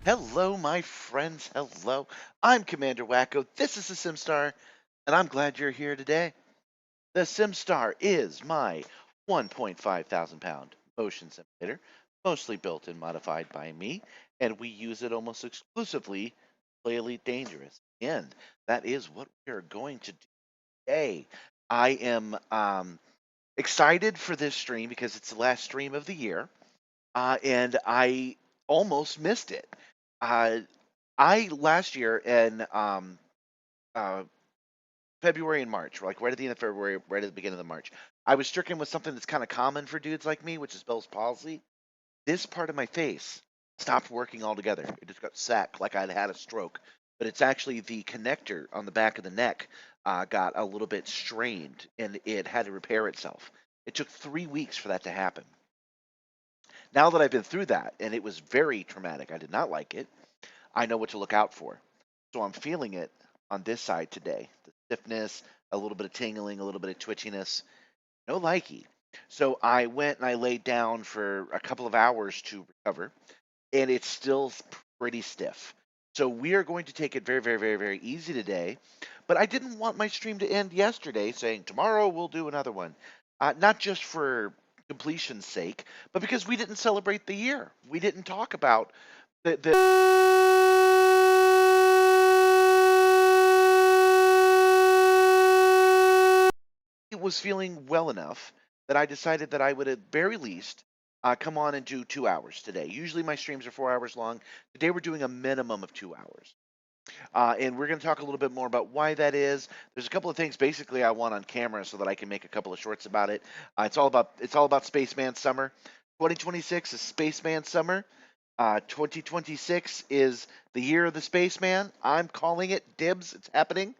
Hello, my friends. Hello. I'm Commander Wacko. This is the Simstarr, and I'm glad you're here today. The Simstarr is my 1.5 thousand pound motion simulator, mostly built and modified by me, and we use it almost exclusively to play Elite Dangerous. And that is what we are going to do today. I am excited for this stream because it's the last stream of the year, and I almost missed it. Uh, I last year in uh, February and March, like right at the end of February, right at the beginning of March, I was stricken with something that's kind of common for dudes like me, which is Bell's palsy. This part of my face stopped working altogether. It just got sacked like I'd had a stroke. But it's actually the connector on the back of the neck got a little bit strained and it had to repair itself. It took 3 weeks for that to happen. Now that I've been through that, and it was very traumatic, I did not like it. I know what to look out for. So I'm feeling it on this side today. The stiffness, a little bit of tingling, a little bit of twitchiness. No likey. So I went and I laid down for a couple of hours to recover, and it's still pretty stiff. So we are going to take it very, very, very, very easy today. But I didn't want my stream to end yesterday saying tomorrow we'll do another one. Not just for completion's sake, but because we didn't celebrate the year. We didn't talk about the it was feeling well enough that I decided that I would at very least come on and do 2 hours today. Usually my streams are 4 hours long. Today we're doing a minimum of 2 hours. And we're going to talk a little bit more about why that is. There's a couple of things basically I want on camera so that I can make a couple of shorts about it. It's all about Spaceman Summer. 2026 is Spaceman Summer. 2026 is the year of the Spaceman. I'm calling it dibs. It's happening.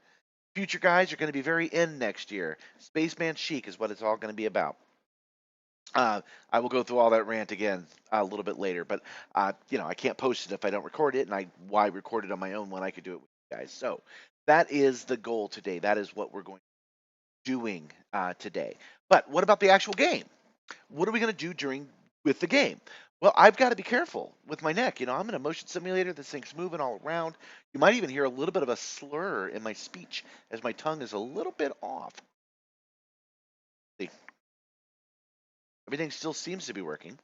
Future guys are going to be very in next year. Spaceman chic is what it's all going to be about. I will go through all that rant again a little bit later, but I can't post it if I don't record it, and why record it on my own when I could do it with you guys. So that is the goal today. That is what we're going to be doing today. But what about the actual game? What are we going to do with the game? Well, I've got to be careful with my neck. I'm in a motion simulator. This thing's moving all around. You might even hear a little bit of a slur in my speech as my tongue is a little bit off. See, everything still seems to be working.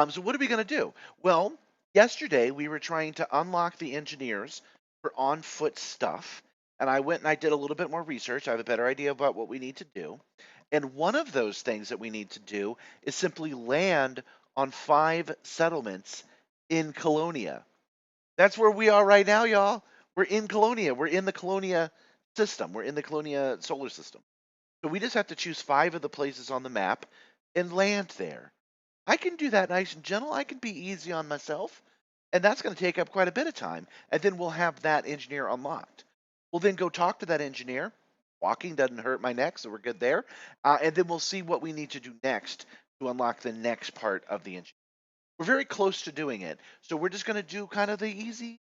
So what are we going to do? Well, yesterday we were trying to unlock the engineers for on-foot stuff, and I went and I did a little bit more research. I have a better idea about what we need to do. And one of those things that we need to do is simply land on 5 settlements in Colonia. That's where we are right now, y'all. We're in Colonia. We're in the Colonia system. We're in the Colonia solar system. So we just have to choose 5 of the places on the map and land there. I can do that nice and gentle. I can be easy on myself. And that's going to take up quite a bit of time. And then we'll have that engineer unlocked. We'll then go talk to that engineer. Walking doesn't hurt my neck, so we're good there. And then we'll see what we need to do next to unlock the next part of the engineer. We're very close to doing it. So we're just going to do kind of the easy,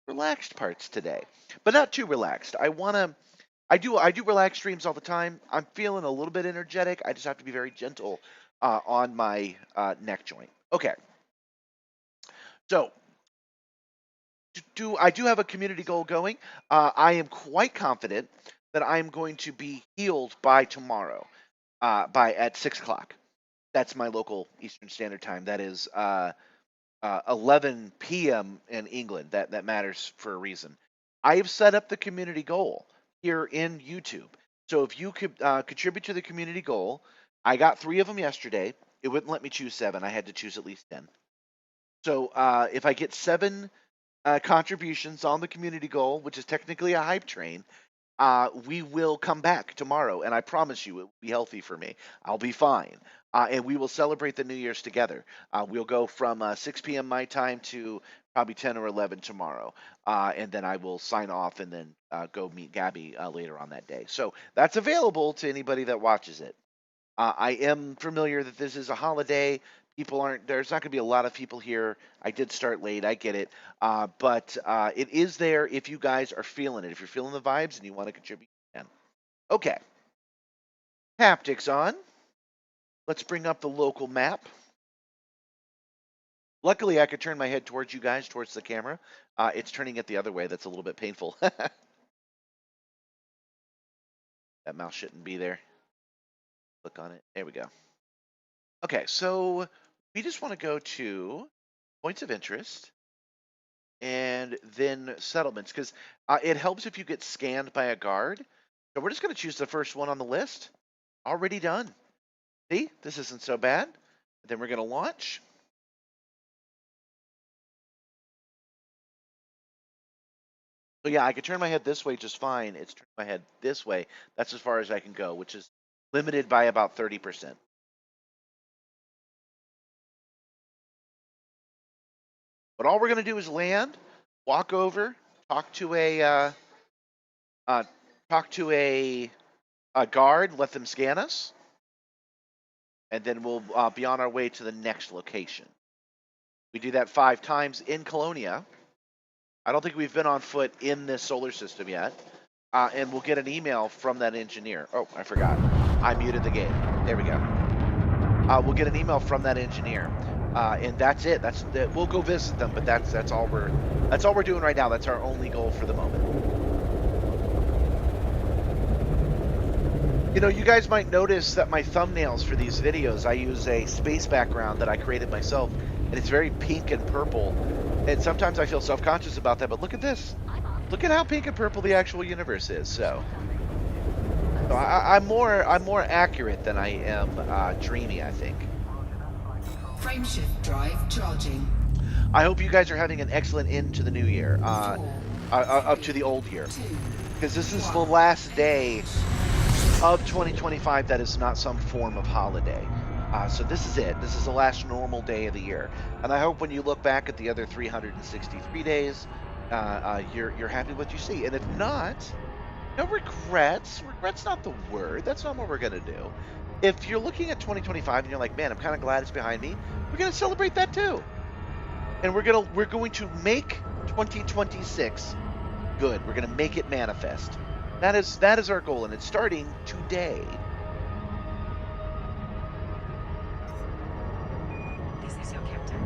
relaxed parts today. But not too relaxed. I do relax streams all the time. I'm feeling a little bit energetic. I just have to be very gentle on my neck joint. Okay, so I do have a community goal going. I am quite confident that I'm going to be healed by tomorrow, by at 6 o'clock. That's my local Eastern Standard Time. That is 11 p.m. in England. That matters for a reason. I have set up the community goal here in YouTube. So if you could contribute to the community goal, I got 3 of them yesterday. It wouldn't let me choose 7. I had to choose at least 10. So if I get 7 contributions on the community goal, which is technically a hype train, we will come back tomorrow, and I promise you it will be healthy for me. I'll be fine. And we will celebrate the New Year's together. We'll go from 6 p.m. my time to probably 10 or 11 tomorrow. And then I will sign off and then go meet Gabby later on that day. So that's available to anybody that watches it. I am familiar that this is a holiday. There's not going to be a lot of people here. I did start late. I get it. But it is there if you guys are feeling it. If you're feeling the vibes and you want to contribute, you can. Okay. Haptics on. Let's bring up the local map. Luckily, I could turn my head towards you guys, towards the camera. It's turning it the other way. That's a little bit painful. That mouse shouldn't be there. Click on it. There we go. Okay, so we just want to go to points of interest and then settlements, because it helps if you get scanned by a guard. So we're just going to choose the first one on the list. Already done. See, this isn't so bad. Then we're going to launch. So yeah, I could turn my head this way just fine. It's turned my head this way. That's as far as I can go, which is limited by about 30%. But all we're going to do is land, walk over, talk to a guard, let them scan us, and then we'll be on our way to the next location. We do that 5 times in Colonia. I don't think we've been on foot in this solar system yet. And we'll get an email from that engineer. Oh, I forgot. I muted the game. There we go. We'll get an email from that engineer. And that's it. We'll go visit them, but that's all we're doing right now. That's our only goal for the moment. You know, you guys might notice that my thumbnails for these videos, I use a space background that I created myself, and it's very pink and purple. And sometimes I feel self-conscious about that, but look at this. Look at how pink and purple the actual universe is. So I'm more accurate than I am dreamy, I think. Frameshift drive charging. I hope you guys are having an excellent end to the new year, up to the old year, because this is the last day of 2025 that is not some form of holiday. So this is it. This is the last normal day of the year, and I hope when you look back at the other 363 days, you're happy with what you see. And if not, no regrets. Regrets not the word. That's not what we're gonna do. If you're looking at 2025 and you're like, man, I'm kind of glad it's behind me, we're gonna celebrate that too. And we're going to make 2026 good. We're gonna make it manifest. That is our goal, and it's starting today. This is your captain.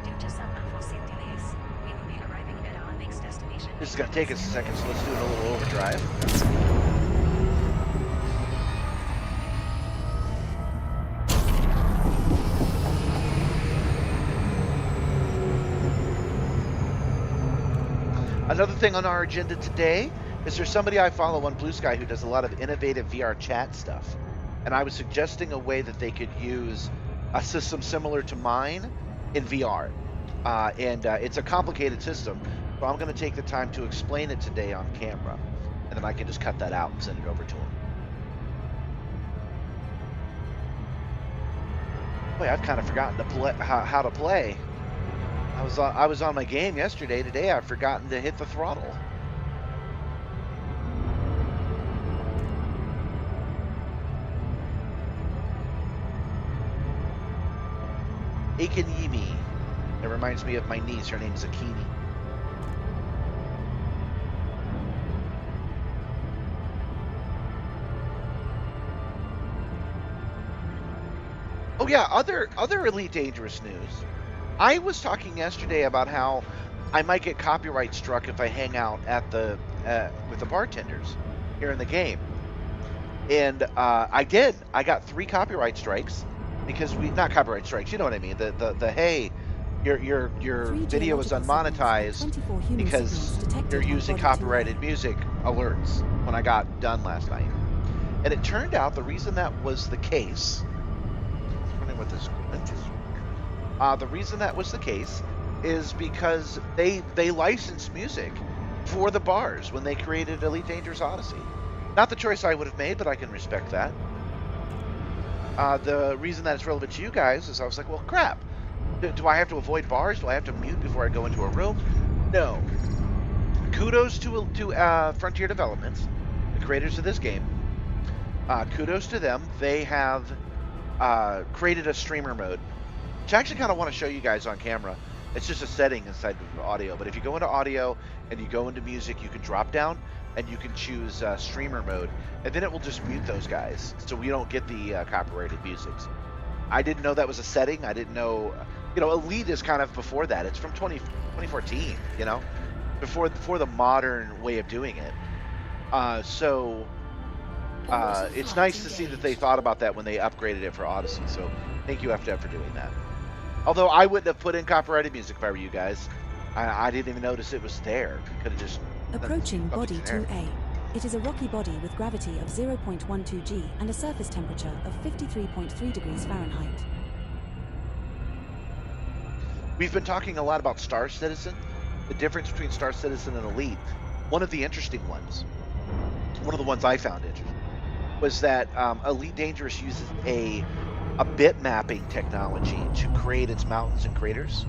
Due to some unforeseen delays, we will be arriving at our next destination. This is gonna take us a second, so let's do it a little overdrive. Another thing on our agenda today is there's somebody I follow on Blue Sky who does a lot of innovative VR chat stuff. And I was suggesting a way that they could use a system similar to mine in VR. It's a complicated system, so I'm going to take the time to explain it today on camera. And then I can just cut that out and send it over to them. Boy, I've kind of forgotten to play, how to play. I was on my game yesterday. Today I've forgotten to hit the throttle. Akinyimi. That reminds me of my niece. Her name's Akini. Oh yeah, other Elite Dangerous news. I was talking yesterday about how I might get copyright struck if I hang out at the with the bartenders here in the game, and I did. I got 3 copyright strikes because not copyright strikes. You know what I mean? The hey, your video is unmonetized because you're using copyrighted music alerts when I got done last night, and it turned out the reason that was the case. I'm wondering what this is. The reason that was the case is because they licensed music for the bars when they created Elite Dangerous Odyssey. Not the choice I would have made, but I can respect that. The reason that it's relevant to you guys is I was like, well, crap. Do I have to avoid bars? Do I have to mute before I go into a room? No. Kudos to Frontier Developments, the creators of this game. Kudos to them. They have created a streamer mode, which I actually kind of want to show you guys on camera. It's just a setting inside of audio, but if you go into audio and you go into music, you can drop down and you can choose streamer mode, and then it will just mute those guys, so we don't get the copyrighted music. I didn't know that was a setting. I didn't know Elite is kind of before that. It's from 2014, before the modern way of doing it. So it's nice to see that they thought about that when they upgraded it for Odyssey. So thank you, FDev, for doing that. Although I wouldn't have put in copyrighted music if I were you guys. I didn't even notice it was there. We could have just Approaching body generic. 2A. It is a rocky body with gravity of 0.12 g and a surface temperature of 53.3 degrees Fahrenheit. We've been talking a lot about Star Citizen, the difference between Star Citizen and Elite. One of the interesting ones, one of the ones I found interesting, was that Elite Dangerous uses a bit mapping technology to create its mountains and craters.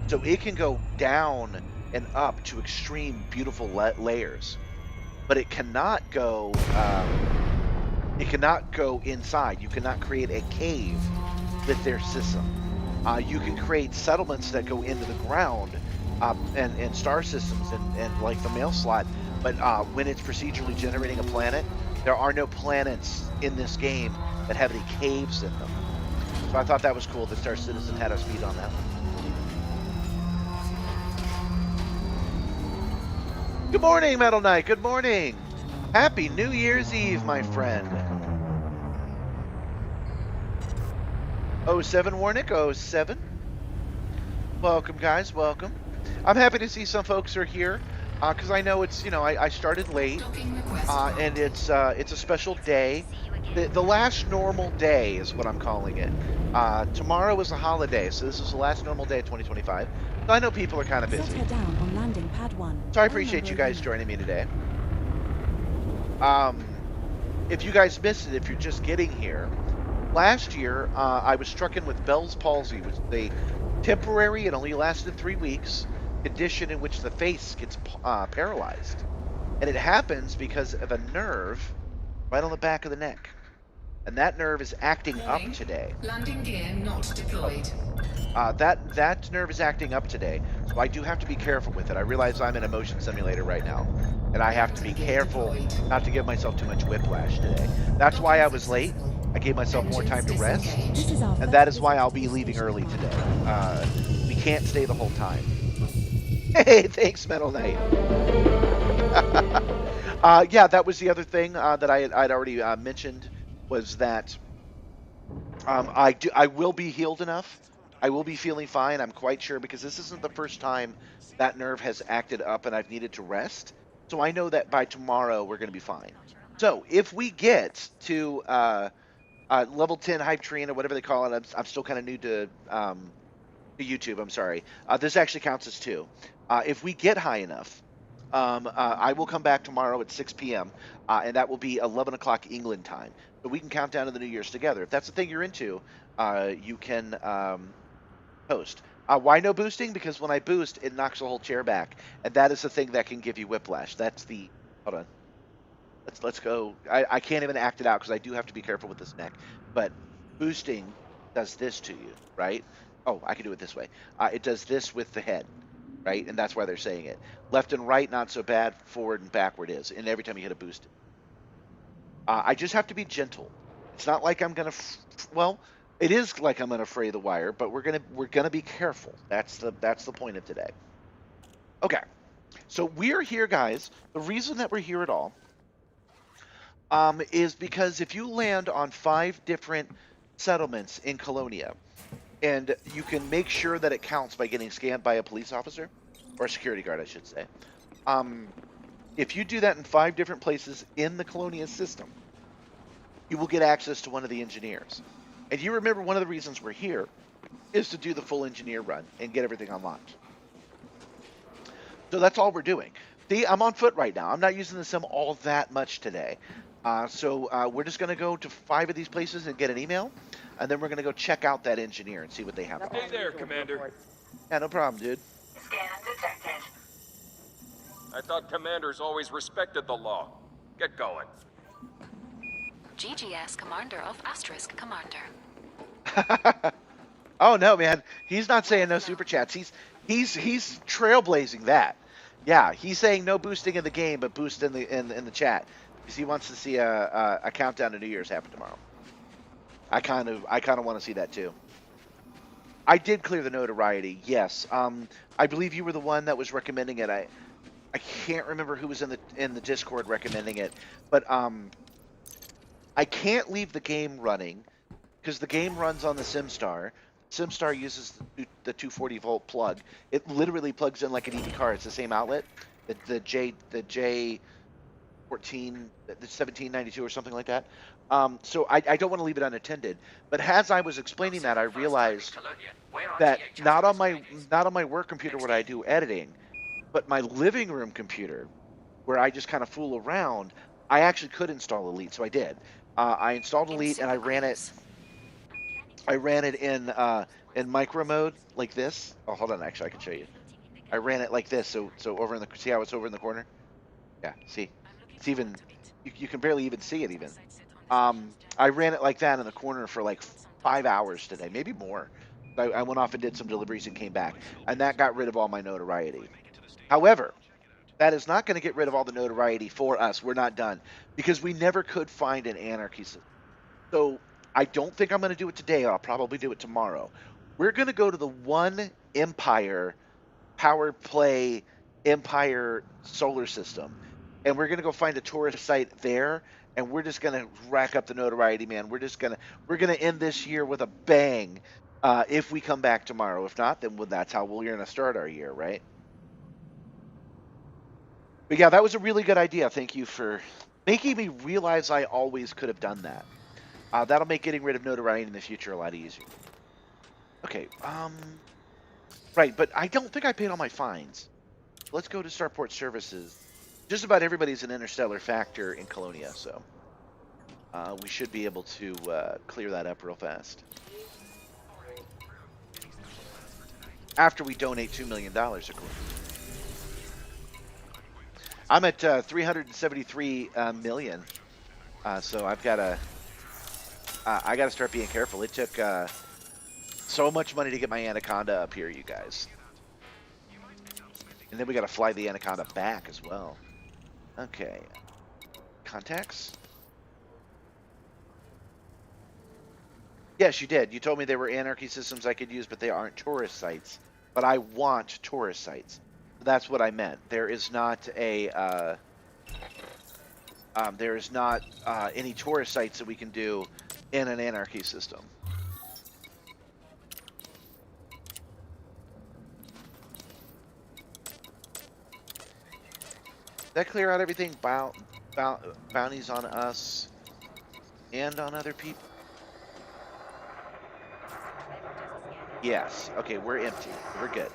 So it can go down and up to extreme, beautiful layers, but it cannot go. It cannot go inside. You cannot create a cave with their system. You can create settlements that go into the ground, and star systems and like the mail slot. But when it's procedurally generating a planet, there are no planets in this game that have any caves in them. So I thought that was cool that Star Citizen had us beat on that one. Good morning, Metal Knight. Good morning. Happy New Year's Eve, my friend. 07 Warnick, 07. Welcome, guys. Welcome. I'm happy to see some folks are here because I know it's, I started late and it's a special day. The last normal day is what I'm calling it. Tomorrow is a holiday, so this is the last normal day of 2025. So I know people are kind of busy. Set her down on landing pad 1. So I appreciate you guys joining me today. If you guys missed it, if you're just getting here, last year I was struck in with Bell's palsy, which is a temporary, it only lasted 3 weeks, condition in which the face gets paralyzed. And it happens because of a nerve right on the back of the neck. And that nerve is acting up today. Landing gear not deployed. That nerve is acting up today, so I do have to be careful with it. I realize I'm in a motion simulator right now, and I have to be careful not to give myself too much whiplash today. That's why I was late. I gave myself more time to rest, and that is why I'll be leaving early today. We can't stay the whole time. Hey, thanks, Metal Knight. Yeah, that was the other thing that I'd already mentioned, was that I will be healed enough. I will be feeling fine, I'm quite sure, because this isn't the first time that nerve has acted up and I've needed to rest. So I know that by tomorrow we're going to be fine. So if we get to level 10 hype train or whatever they call it, I'm still kind of new to YouTube, I'm sorry. This actually counts as 2. If we get high enough, I will come back tomorrow at 6 p.m., and that will be 11 o'clock England time. So we can count down to the New Year's together. If that's the thing you're into, you can post. Why no boosting? Because when I boost, it knocks the whole chair back, and that is the thing that can give you whiplash. That's the... Hold on. Let's go. I can't even act it out because I do have to be careful with this neck. But boosting does this to you, right? Oh, I can do it this way. It does this with the head, right? And that's why they're saying it. Left and right, not so bad. Forward and backward is. And every time you hit a boost. I just have to be gentle. It's not like I'm gonna... Well, it is like I'm gonna fray the wire, but we're gonna be careful. That's the point of today. Okay. So we're here, guys. The reason that we're here at all is because if you land on 5 different settlements in Colonia, and you can make sure that it counts by getting scanned by a police officer, or a security guard, I should say. If you do that in 5 different places in the Colonia system, you will get access to one of the engineers. And you remember one of the reasons we're here is to do the full engineer run and get everything unlocked. So that's all we're doing. See, I'm on foot right now. I'm not using the sim all that much today. So we're just going to go to 5 of these places and get an email, and then we're going to go check out that engineer and see what they have. Hey there, Commander. Yeah, no problem, dude. Scan detected. I thought commanders always respected the law. Get going. GGS Commander of Asterisk Commander. Oh no, man, he's not saying no super chats. He's trailblazing that. Yeah, he's saying no boosting in the game, but boost in the chat because he wants to see a countdown to New Year's happen tomorrow. I kind of want to see that too. I did clear the notoriety. Yes. I believe you were the one that was recommending it. I can't remember who was in the Discord recommending it, but I can't leave the game running because the game runs on the Simstarr. Simstarr uses the 240 volt plug. It literally plugs in like an EV car. It's the same outlet. The J 14, the 1792 or something like that. So I don't want to leave it unattended. But as I was explaining that, I realized that not on my work computer would I do editing, but my living room computer, where I just kind of fool around, I actually could install Elite, so I did. I installed Elite and I ran it. I ran it in micro mode like this. Oh, hold on, actually, I can show you. I ran it like this, so over in the see how it's over in the corner. Yeah, see, it's even you can barely even see it even. I ran it like that in the corner for like 5 hours today, maybe more. I went off and did some deliveries and came back, and that got rid of all my notoriety. However, that is not going to get rid of all the notoriety for us. We're not done because we never could find an anarchy system. So I don't think I'm going to do it today. I'll probably do it tomorrow. We're going to go to the one Empire power play Empire solar system, and we're going to go find a tourist site there, and we're just going to rack up the notoriety, man. We're going to end this year with a bang. If we come back tomorrow, if not, then that's how we're going to start our year, right? But yeah, that was a really good idea. Thank you for making me realize I always could have done that. That'll make getting rid of notoriety in the future a lot easier. Okay, right, but I don't think I paid all my fines. Let's go to Starport Services. Just about everybody's an interstellar factor in Colonia, so we should be able to clear that up real fast. After we donate $2 million, of course. I'm at 373 million, so I've got to. I got to start being careful. It took so much money to get my Anaconda up here, you guys, and then we got to fly the Anaconda back as well. Okay, contacts. Yes, you did. You told me there were anarchy systems I could use, but they aren't tourist sites. But I want tourist sites. That's what I meant. There is not a any tourist sites that we can do in an anarchy system. Did that clear out everything? Bounties on us and on other people? Yes. Okay, we're empty. We're good.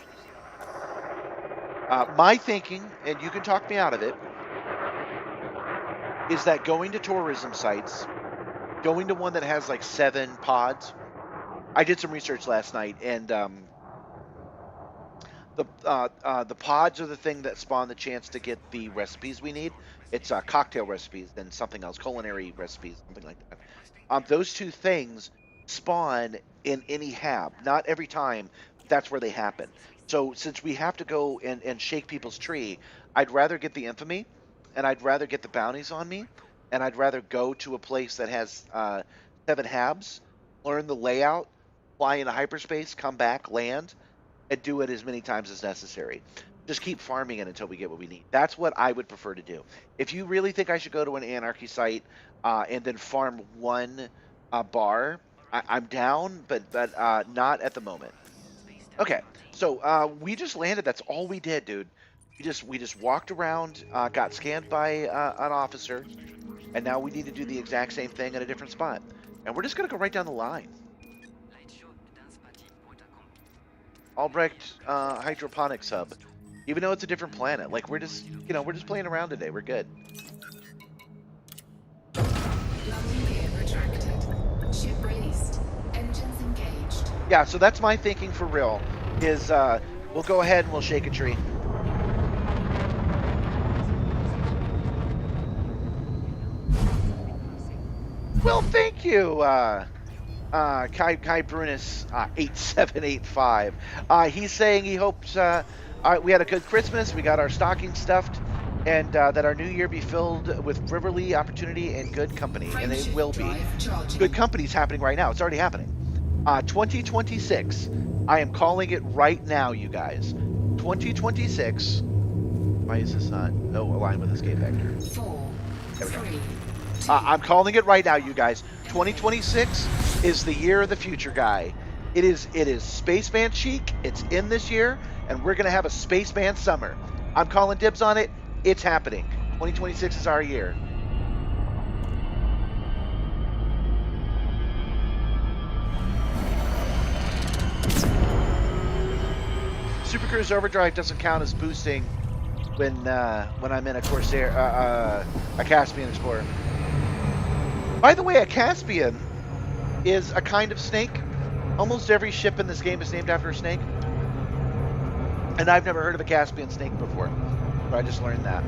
My thinking, and you can talk me out of it, is that going to tourism sites, going to one that has like 7 pods. I did some research last night, and the pods are the thing that spawn the chance to get the recipes we need. It's cocktail recipes and something else, culinary recipes, something like that. Those two things spawn in any hab. Not every time, but that's where they happen. So since we have to go and shake people's tree, I'd rather get the infamy, and I'd rather get the bounties on me, and I'd rather go to a place that has 7 habs, learn the layout, fly into hyperspace, come back, land, and do it as many times as necessary. Just keep farming it until we get what we need. That's what I would prefer to do. If you really think I should go to an anarchy site and then farm one bar, I'm down, but not at the moment. Okay, so we just landed. That's all we did, dude. We just walked around, got scanned by an officer, and now we need to do the exact same thing at a different spot. And we're just gonna go right down the line. Albrecht Hydroponics Hub. Even though it's a different planet, like we're just playing around today. We're good. Landing gear retracted. Ship released. Engines engaged. Yeah, so that's my thinking for real. Is we'll go ahead and we'll shake a tree. Well, thank you, Kai Brunis 8785. He's saying he hopes we had a good Christmas. We got our stocking stuffed, and that our new year be filled with frivolity, opportunity, and good company. And it will be. Good company's happening right now. It's already happening. 2026. I am calling it right now, you guys. 2026. Why is this not aligned with escape vector? 4, There we go. 3, 2, I'm calling it right now, you guys. 2026 is the year of the future, guy. It is spaceman chic. It's in this year, and we're gonna have a spaceman summer. I'm calling dibs on it. It's happening. 2026 is our year. Super Cruise Overdrive doesn't count as boosting when I'm in a Corsair, a Caspian Explorer. By the way, a Caspian is a kind of snake. Almost every ship in this game is named after a snake. And I've never heard of a Caspian snake before, but I just learned that.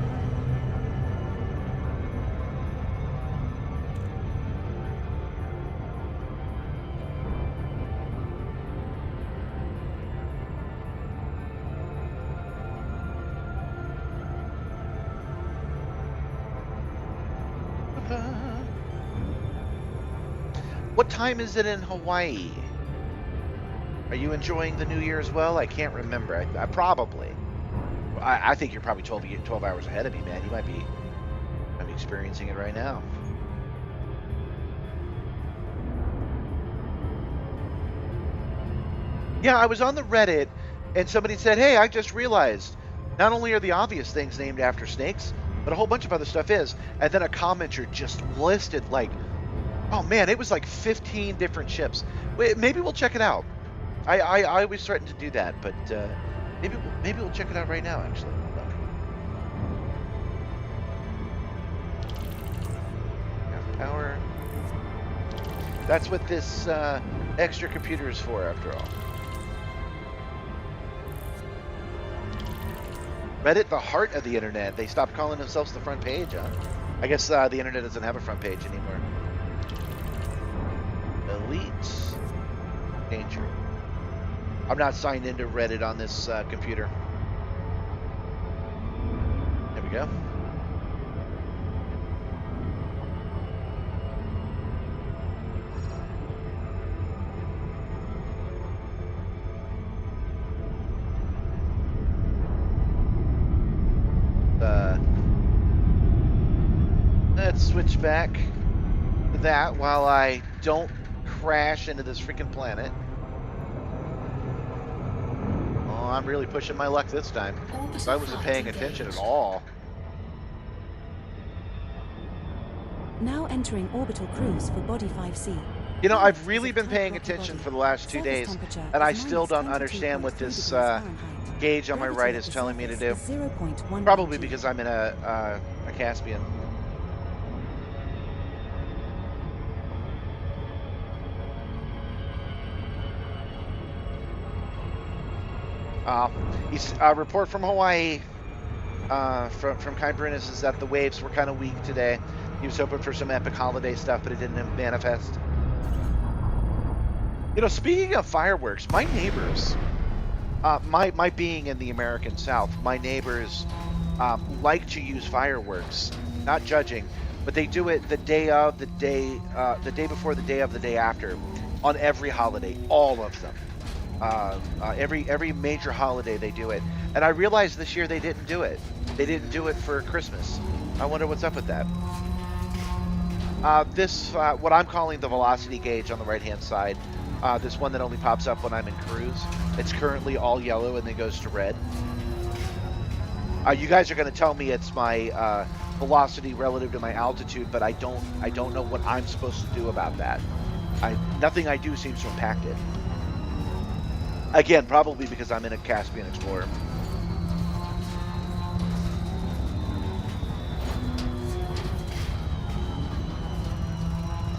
What time is it in Hawaii? Are you enjoying the new year as well? I can't remember. I probably. I think you're probably 12 hours ahead of me, man. You might be experiencing it right now. Yeah, I was on the Reddit, and somebody said, hey, I just realized not only are the obvious things named after snakes, but a whole bunch of other stuff is. And then a commenter just listed, like, oh man, it was like 15 different ships. Wait, maybe we'll check it out. I always threaten to do that, but maybe we'll check it out right now, actually. Got power. That's what this extra computer is for, after all. Reddit, the heart of the internet. They stopped calling themselves the front page, huh? I guess the internet doesn't have a front page anymore. Elite. Danger. I'm not signed into Reddit on this computer. There we go. Let's switch back to that while I don't crash into this freaking planet. Oh, I'm really pushing my luck this time. I wasn't paying attention at all. Now entering orbital cruise for Body 5C. You know, I've really been paying attention for the last 2 days, and I still don't understand what this gauge on my right is telling me to do. Probably because I'm in a Caspian. Report from Hawaii from Kai Brinnis is that the waves were kind of weak today. He was hoping for some epic holiday stuff, but it didn't manifest. You know, speaking of fireworks, my neighbors, my being in the American South, my neighbors like to use fireworks. Not judging, but they do it the day of, the day before, the day of, the day after, on every holiday, all of them. Every major holiday they do it, and I realized this year they didn't do it. They didn't do it for Christmas. I wonder what's up with that. This what I'm calling the velocity gauge on the right hand side, this one that only pops up when I'm in cruise. It's currently all yellow and then goes to red. You guys are going to tell me it's my velocity relative to my altitude, but I don't know what I'm supposed to do about that. Nothing I do seems to impact it. Again, probably because I'm in a Caspian Explorer.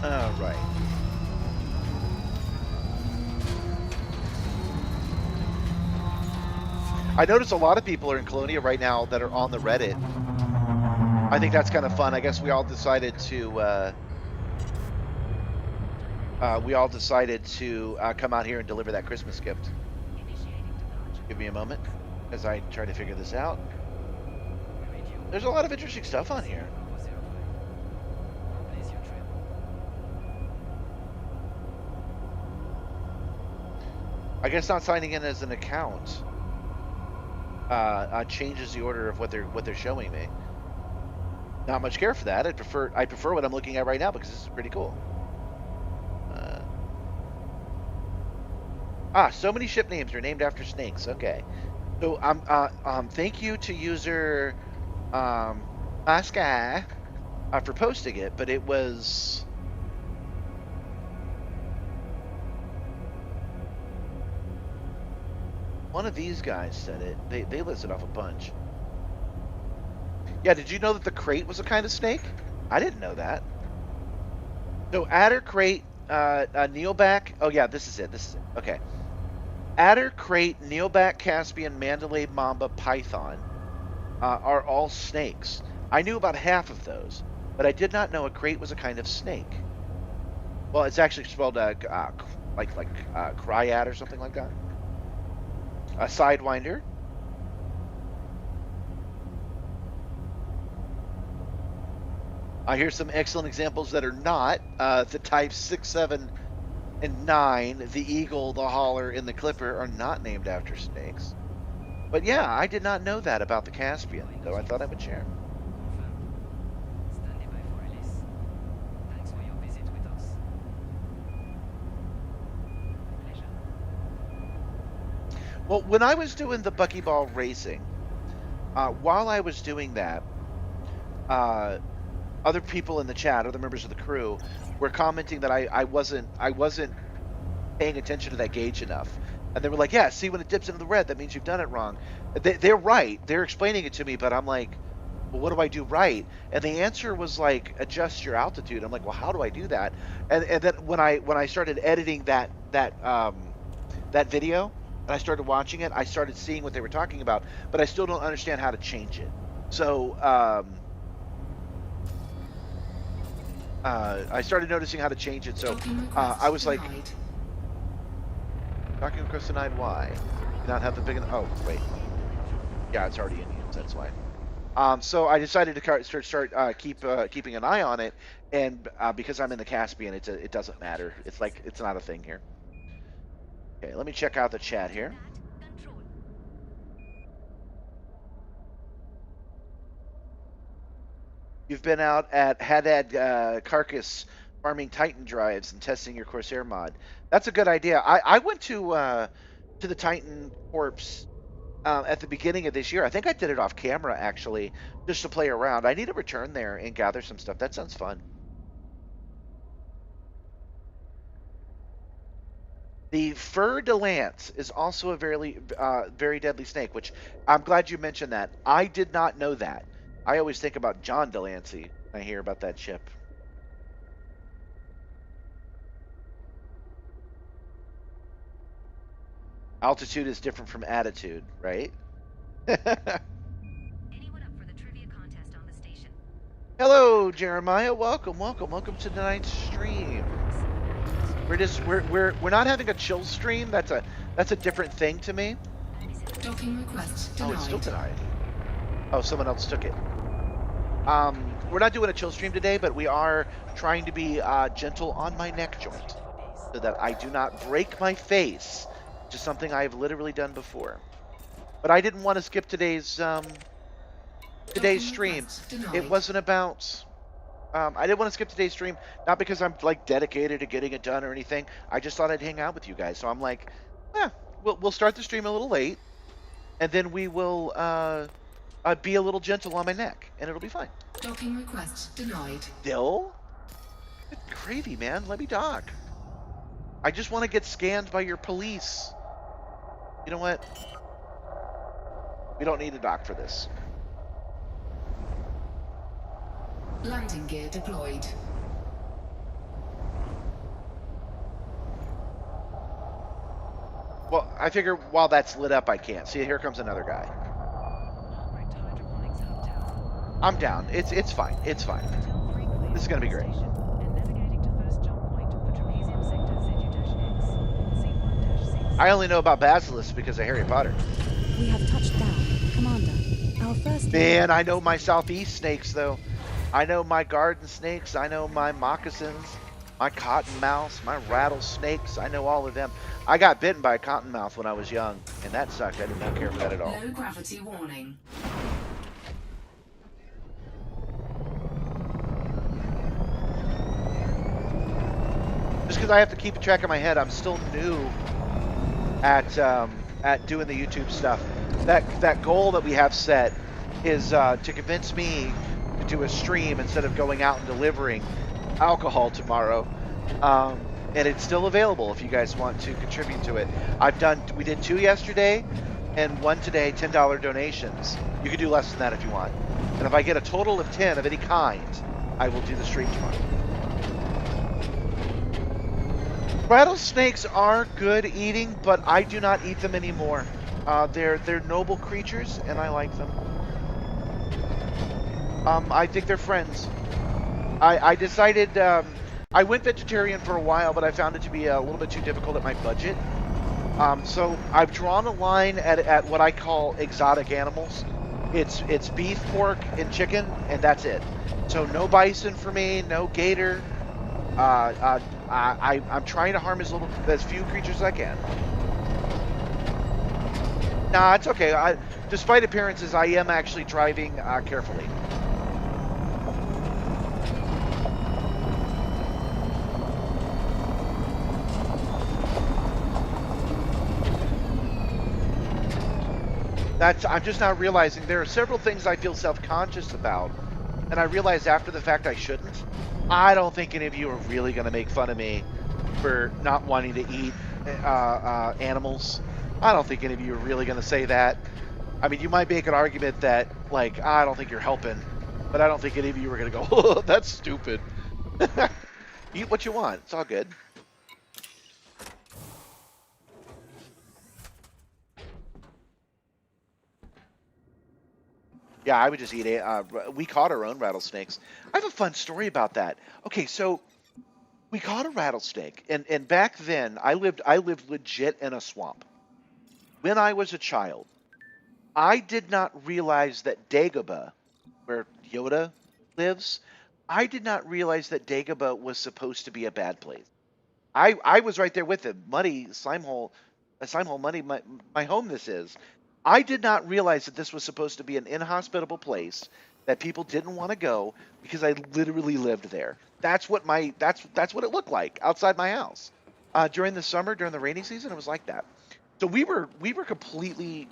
All right. I notice a lot of people are in Colonia right now that are on the Reddit. I think that's kind of fun. I guess we all decided to come out here and deliver that Christmas gift. Give me a moment as I try to figure this out. There's a lot of interesting stuff on here. I guess not signing in as an account changes the order of what they're showing me. Not much care for that. I prefer what I'm looking at right now because this is pretty cool. So many ship names are named after snakes. Okay. So thank you to user Maskai for posting it, but it was one of these guys said it. They listed off a bunch. Yeah, did you know that the crate was a kind of snake? I didn't know that. So adder, crate, neelback. Oh yeah, this is it. Okay. Adder, crate, neelback, Caspian, Mandalay, Mamba, Python are all snakes. I knew about half of those, but I did not know a crate was a kind of snake. Well, it's actually spelled like cryad or something like that. A sidewinder. Here's some excellent examples that are not the types 6, 7, and 9. The eagle, the hauler, and the clipper are not named after snakes. But yeah, I did not know that about the Caspian, though I thought I would share. Standing by for release. Thanks for your visit with us. Pleasure. Well, when I was doing the buckyball racing, while I was doing that, other people in the chat, other members of the crew, were commenting that I wasn't paying attention to that gauge enough, and they were like, "Yeah, see, when it dips into the red, that means you've done it wrong." They're right. They're explaining it to me, but I'm like, "Well, what do I do right?" And the answer was like, "Adjust your altitude." I'm like, "Well, how do I do that?" And then when I started editing that video and I started watching it, I started seeing what they were talking about, but I still don't understand how to change it. So I started noticing how to change it. So I was like, docking request denied. Why? Not have the big. Oh wait, yeah, it's already in use. That's why. So I decided to start keeping an eye on it, and because I'm in the Caspian, it doesn't matter. It's like it's not a thing here. Okay, let me check out the chat here. You've been out at Haddad Carcass farming Titan drives and testing your Corsair mod. That's a good idea. I went to the Titan Corps at the beginning of this year. I think I did it off camera actually, just to play around. I need to return there and gather some stuff. That sounds fun. The Fer de Lance is also a very deadly snake, which I'm glad you mentioned that. I did not know that. I always think about John Delancey when I hear about that ship. Altitude is different from attitude, right? Anyone up for the trivia contest on the station? Hello, Jeremiah. Welcome to tonight's stream. We're not having a chill stream. That's a different thing to me. Docking request Oh, denied. it's still denied. Oh, someone else took it. We're not doing a chill stream today, but we are trying to be gentle on my neck joint so that I do not break my face, which is something I've literally done before. But I didn't want to skip today's stream. It wasn't about. I didn't want to skip today's stream, not because I'm like dedicated to getting it done or anything. I just thought I'd hang out with you guys. So I'm like, we'll start the stream a little late, and then we will be a little gentle on my neck, and it'll be fine. Docking request denied. Dill? Good gravy, man. Let me dock. I just want to get scanned by your police. You know what? We don't need a dock for this. Landing gear deployed. Well, I figure while that's lit up, I can't. See, here comes another guy. I'm down. It's fine. It's fine. This is gonna be great. I only know about Basilisk because of Harry Potter. We have touched down. Commander, our first... Man, I know my southeast snakes, though. I know my garden snakes. I know my moccasins. My cottonmouths, my rattlesnakes, I know all of them. I got bitten by a cottonmouth when I was young, and that sucked. I did not care for that at all. Low gravity warning. Just because I have to keep track in my head, I'm still new at doing the YouTube stuff. That goal that we have set is to convince me to do a stream instead of going out and delivering alcohol tomorrow. And it's still available if you guys want to contribute to it. We did 2 yesterday and 1 today, $10 donations. You can do less than that if you want. And if I get a total of 10 of any kind, I will do the stream tomorrow. Rattlesnakes are good eating, but I do not eat them anymore. They're noble creatures, and I like them. I think they're friends. I decided I went vegetarian for a while, but I found it to be a little bit too difficult at my budget. So I've drawn a line at what I call exotic animals. It's beef, pork, and chicken, and that's it. So no bison for me, no gator. I'm trying to harm as few creatures as I can. Nah, it's okay. Despite appearances, I am actually driving carefully. I'm just now realizing there are several things I feel self-conscious about, and I realized after the fact I shouldn't. I don't think any of you are really going to make fun of me for not wanting to eat animals. I don't think any of you are really going to say that. I mean, you might make an argument that, like, I don't think you're helping, but I don't think any of you are going to go, oh, that's stupid. Eat what you want. It's all good. Yeah, I would just eat it. We caught our own rattlesnakes. I have a fun story about that. Okay, so we caught a rattlesnake, and back then I lived legit in a swamp. When I was a child, I did not realize that Dagobah, where Yoda lives, I did not realize that Dagobah was supposed to be a bad place. I was right there with him. Muddy, Slimehole, Muddy, my home this is. I did not realize that this was supposed to be an inhospitable place that people didn't want to go because I literally lived there. That's what it looked like outside my house. During the summer, during the rainy season, it was like that. So we were completely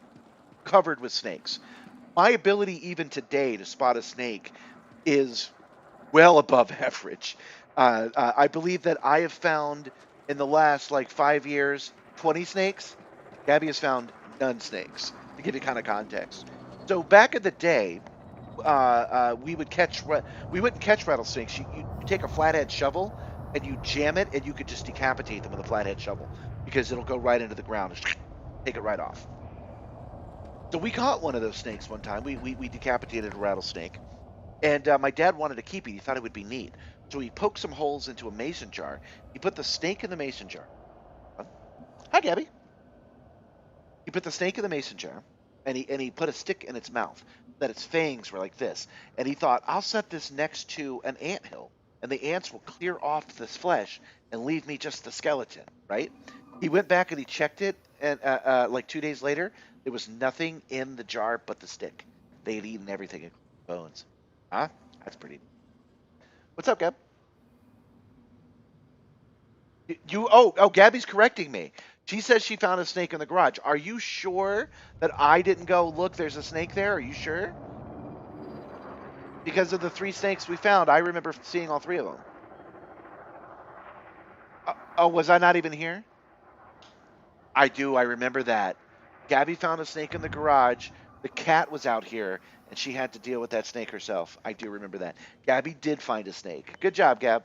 covered with snakes. My ability even today to spot a snake is well above average. I believe that I have found in the last like 5 years 20 snakes. Gabby has found none snakes, to give you kind of context. So back in the day, we wouldn't catch rattlesnakes. You take a flathead shovel and you jam it, and you could just decapitate them with a flathead shovel because it'll go right into the ground and take it right off. So we caught one of those snakes one time. We decapitated a rattlesnake. And my dad wanted to keep it. He thought it would be neat. So he poked some holes into a mason jar. He put the snake in the mason jar. Hi, Gabby. He put the snake in the mason jar, and he put a stick in its mouth, that its fangs were like this. And he thought, I'll set this next to an anthill, and the ants will clear off this flesh and leave me just the skeleton, right? He went back and he checked it, and like 2 days later, there was nothing in the jar but the stick. They had eaten everything, including bones. Huh? That's pretty. What's up, Gab? Gabby's correcting me. She says she found a snake in the garage. Are you sure that I didn't go, look, there's a snake there? Are you sure? Because of the 3 snakes we found, I remember seeing all 3 of them. Was I not even here? I do. I remember that. Gabby found a snake in the garage. The cat was out here, and she had to deal with that snake herself. I do remember that. Gabby did find a snake. Good job, Gab.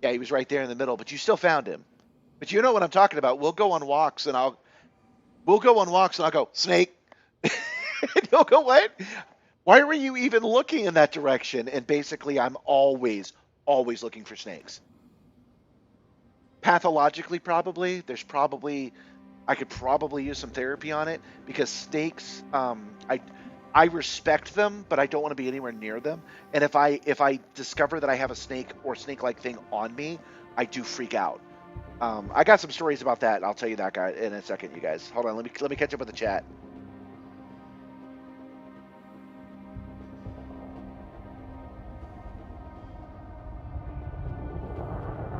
Yeah, he was right there in the middle, but you still found him. But you know what I'm talking about. We'll go on walks, and I'll go, snake. And you'll go, what? Why were you even looking in that direction? And basically, I'm always looking for snakes. Pathologically, probably. I could probably use some therapy on it because snakes, I respect them, but I don't want to be anywhere near them. And if I discover that I have a snake or snake-like thing on me, I do freak out. I got some stories about that. I'll tell you that guy in a second, you guys. Hold on, let me catch up with the chat.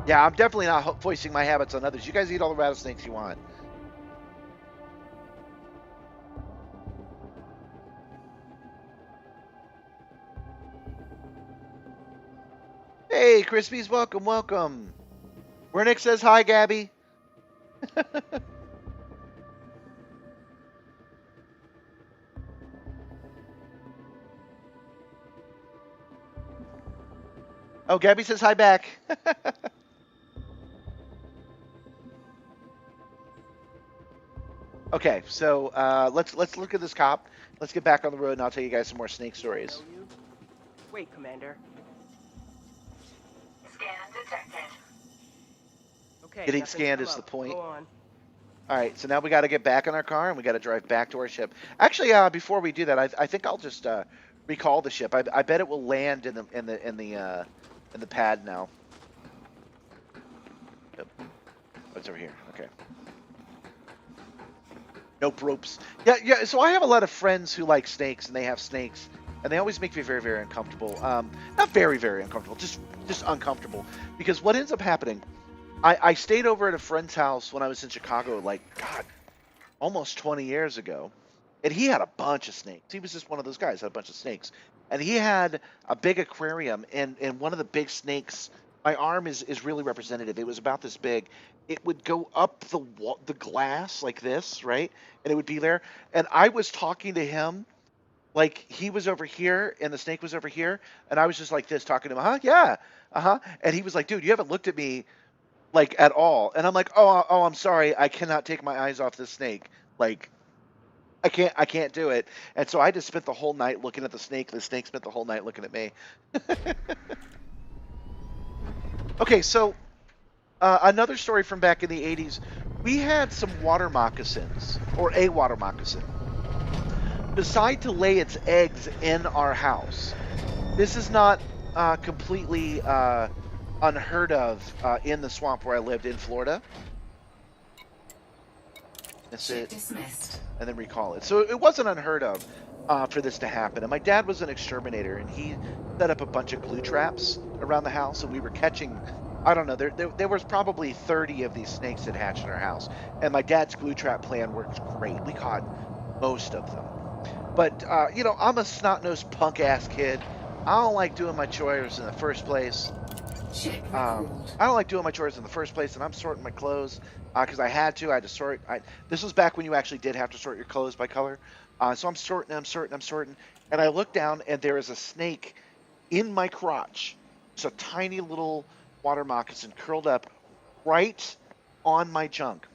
Yeah, I'm definitely not voicing my habits on others. You guys eat all the rattlesnakes you want. Hey, Crispies, welcome, welcome. Wernick says hi, Gabby. Oh, Gabby says hi back. Okay, so let's look at this cop. Let's get back on the road, and I'll tell you guys some more snake stories. Wait, Commander. Scan detected. Okay. Getting nothing's scanned come is the up. point. Go on. All right, so now we got to get back in our car, and we got to drive back to our ship. Actually, before we do that, I think I'll just recall the ship. I bet it will land in the pad now. Yep. Oh, it's over here. Okay. Nope, ropes. Yeah. So I have a lot of friends who like snakes, and they have snakes, and they always make me very, very uncomfortable. Not very, very uncomfortable, just uncomfortable, because what ends up happening. I stayed over at a friend's house when I was in Chicago, like, God, almost 20 years ago. And he had a bunch of snakes. He was just one of those guys, had a bunch of snakes. And he had a big aquarium, and one of the big snakes, my arm is really representative. It was about this big. It would go up the glass like this, right? And it would be there. And I was talking to him like he was over here and the snake was over here. And I was just like this talking to him, yeah, And he was like, dude, you haven't looked at me like at all. And I'm like, oh, I'm sorry, I cannot take my eyes off this snake. Like, I can't do it. And so I just spent the whole night looking at the snake. The snake spent the whole night looking at me. Okay, so another story from back in the 80s. We had some water moccasins, or a water moccasin, decide to lay its eggs in our house. This is not completely unheard of in the swamp where I lived in Florida. That's Ship it. dismissed. And then recall it. So it wasn't unheard of for this to happen. And my dad was an exterminator, and he set up a bunch of glue traps around the house, and we were catching, I don't know, there was probably 30 of these snakes that hatched in our house. And my dad's glue trap plan worked great. We caught most of them. But, I'm a snot-nosed punk-ass kid. I don't like doing my chores in the first place. Ship I recalled. don't like doing my chores in the first place, and I'm sorting my clothes because I had to sort. This was back when you actually did have to sort your clothes by color. So I'm sorting, and I look down, and there is a snake in my crotch. It's a tiny little water moccasin curled up right on my junk.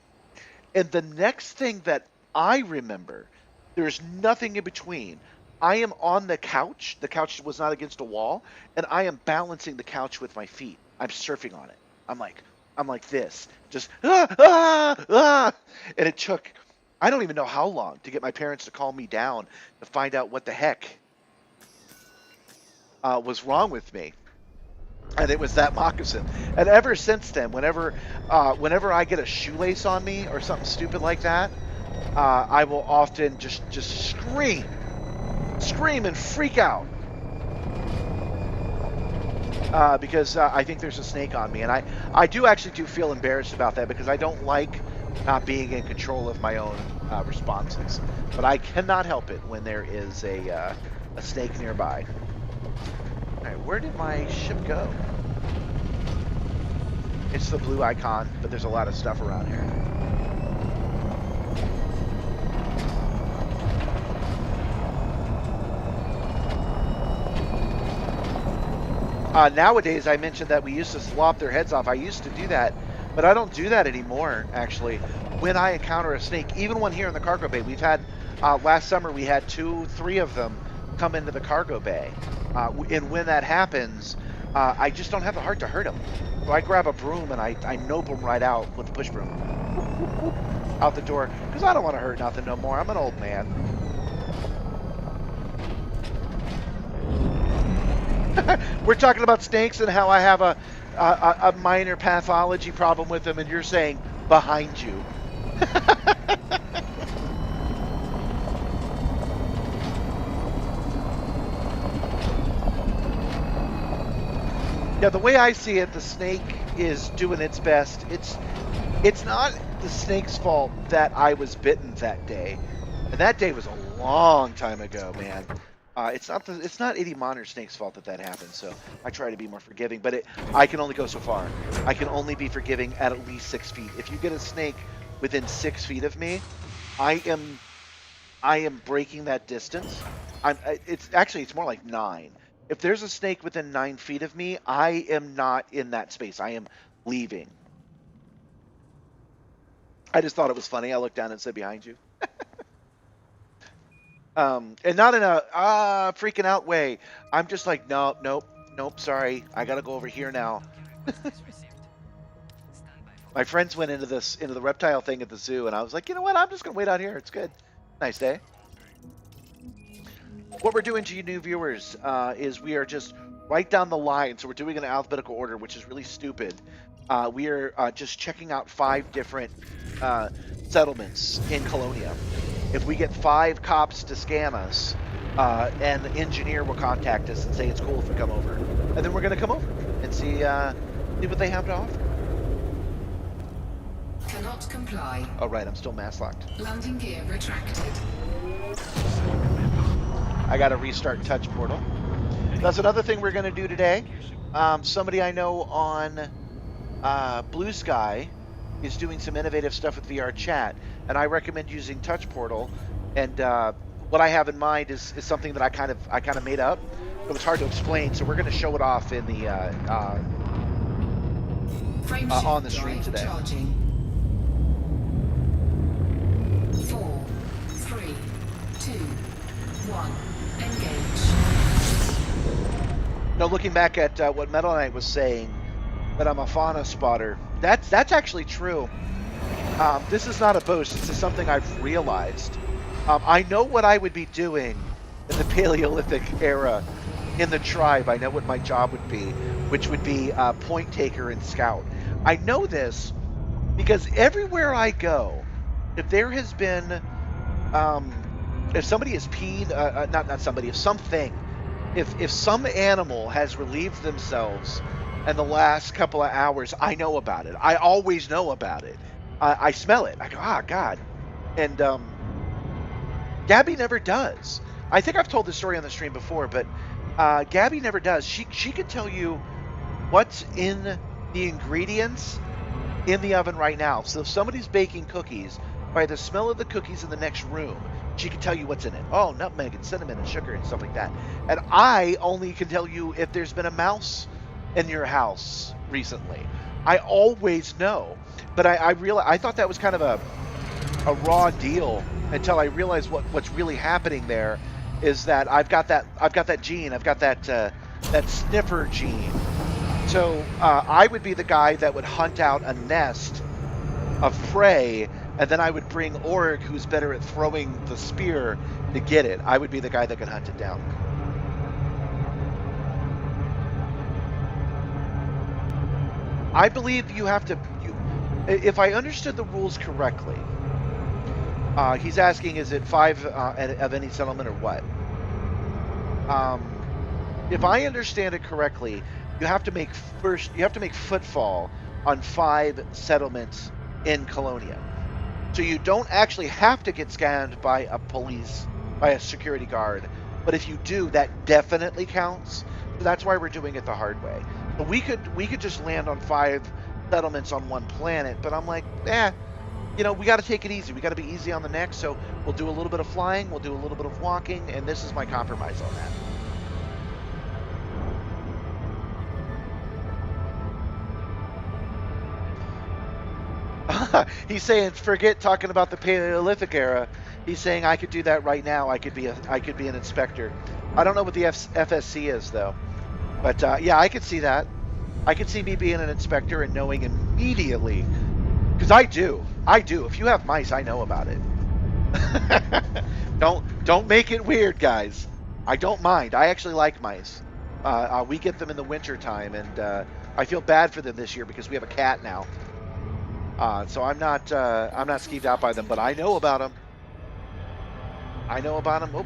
And the next thing that I remember, there's nothing in between. I am on the couch. The couch was not against a wall, and I am balancing the couch with my feet. I'm surfing on it. I'm like this, just and it took, I don't even know how long to get my parents to calm me down to find out what the heck was wrong with me. And it was that moccasin. And ever since then, whenever I get a shoelace on me or something stupid like that, I will often just scream and freak out because I think there's a snake on me, and I do feel embarrassed about that because I don't like not being in control of my own responses, but I cannot help it when there is a snake nearby. All right, where did my ship go? It's the blue icon, but there's a lot of stuff around here. Nowadays, I mentioned that we used to slop their heads off. I used to do that, but I don't do that anymore, actually. When I encounter a snake, even one here in the cargo bay, we've had, last summer, we had 2-3 of them come into the cargo bay. And when that happens, I just don't have the heart to hurt them. So I grab a broom and I nope them right out with the push broom. Out the door, because I don't want to hurt nothing no more. I'm an old man. We're talking about snakes and how I have a minor pathology problem with them, and you're saying behind you. Yeah, the way I see it, the snake is doing its best. It's not the snake's fault that I was bitten that day, and that day was a long time ago, man. It's not any modern snake's fault that happened. So I try to be more forgiving, but I can only go so far. I can only be forgiving at least 6 feet. If you get a snake within 6 feet of me, I am breaking that distance. It's more like 9. If there's a snake within 9 feet of me, I am not in that space. I am leaving. I just thought it was funny. I looked down and said behind you. And not in a freaking out way. I'm just like, no, nope, sorry. I gotta go over here now. My friends went into the reptile thing at the zoo, and I was like, you know what? I'm just gonna wait out here. It's good. Nice day. What we're doing to you new viewers is we are just right down the line. So we're doing an alphabetical order, which is really stupid. We are just checking out 5 different settlements in Colonia. If we get 5 cops to scan us, an engineer will contact us and say it's cool if we come over. And then we're going to come over and see what they have to offer. Cannot comply. Oh, right, I'm still mask locked. Landing gear retracted. I got to restart touch portal. That's another thing we're going to do today. Somebody I know on Blue Sky is doing some innovative stuff with VR chat, and I recommend using touch portal. And what I have in mind is something that I kind of made up. It was hard to explain, so we're going to show it off in the on the stream today. Charging. 4, 3, 2, 1. Engage. No, looking back at what Metal Knight was saying, that I'm a fauna spotter. That's actually true. This is not a boast. This is something I've realized. I know what I would be doing in the Paleolithic era in the tribe. I know what my job would be, which would be point taker and scout. I know this because everywhere I go, if there has been, if somebody has peed, not somebody, if something, if some animal has relieved themselves in the last couple of hours, I know about it. I always know about it. I smell it. I go, God. And Gabby never does. I think I've told this story on the stream before, but Gabby never does. She could tell you what's in the ingredients in the oven right now. So if somebody's baking cookies, by the smell of the cookies in the next room, she can tell you what's in it. Oh, nutmeg and cinnamon and sugar and stuff like that. And I only can tell you if there's been a mouse in your house recently. I always know. But I thought that was kind of a raw deal until I realized what's really happening there is that I've got that gene. I've got that sniffer gene. So I would be the guy that would hunt out a nest of prey, and then I would bring Org, who's better at throwing the spear, to get it. I would be the guy that could hunt it down. I believe you have to... if I understood the rules correctly, he's asking, is it 5 of any settlement or what? If I understand it correctly, you have to make footfall on 5 settlements in Colonia. So you don't actually have to get scanned by a security guard, but if you do, that definitely counts. So that's why we're doing it the hard way. But we could just land on 5 settlements on one planet, but I'm like, we got to take it easy. We got to be easy on the neck. So we'll do a little bit of flying, we'll do a little bit of walking, and this is my compromise on that. He's saying, forget talking about the Paleolithic era. He's saying I could do that right now. I could be an inspector. I don't know what the FSC is though, but yeah, I could see that. I could see me being an inspector and knowing immediately, because I do. If you have mice, I know about it. Don't make it weird, guys. I don't mind. I actually like mice. We get them in the winter time, and I feel bad for them this year because we have a cat now. So I'm not skeeved out by them, but I know about them. I know about them. Oh,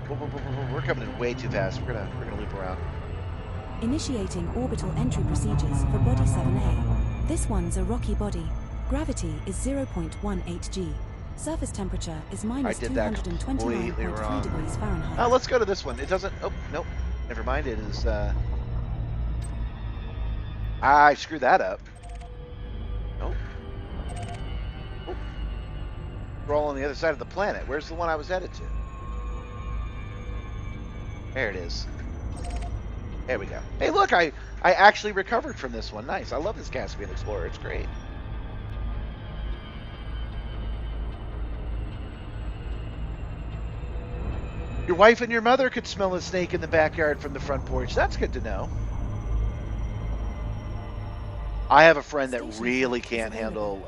we're coming in way too fast. We're gonna loop around. Initiating orbital entry procedures for Body 7A. This one's a rocky body. Gravity is 0.18 g. Surface temperature is I did that completely 229.3 wrong. degrees Fahrenheit. Now let's go to this one. It doesn't. Oh, nope. Never mind. It is. I screwed that up. Nope. Oh. We're all on the other side of the planet. Where's the one I was headed to? There it is. There we go. Hey, look, I actually recovered from this one. Nice. I love this Caspian Explorer. It's great. Your wife and your mother could smell a snake in the backyard from the front porch. That's good to know. I have a friend that really can't handle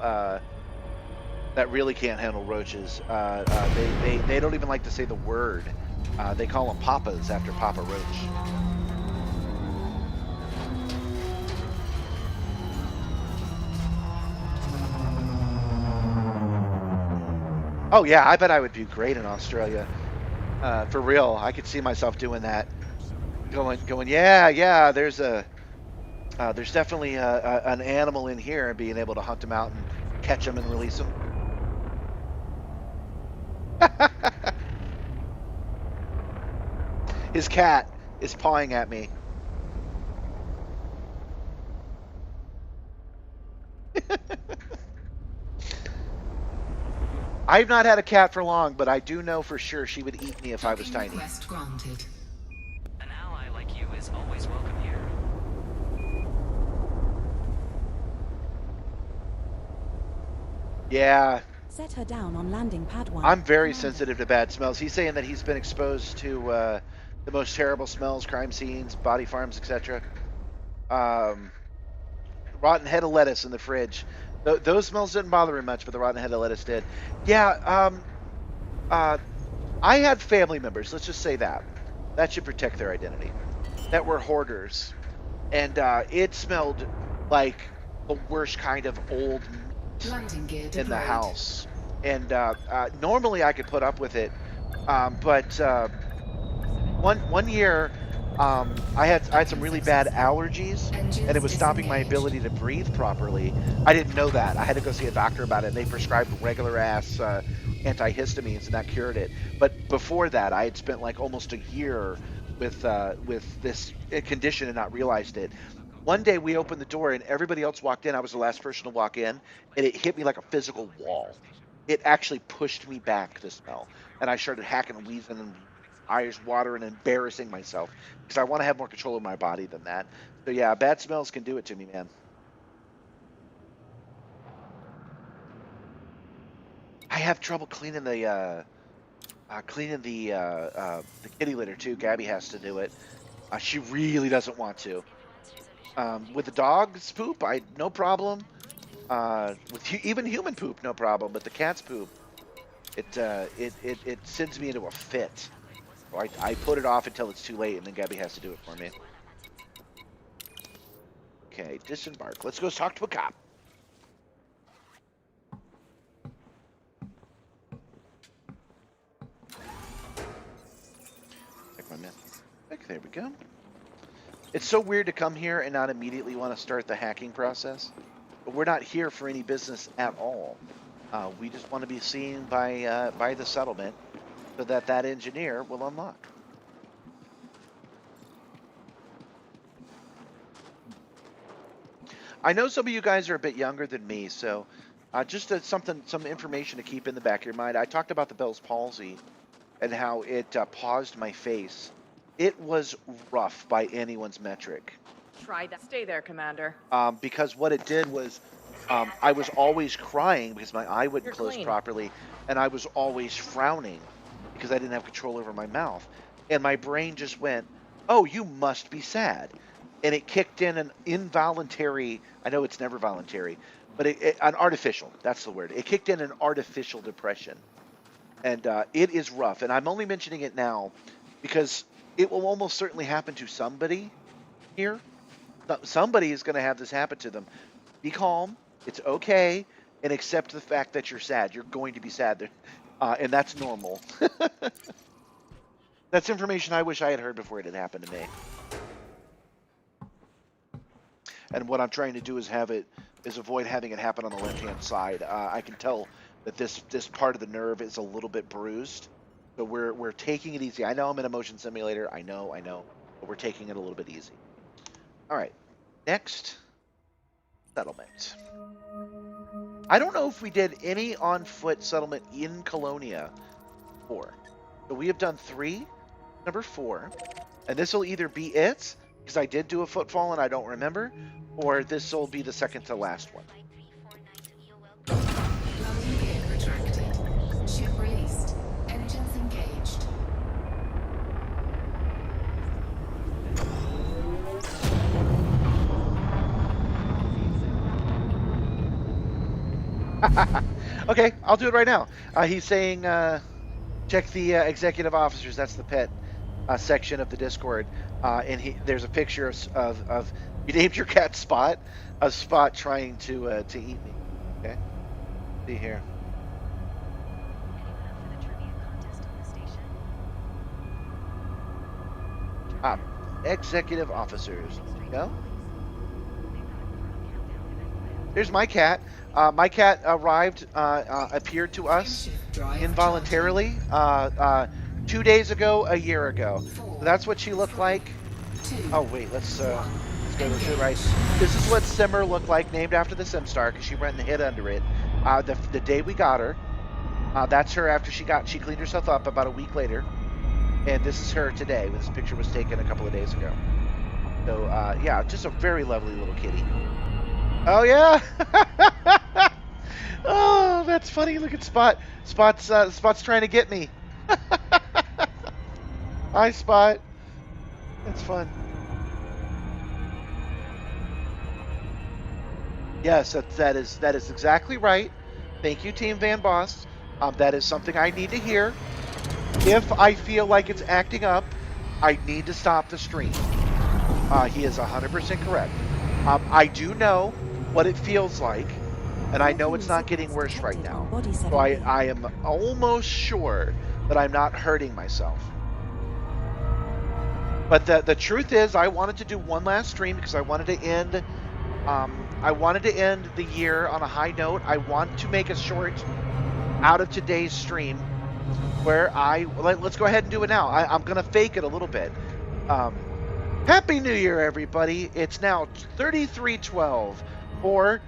roaches. They don't even like to say the word. They call them papas after Papa Roach. Oh yeah, I bet I would do great in Australia. For real, I could see myself doing that. Going. Yeah. There's definitely an animal in here, and being able to hunt them out and catch them and release them. His cat is pawing at me. I've not had a cat for long, but I do know for sure she would eat me if I was tiny. Request granted. An ally like you is always welcome here. Yeah. Set her down on landing pad 1. I'm very sensitive to bad smells. He's saying that he's been exposed to the most terrible smells, crime scenes, body farms, etc. Rotten head of lettuce in the fridge. Those smells didn't bother me much, but the rotten head of lettuce did. Yeah, I had family members, let's just say that. That should protect their identity. That were hoarders. And it smelled like the worst kind of old Landing gear in the deployed. house. And normally I could put up with it. But one year I had some really bad allergies, and it was stopping my ability to breathe properly. I didn't know that. I had to go see a doctor about it, and they prescribed regular ass antihistamines, and that cured it. But before that, I had spent like almost a year with this condition and not realized it. One day we opened the door and everybody else walked in. I was the last person to walk in, and it hit me like a physical wall. It actually pushed me back, the smell, and I started hacking and wheezing and eyes watering and embarrassing myself because I want to have more control of my body than that. So yeah, bad smells can do it to me, man. I have trouble cleaning the kitty litter too. Gabby has to do it. She really doesn't want to. With the dog's poop, no problem. Even human poop, no problem. But the cat's poop, it sends me into a fit. So I put it off until it's too late, and then Gabby has to do it for me. Okay, disembark. Let's go talk to a cop. Check my myth. There we go. It's so weird to come here and not immediately want to start the hacking process. But we're not here for any business at all. We just want to be seen by the settlement so that engineer will unlock. I know some of you guys are a bit younger than me, so just some information to keep in the back of your mind. I talked about the Bell's palsy and how it paused my face. It was rough by anyone's metric. Try that. Stay there, Commander. Because what it did was I was always crying because my eye wouldn't You're close clean. properly, and I was always frowning because I didn't have control over my mouth. And my brain just went, oh, you must be sad. And it kicked in an involuntary, I know it's never voluntary, but an artificial, that's the word. It kicked in an artificial depression. And it is rough. And I'm only mentioning it now because it will almost certainly happen to somebody. here. Somebody is going to have this happen to them. Be calm. It's okay, and accept the fact that you're sad. You're going to be sad, and that's normal. That's information I wish I had heard before it had happened to me. And what I'm trying to do is avoid having it happen on the left-hand side. I can tell that this part of the nerve is a little bit bruised, so we're taking it easy. I know I'm in a motion simulator. I know, but we're taking it a little bit easy. All right, next settlement. I don't know if we did any on-foot settlement in Colonia before. So we have done 3, number 4, and this will either be it, because I did do a footfall and I don't remember, or this will be the second to last one. Landing gear retracted. Ship released. Engines engaged. Okay, I'll do it right now. He's saying, check the executive officers. That's the pet section of the Discord. And there's a picture of you named your cat Spot, a Spot trying to eat me. Okay, see here. Executive officers. There you go. There's my cat. My cat arrived, appeared to us involuntarily 2 days ago, a year ago. So that's what she looked like. Oh wait, let's go to the right. This is what Simmer looked like, named after the Simstarr, because she went and hid under it. The day we got her, that's her after she cleaned herself up about a week later, and this is her today. This picture was taken a couple of days ago. So yeah, just a very lovely little kitty. Oh yeah. Oh, that's funny. Look at Spot. Spot's trying to get me. Hi, Spot. That's fun. Yes, that is exactly right. Thank you, Team Van Boss. That is something I need to hear. If I feel like it's acting up, I need to stop the stream. He is 100% correct. I do know what it feels like, and I know it's not getting worse right now. So I am almost sure that I'm not hurting myself. But the truth is, I wanted to do one last stream because I wanted to end the year on a high note. I want to make a short out of today's stream where let's go ahead and do it now. I'm gonna fake it a little bit. Happy New Year, everybody! It's now 33/12 or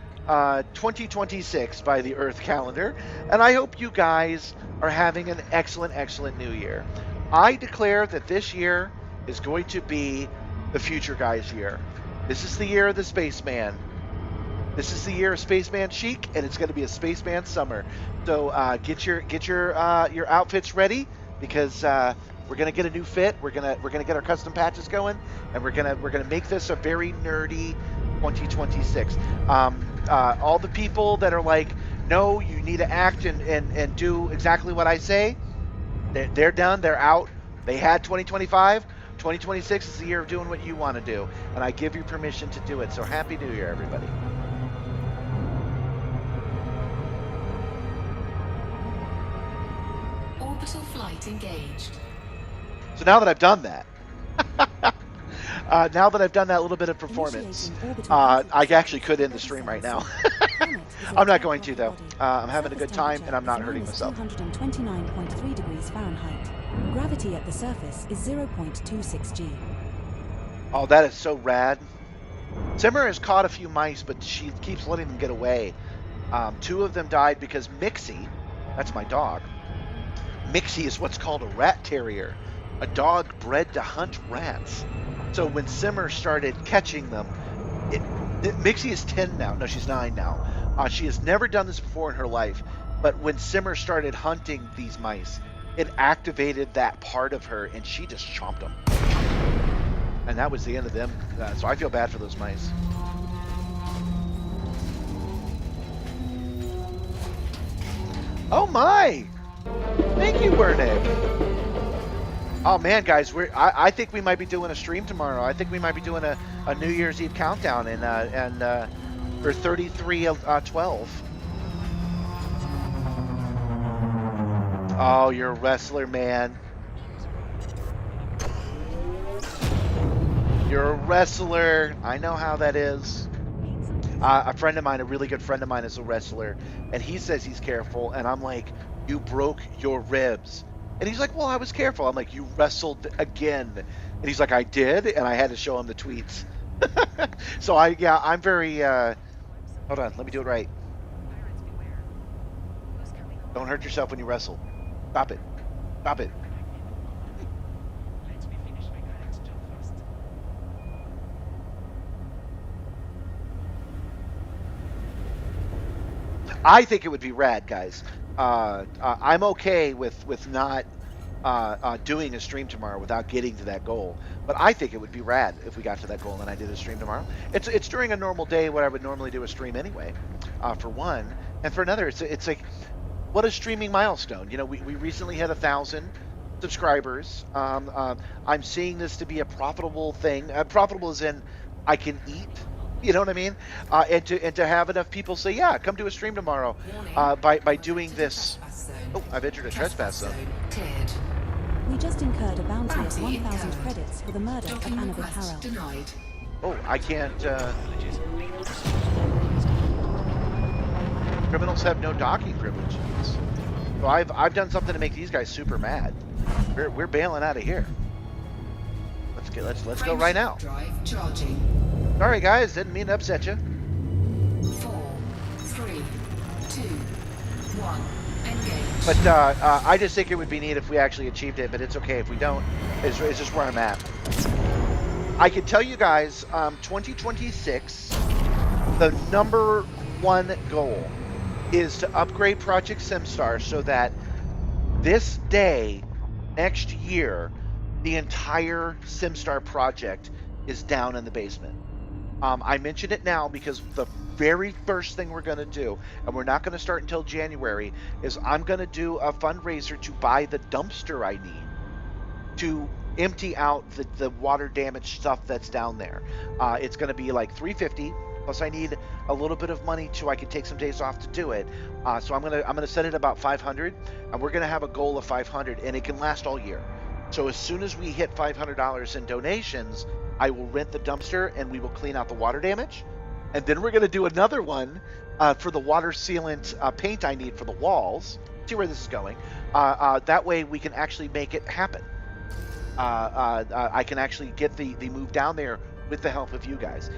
2026 by the Earth calendar, and I hope you guys are having an excellent New Year. I declare that this year is going to be the future guy's year. This is the year of the spaceman. This is the year of Spaceman Chic, and it's going to be a Spaceman summer. So get your outfits ready, because we're gonna get a new fit. We're gonna get our custom patches going, and we're gonna make this a very nerdy 2026. All the people that are like, no, you need to act and do exactly what I say, they're done. They're out. They had 2025. 2026 is the year of doing what you want to do, and I give you permission to do it. So Happy New Year, everybody. Orbital flight engaged. So now that I've done that, now that I've done that little bit of performance, I actually could end the stream right now. I'm not going to, though. I'm having a good time, and I'm not hurting myself. 229.3 degrees Fahrenheit. Gravity at the surface is 0.26 G. Oh, that is so rad. Simmer has caught a few mice, but she keeps letting them get away. 2 of them died because Mixie, that's my dog, Mixie is what's called a rat terrier, a dog bred to hunt rats. So when Simmer started catching them, Mixie is 10 now. No, she's 9 now. She has never done this before in her life, but when Simmer started hunting these mice, it activated that part of her, and she just chomped them. And that was the end of them. So I feel bad for those mice. Oh my! Thank you, Wernick. Oh man, guys, I think we might be doing a stream tomorrow. I think we might be doing a New Year's Eve countdown and for 3312. Oh, you're a wrestler, man. You're a wrestler. I know how that is. A friend of mine, a really good friend of mine, is a wrestler, and he says he's careful, and I'm like, you broke your ribs. And he's like, well, I was careful. I'm like, you wrestled again. And he's like, I did, and I had to show him the tweets. So yeah, I'm very, hold on, let me do it right. Pirates beware. Who's coming over? Don't hurt yourself when you wrestle. Stop it. Stop it. Let me finish my guidance job first. I think it would be rad, guys. I'm okay with not doing a stream tomorrow without getting to that goal. But I think it would be rad if we got to that goal and I did a stream tomorrow. It's during a normal day what I would normally do a stream anyway, for one, and for another, it's like, what a streaming milestone. You know, we recently had 1,000 subscribers. I'm seeing this to be a profitable thing. Profitable as in I can eat. You know what I mean? And to have enough people say, yeah, come do a stream tomorrow, by doing this. Oh, I've entered a trespass zone. Cleared. We just incurred a bounty of Bounty 1,000 incurred. credits for the murder of Docking Annabeth request Harrell. denied. Oh, I can't. Privileges. Being able to solve Criminals have no docking privileges. So I've done something to make these guys super mad. We're bailing out of here. Let's go right now. Drive charging. Sorry guys, didn't mean to upset you. 4, 3, 2, 1. Engage. But I just think it would be neat if we actually achieved it. But it's okay if we don't. It's just where I'm at. I can tell you guys, 2026, the #1 goal is to upgrade Project Simstarr so that this day next year, the entire Simstarr project is down in the basement. I mention it now because the very first thing we're going to do, and we're not going to start until January, is I'm going to do a fundraiser to buy the dumpster I need to empty out the water damaged stuff that's down there. It's going to be like $350, plus I need a little bit of money so I can take some days off to do it. So I'm gonna set it about 500, and we're gonna have a goal of 500, and it can last all year. So as soon as we hit $500 in donations, I will rent the dumpster and we will clean out the water damage. And then we're going to do another one for the water sealant paint I need for the walls. See where this is going. That way we can actually make it happen. I can actually get the move down there with the help of you guys.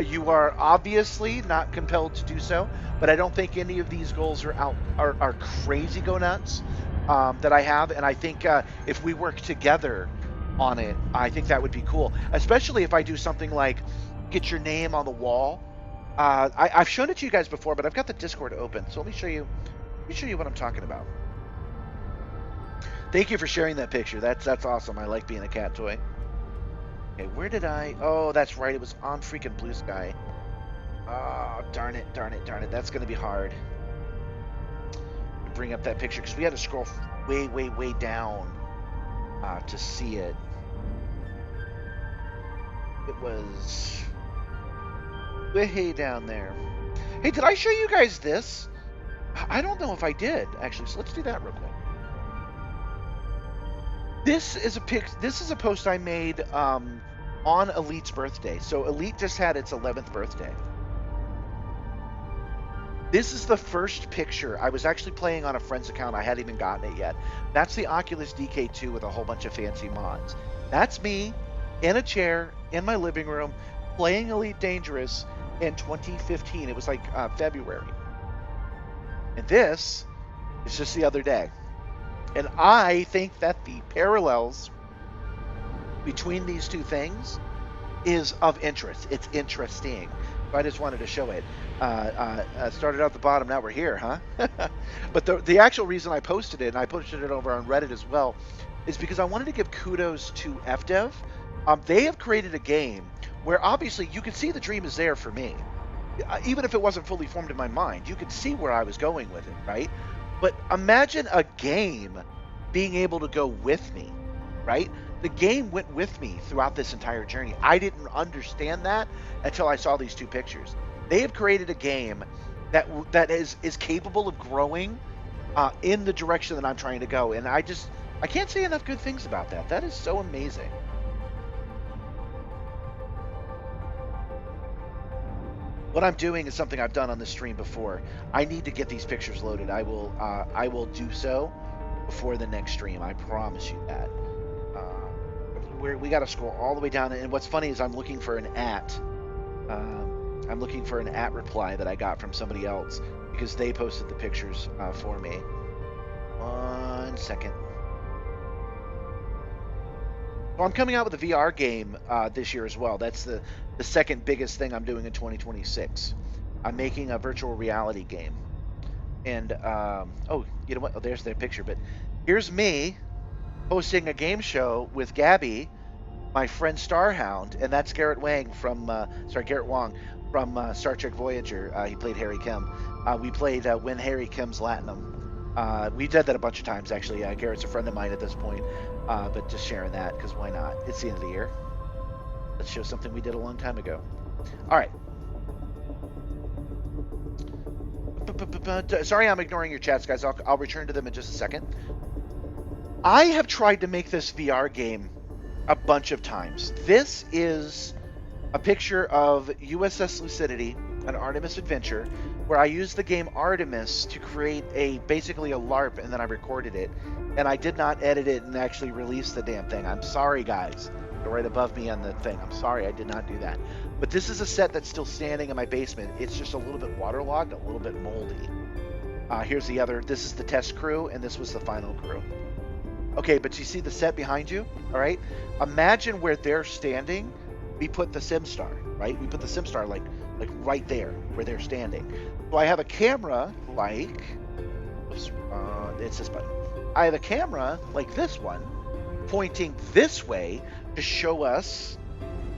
You are obviously not compelled to do so, but I don't think any of these goals are crazy go nuts that I have. And I think if we work together on it, I think that would be cool, especially if I do something like get your name on the wall. I've shown it to you guys before, but I've got the Discord open, so let me show you what I'm talking about. Thank you for sharing that picture. That's awesome. I like being a cat toy. Okay, where did I? Oh, that's right. It was on freaking Blue Sky. Oh, darn it. That's going to be hard to bring up that picture because we had to scroll way down to see it. It was way down there. Hey, did I show you guys this? I don't know if I did, actually, so let's do that real quick. This is a post I made on Elite's birthday. So Elite just had its 11th birthday. This is the first picture. I was actually playing on a friend's account. I hadn't even gotten it yet. That's the Oculus DK2 with a whole bunch of fancy mods. That's me in a chair in my living room playing Elite Dangerous in 2015. It was like February. And this is just the other day. And I think that the parallels between these two things is of interest. It's interesting. So I just wanted to show it. Started out the bottom, now we're here, huh? But the actual reason I posted it, and I posted it over on Reddit as well, is because I wanted to give kudos to FDev. They have created a game where obviously you can see the dream is there for me. Even if it wasn't fully formed in my mind, you could see where I was going with it, right? But imagine a game being able to go with me, right? The game went with me throughout this entire journey. I didn't understand that until I saw these two pictures. They have created a game that is capable of growing in the direction that I'm trying to go, and I can't say enough good things about that. That is so amazing. What I'm doing is something I've done on the stream before. I need to get these pictures loaded. I will do so before the next stream. I promise you that. We got to scroll all the way down, and what's funny is I'm looking for an at. I'm looking for an at reply that I got from somebody else because they posted the pictures for me. 1 second. Well, I'm coming out with a VR game this year as well. That's the second biggest thing I'm doing in 2026. I'm making a virtual reality game. And, oh, you know what? Oh, there's their picture. But here's me hosting a game show with Gabby, my friend Starhound, and that's Garrett Wang from, Garrett Wong from Star Trek Voyager. He played Harry Kim. We played When Harry Kim's Latinum. We did that a bunch of times, actually. Garrett's a friend of mine at this point, but just sharing that, because why not? It's the end of the year. Let's show something we did a long time ago. All right. Sorry I'm ignoring your chats, guys. I'll return to them in just a second. I have tried to make this VR game a bunch of times. This is a picture of USS Lucidity, an Artemis adventure, where I used the game Artemis to create basically a LARP, and then I recorded it. And I did not edit it and actually release the damn thing. I'm sorry, guys. They're right above me on the thing. I'm sorry, I did not do that. But this is a set that's still standing in my basement. It's just a little bit waterlogged, a little bit moldy. Here's the other. This is the test crew, and this was the final crew. Okay, but you see the set behind you? All right? Imagine where they're standing. We put the Simstarr, right? We put the Simstarr like right there where they're standing. So I have a camera like, oops, it's this button. I have a camera like this one pointing this way to show us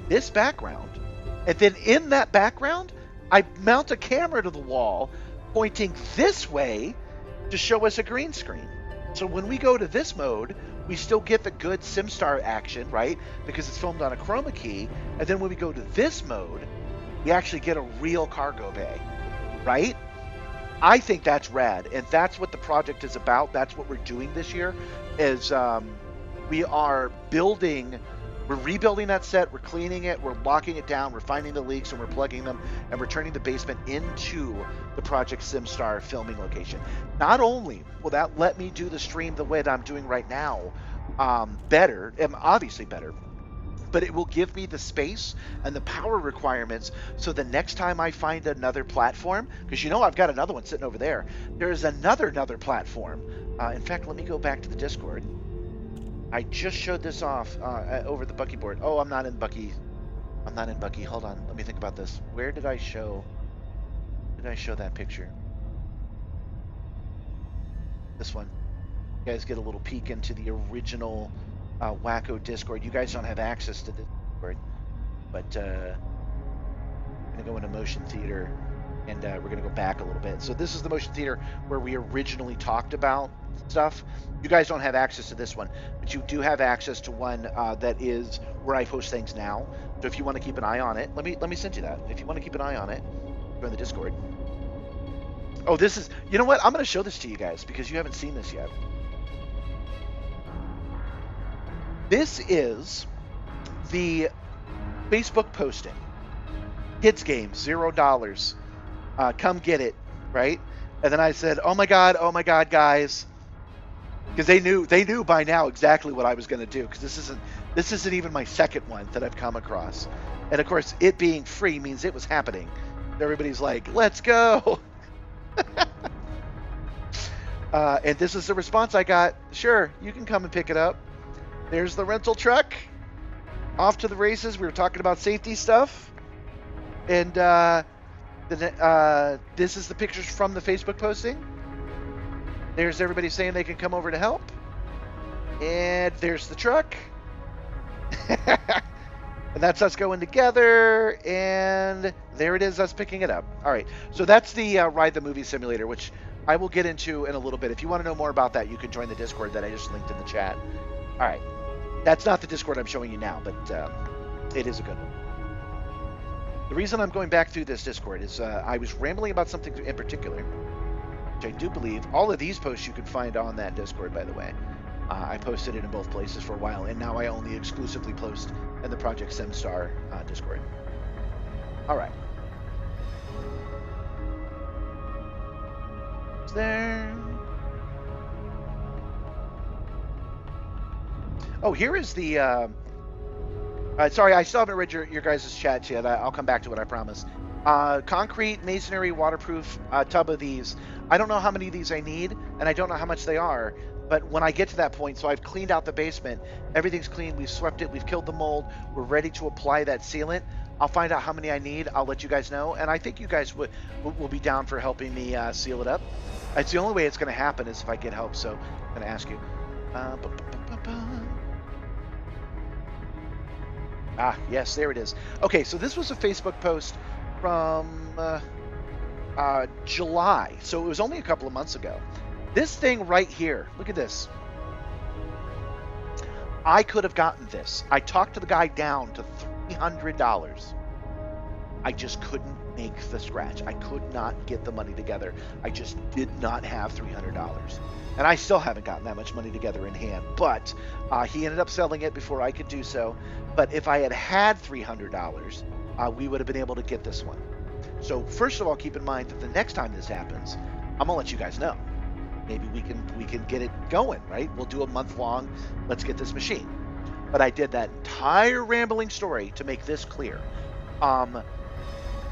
this background. And then in that background, I mount a camera to the wall pointing this way to show us a green screen. So when we go to this mode, we still get the good Simstarr action, right? Because it's filmed on a chroma key. And then when we go to this mode, we actually get a real cargo bay, right? I think that's rad, and that's what the project is about. That's what we're doing this year, is we are building, we're rebuilding that set, we're cleaning it, we're locking it down, we're finding the leaks, and we're plugging them, and we're turning the basement into the Project Simstarr filming location. Not only will that let me do the stream the way that I'm doing right now better, and obviously better, but it will give me the space and the power requirements so the next time I find another platform, because you know I've got another one sitting over there, there is another platform. In fact, let me go back to the Discord. I just showed this off over the Bucky board. Oh, I'm not in Bucky. I'm not in Bucky. Hold on. Let me think about this. Where did I show that picture? This one. You guys get a little peek into the original Wacko Discord. You guys don't have access to this Discord, but I'm gonna go into motion theater, and we're gonna go back a little bit. So this is the motion theater where we originally talked about stuff. You guys don't have access to this one, but you do have access to one that is where I post things now. So if you want to keep an eye on it, let me send you that. If you want to keep an eye on it, go in the Discord. Oh, this is, you know what? I'm gonna show this to you guys because you haven't seen this yet. This is the Facebook posting. Kids game, $0. Come get it, right? And then I said, oh my God, guys. Because they knew by now exactly what I was going to do. Because this isn't even my second one that I've come across. And of course, it being free means it was happening. Everybody's like, let's go. And this is the response I got. Sure, you can come and pick it up. There's the rental truck. Off to the races. We were talking about safety stuff. And this is the pictures from the Facebook posting. There's everybody saying they can come over to help. And there's the truck. And that's us going together. And there it is, us picking it up. All right. So that's the Ride the Movie Simulator, which I will get into in a little bit. If you want to know more about that, you can join the Discord that I just linked in the chat. All right. That's not the Discord I'm showing you now, but it is a good one. The reason I'm going back through this Discord is I was rambling about something in particular, which I do believe all of these posts you can find on that Discord, by the way. I posted it in both places for a while, and now I only exclusively post in the Project Simstarr Discord. All right. Is there? Oh, here is the. Sorry, I still haven't read your guys' chats yet. I'll come back to it, I promise. Concrete, masonry, waterproof tub of these. I don't know how many of these I need, and I don't know how much they are. But when I get to that point, so I've cleaned out the basement, everything's clean, we've swept it, we've killed the mold, we're ready to apply that sealant. I'll find out how many I need, I'll let you guys know, and I think you guys will be down for helping me seal it up. It's the only way it's going to happen is if I get help, so I'm going to ask you. Yes, there it is. Okay, so this was a Facebook post from July, so it was only a couple of months ago. This thing right here, look at this. I could have gotten this. I talked to the guy down to $300. I just couldn't make the scratch. I could not get the money together. I just did not have $300. And I still haven't gotten that much money together in hand. But he ended up selling it before I could do so. But if I had had $300, we would have been able to get this one. So first of all, keep in mind that the next time this happens, I'm gonna let you guys know. Maybe we can get it going, right? We'll do a month long. Let's get this machine. But I did that entire rambling story to make this clear.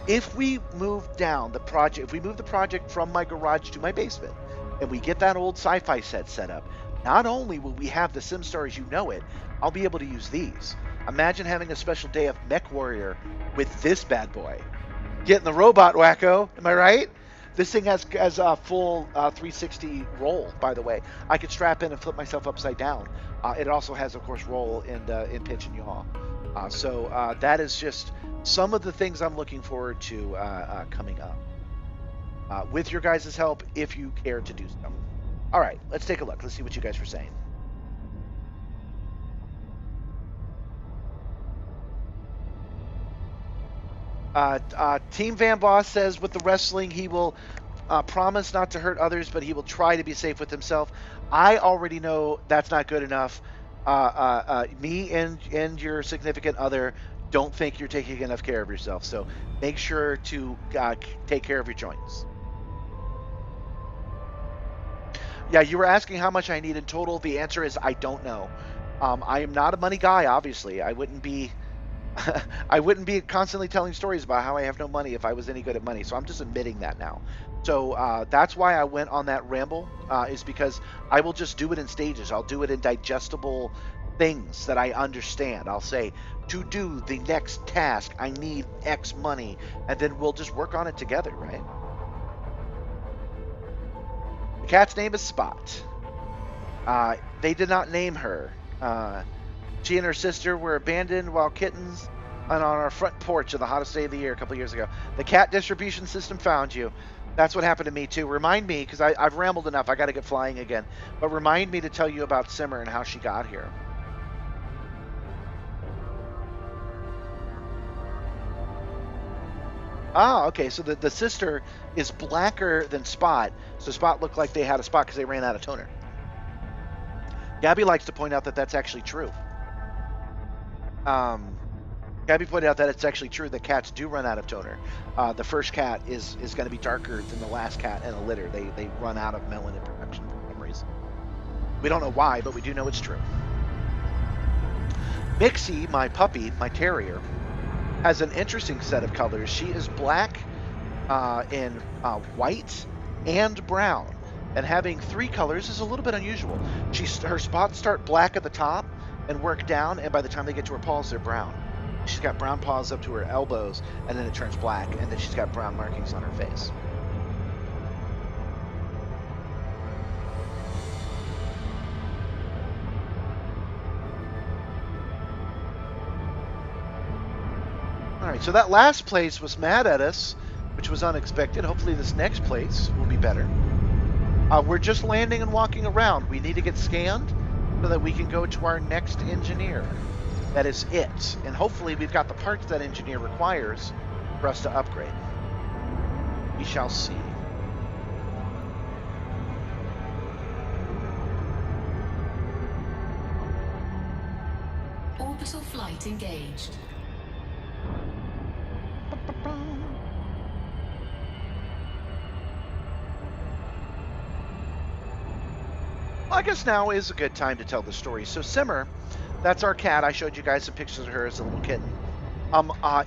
If we move down the project, if we move the project from my garage to my basement, and we get that old sci-fi set set up, not only will we have the Simstarr as you know it, I'll be able to use these. Imagine having a special day of Mech Warrior with this bad boy. Getting the robot wacko, am I right? This thing has a full 360 roll, by the way. I could strap in and flip myself upside down. It also has, of course, roll in pitch and yaw. So that is just some of the things I'm looking forward to coming up. With your guys' help, if you care to do so. All right, let's take a look. Let's see what you guys were saying. Team Van Boss says with the wrestling, he will promise not to hurt others, but he will try to be safe with himself. I already know that's not good enough. Me and your significant other don't think you're taking enough care of yourself. So make sure to take care of your joints. Yeah, you were asking how much I need in total. The answer is I don't know. I am not a money guy, obviously. I wouldn't be I wouldn't be constantly telling stories about how I have no money if I was any good at money. So I'm just admitting that now. So that's why I went on that ramble, is because I will just do it in stages. I'll do it in digestible things that I understand. I'll say, to do the next task, I need X money, and then we'll just work on it together, right? The cat's name is Spot. They did not name her. She and her sister were abandoned while kittens and on our front porch of the hottest day of the year a couple years ago. The cat distribution system found you. That's what happened to me too. Remind me, because I've rambled enough, I got to get flying again. But remind me to tell you about Simmer and how she got here. Ah, okay, so the sister is blacker than Spot. So Spot looked like they had a spot because they ran out of toner. Gabby likes to point out that that's actually true. Gabby pointed out that it's actually true that cats do run out of toner. The first cat is going to be darker than the last cat in a litter. They run out of melanin production for some reason. We don't know why, but we do know it's true. Mixie, my puppy, my terrier, has an interesting set of colors. She is black in white and brown. And having three colors is a little bit unusual. Her spots start black at the top and work down, and by the time they get to her paws, they're brown. She's got brown paws up to her elbows, and then it turns black, and then she's got brown markings on her face. Alright, so that last place was mad at us, which was unexpected. Hopefully this next place will be better. We're just landing and walking around. We need to get scanned. so that we can go to our next engineer. That is it. And hopefully we've got the parts that engineer requires for us to upgrade. We shall see. Orbital flight engaged. I guess now is a good time to tell the story. So Simmer, that's our cat. I showed you guys some pictures of her as a little kitten.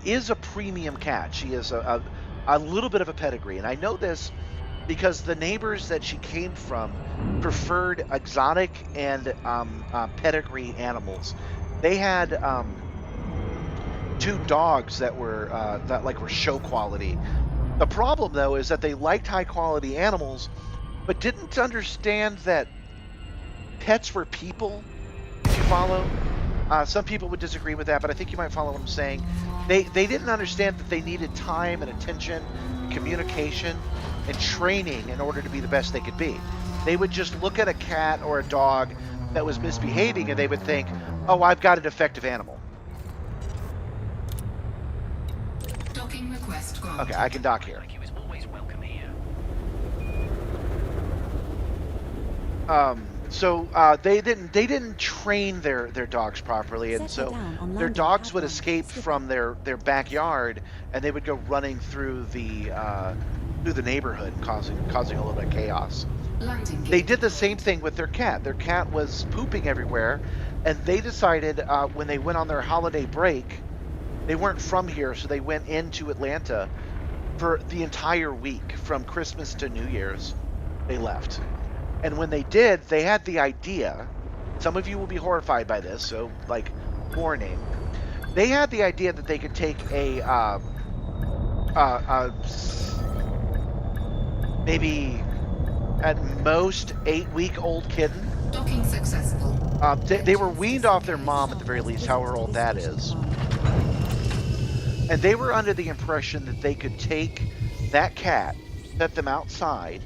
Is a premium cat. She is a little bit of a pedigree, and I know this because the neighbors that she came from preferred exotic and pedigree animals. They had two dogs that were were show quality. The problem though is that they liked high quality animals, but didn't understand that pets were people. If you follow, some people would disagree with that, but I think you might follow what I'm saying. They didn't understand that they needed time and attention, and communication, and training in order to be the best they could be. They would just look at a cat or a dog that was misbehaving, and they would think, "Oh, I've got a defective animal." Docking request granted. Okay, I can dock here. Like he was always welcome here. So they didn't train their dogs properly, and Settle so down on their landing dogs pad would 1. escape Skipper. from their backyard, and they would go running through the neighborhood, causing a little bit of chaos. Landing They gear did the same deployed. thing with their cat. Their cat was pooping everywhere, and they decided when they went on their holiday break, they weren't from here, so they went into Atlanta for the entire week from Christmas to New Year's. They left. And when they did, they had the idea. Some of you will be horrified by this, so like warning. They had the idea that they could take maybe at most 8-week-old kitten. Docking successful. They were weaned off their mom at the very least, however old that is. And they were under the impression that they could take that cat, set them outside,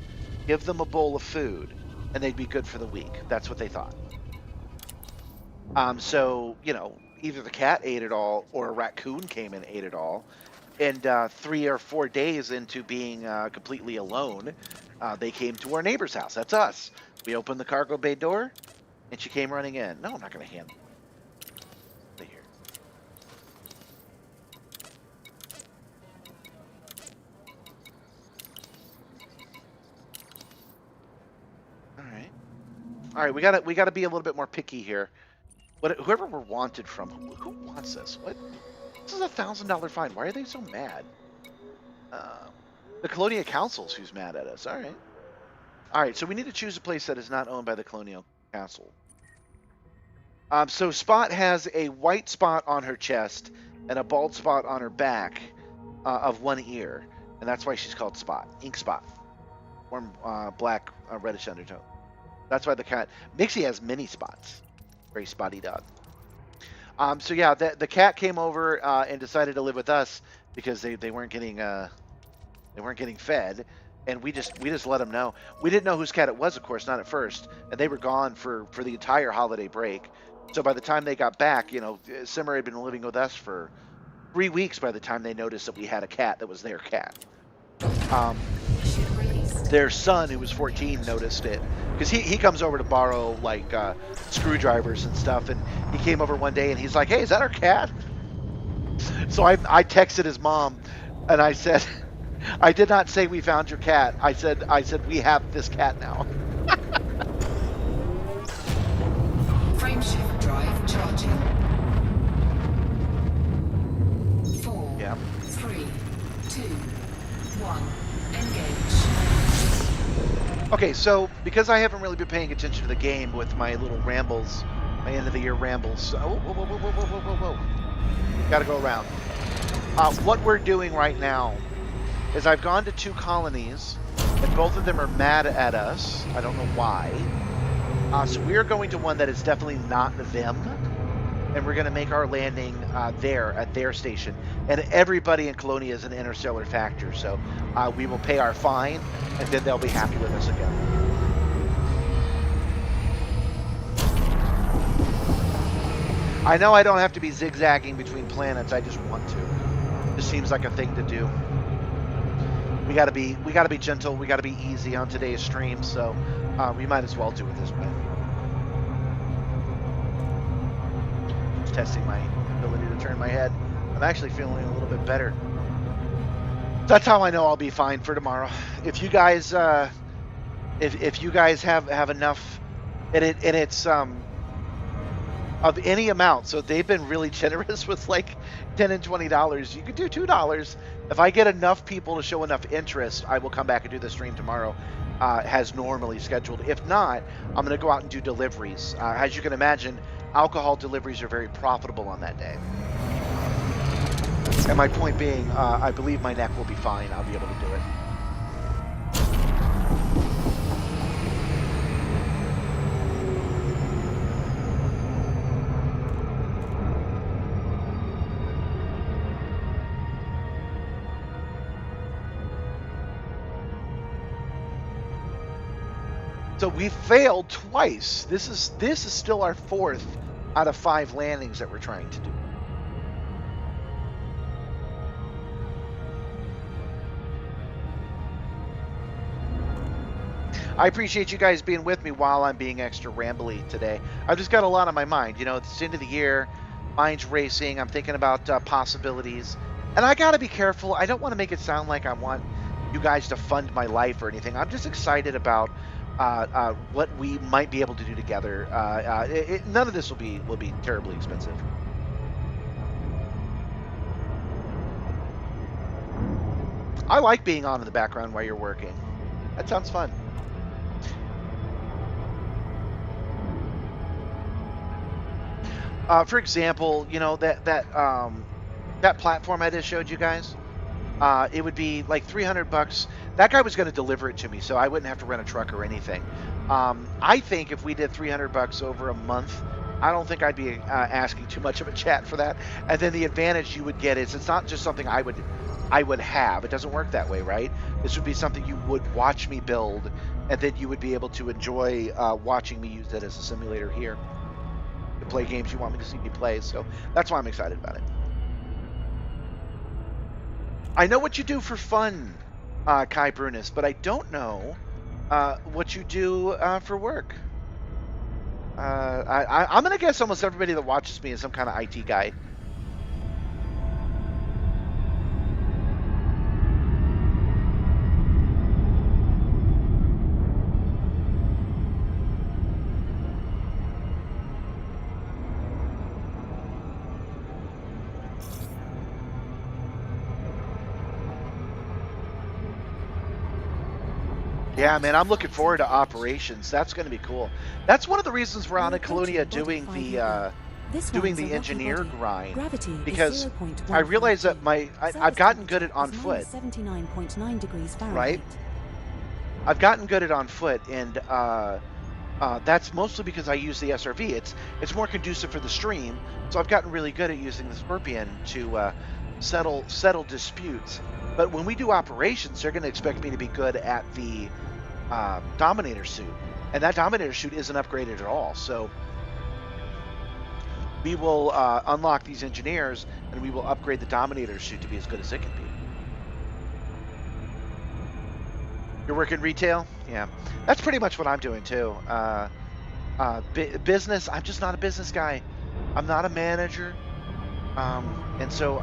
give them a bowl of food, and they'd be good for the week. That's what they thought. So, either the cat ate it all or a raccoon came and ate it all. And 3 or 4 days into being completely alone, they came to our neighbor's house. That's us. We opened the cargo bay door, and she came running in. No, I'm not going to hand it here. All right, we gotta be a little bit more picky here. Whoever we're wanted from, who wants this? What? This is $1,000 fine. Why are they so mad? The Colonial Council's who's mad at us. All right. So we need to choose a place that is not owned by the Colonial Council. So Spot has a white spot on her chest and a bald spot on her back of one ear, and that's why she's called Spot. Ink Spot. Warm black reddish undertone. That's why the cat. Mixie has many spots. Very spotty dog. So yeah, the cat came over and decided to live with us because they weren't getting fed, and we just let them know. We didn't know whose cat it was, of course, not at first, and they were gone for the entire holiday break. So by the time they got back, Simmer had been living with us for 3 weeks by the time they noticed that we had a cat that was their cat. Ship released. Their son, who was 14, noticed it because he comes over to borrow like screwdrivers and stuff, and he came over one day and he's like, "Hey, is that our cat?" So I texted his mom, and I said, "I did not say we found your cat. I said we have this cat now." Frameshift drive charging. 4, Yeah. 3, 2, 1. Engage. Okay, so because I haven't really been paying attention to the game with my little rambles, my end of the year rambles. Whoa. Gotta go around. What we're doing right now is I've gone to 2 colonies, and both of them are mad at us. I don't know why. So we are going to one that is definitely not them, and we're going to make our landing there at their station. And everybody in Colonia is an interstellar factor, so we will pay our fine, and then they'll be happy with us again. I know I don't have to be zigzagging between planets. I just want to. Just seems like a thing to do. We gotta be gentle. We gotta be easy on today's stream. So we might as well do it this way. Just testing my ability to turn my head. I'm actually feeling a little bit better. That's how I know I'll be fine for tomorrow. If you guys, if you guys have enough, and it's of any amount, so they've been really generous with like $10 and $20. You could do $2. If I get enough people to show enough interest, I will come back and do the stream tomorrow, as normally scheduled. If not, I'm going to go out and do deliveries. As you can imagine, alcohol deliveries are very profitable on that day. And my point being, I believe my neck will be fine. I'll be able to do it. So we failed twice. This is still our 4th out of 5 landings that we're trying to do. I appreciate you guys being with me while I'm being extra rambly today. I've just got a lot on my mind. You know, it's the end of the year, mind's racing. I'm thinking about possibilities, and I got to be careful. I don't want to make it sound like I want you guys to fund my life or anything. I'm just excited about what we might be able to do together. None of this will be terribly expensive. I like being on in the background while you're working. That sounds fun. For example, you know, that platform I just showed you guys, it would be like 300 bucks. That guy was going to deliver it to me, so I wouldn't have to rent a truck or anything. I think if we did 300 bucks over a month, I don't think I'd be asking too much of a chat for that. And then the advantage you would get is it's not just something I would have. It doesn't work that way, right? This would be something you would watch me build, and then you would be able to enjoy watching me use it as a simulator here to play games you want me to see me play. So that's why I'm excited about it. I know what you do for fun, Kai Brunis, but I don't know what you do for work. I'm going to guess almost everybody that watches me is some kind of IT guy. Yeah, man, I'm looking forward to operations. That's going to be cool. That's one of the reasons we're on a Colonia doing the engineer grind, because I realize that I've gotten good at on foot. 79.9 degrees Fahrenheit. Right? I've gotten good at on foot, and that's mostly because I use the SRV. It's more conducive for the stream, so I've gotten really good at using the Scorpion to settle disputes. But when we do operations, they're going to expect me to be good at the Dominator suit, and that Dominator suit isn't upgraded at all. So we will unlock these engineers, and we will upgrade the Dominator suit to be as good as it can be. You're working retail? Yeah, that's pretty much what I'm doing too. Business, I'm just not a business guy. I'm not a manager, and so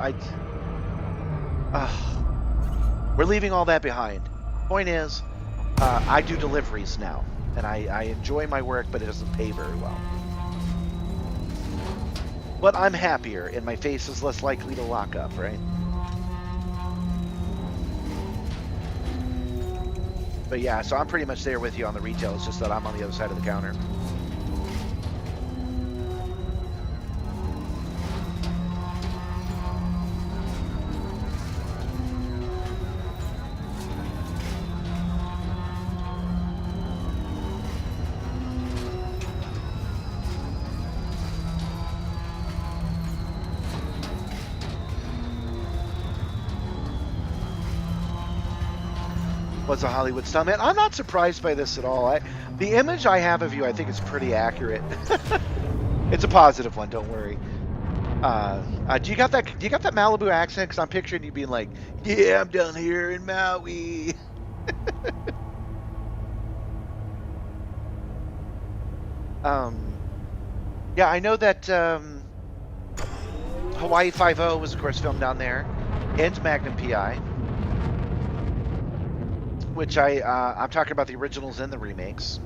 we're leaving all that behind. Point is, I do deliveries now, and I enjoy my work, but it doesn't pay very well. But I'm happier, and my face is less likely to lock up, right? But yeah, so I'm pretty much there with you on the retail. It's just that I'm on the other side of the counter. Was a Hollywood stuntman. I'm not surprised by this at all. The image I have of you, I think, is pretty accurate. It's a positive one. Don't worry. Do you got that? Do you got that Malibu accent? Because I'm picturing you being like, "Yeah, I'm down here in Maui." Yeah, I know that Hawaii Five-0 was, of course, filmed down there, and Magnum PI, which I'm talking about the originals and the remakes.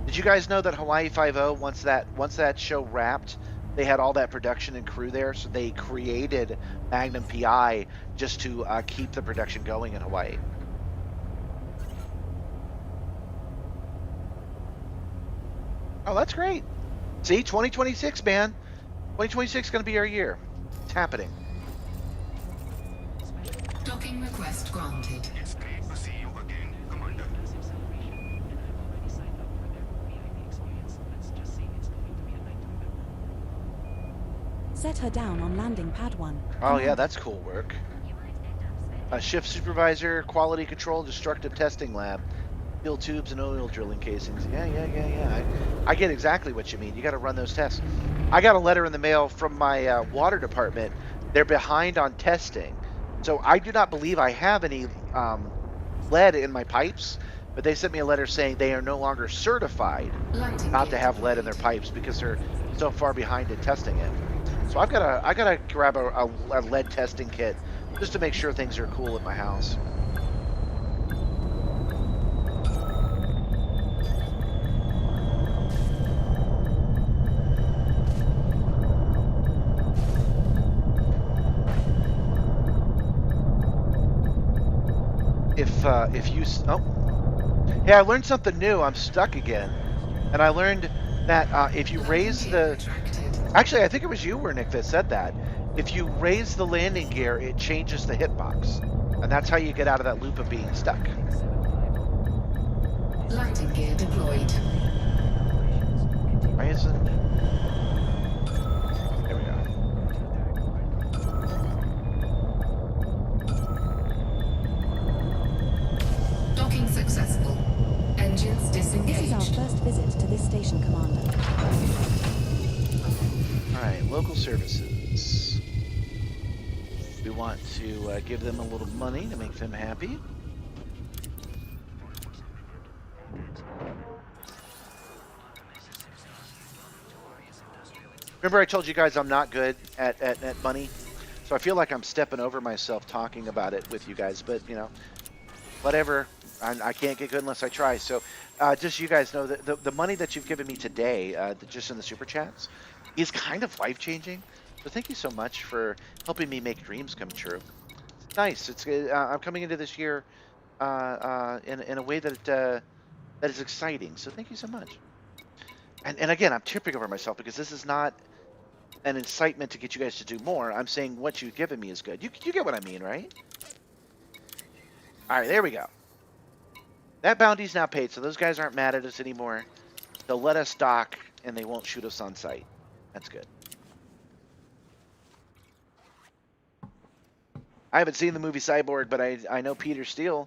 Did you guys know that Hawaii Five-0, once that show wrapped, they had all that production and crew there, so they created Magnum PI just to keep the production going in Hawaii. Oh, that's great. See, 2026, man. 2026 is going to be our year. It's happening. Docking request granted. It's great to see you again, Commander. Massive celebration, and I've already signed up for their VIP experience. Let's just say it's going to be a night to remember. Set her down on landing pad 1. Oh, yeah, that's cool work. You might end up spending Shift supervisor, quality control, destructive testing lab, steel tubes and oil drilling casings. Yeah. I get exactly what you mean. You got to run those tests. I got a letter in the mail from my water department. They're behind on testing, so I do not believe I have any lead in my pipes. But they sent me a letter saying they are no longer certified Landing not to gear have lead in their deployed. pipes because they're so far behind in testing it. So I gotta grab a lead testing kit just to make sure things are cool at my house. If you hey, I learned something new. I'm stuck again, and I learned that if you raise Landing gear the retracted. actually, I think it was you, Nick, that said that. If you raise the landing gear, it changes the hitbox, and that's how you get out of that loop of being stuck. Landing gear deployed. Why isn't? There we go. Docking successful. Engines This is our disengaged. first visit to this station, Commander. All right, local services. We want to give them a little money to make them happy. Remember I told you guys I'm not good at money? So I feel like I'm stepping over myself talking about it with you guys, but, you know, whatever. I can't get good unless I try. So just so you guys know, that the money that you've given me today, just in the Super Chats, is kind of life-changing. So thank you so much for helping me make dreams come true. It's nice. It's I'm coming into this year in a way that is exciting. So thank you so much. And again, I'm tripping over myself because this is not an incitement to get you guys to do more. I'm saying what you've given me is good. You get what I mean, right? All right, there we go. That bounty's now paid, so those guys aren't mad at us anymore. They'll let us dock, and they won't shoot us on sight. That's good. I haven't seen the movie Cyborg, but I know Peter Steele.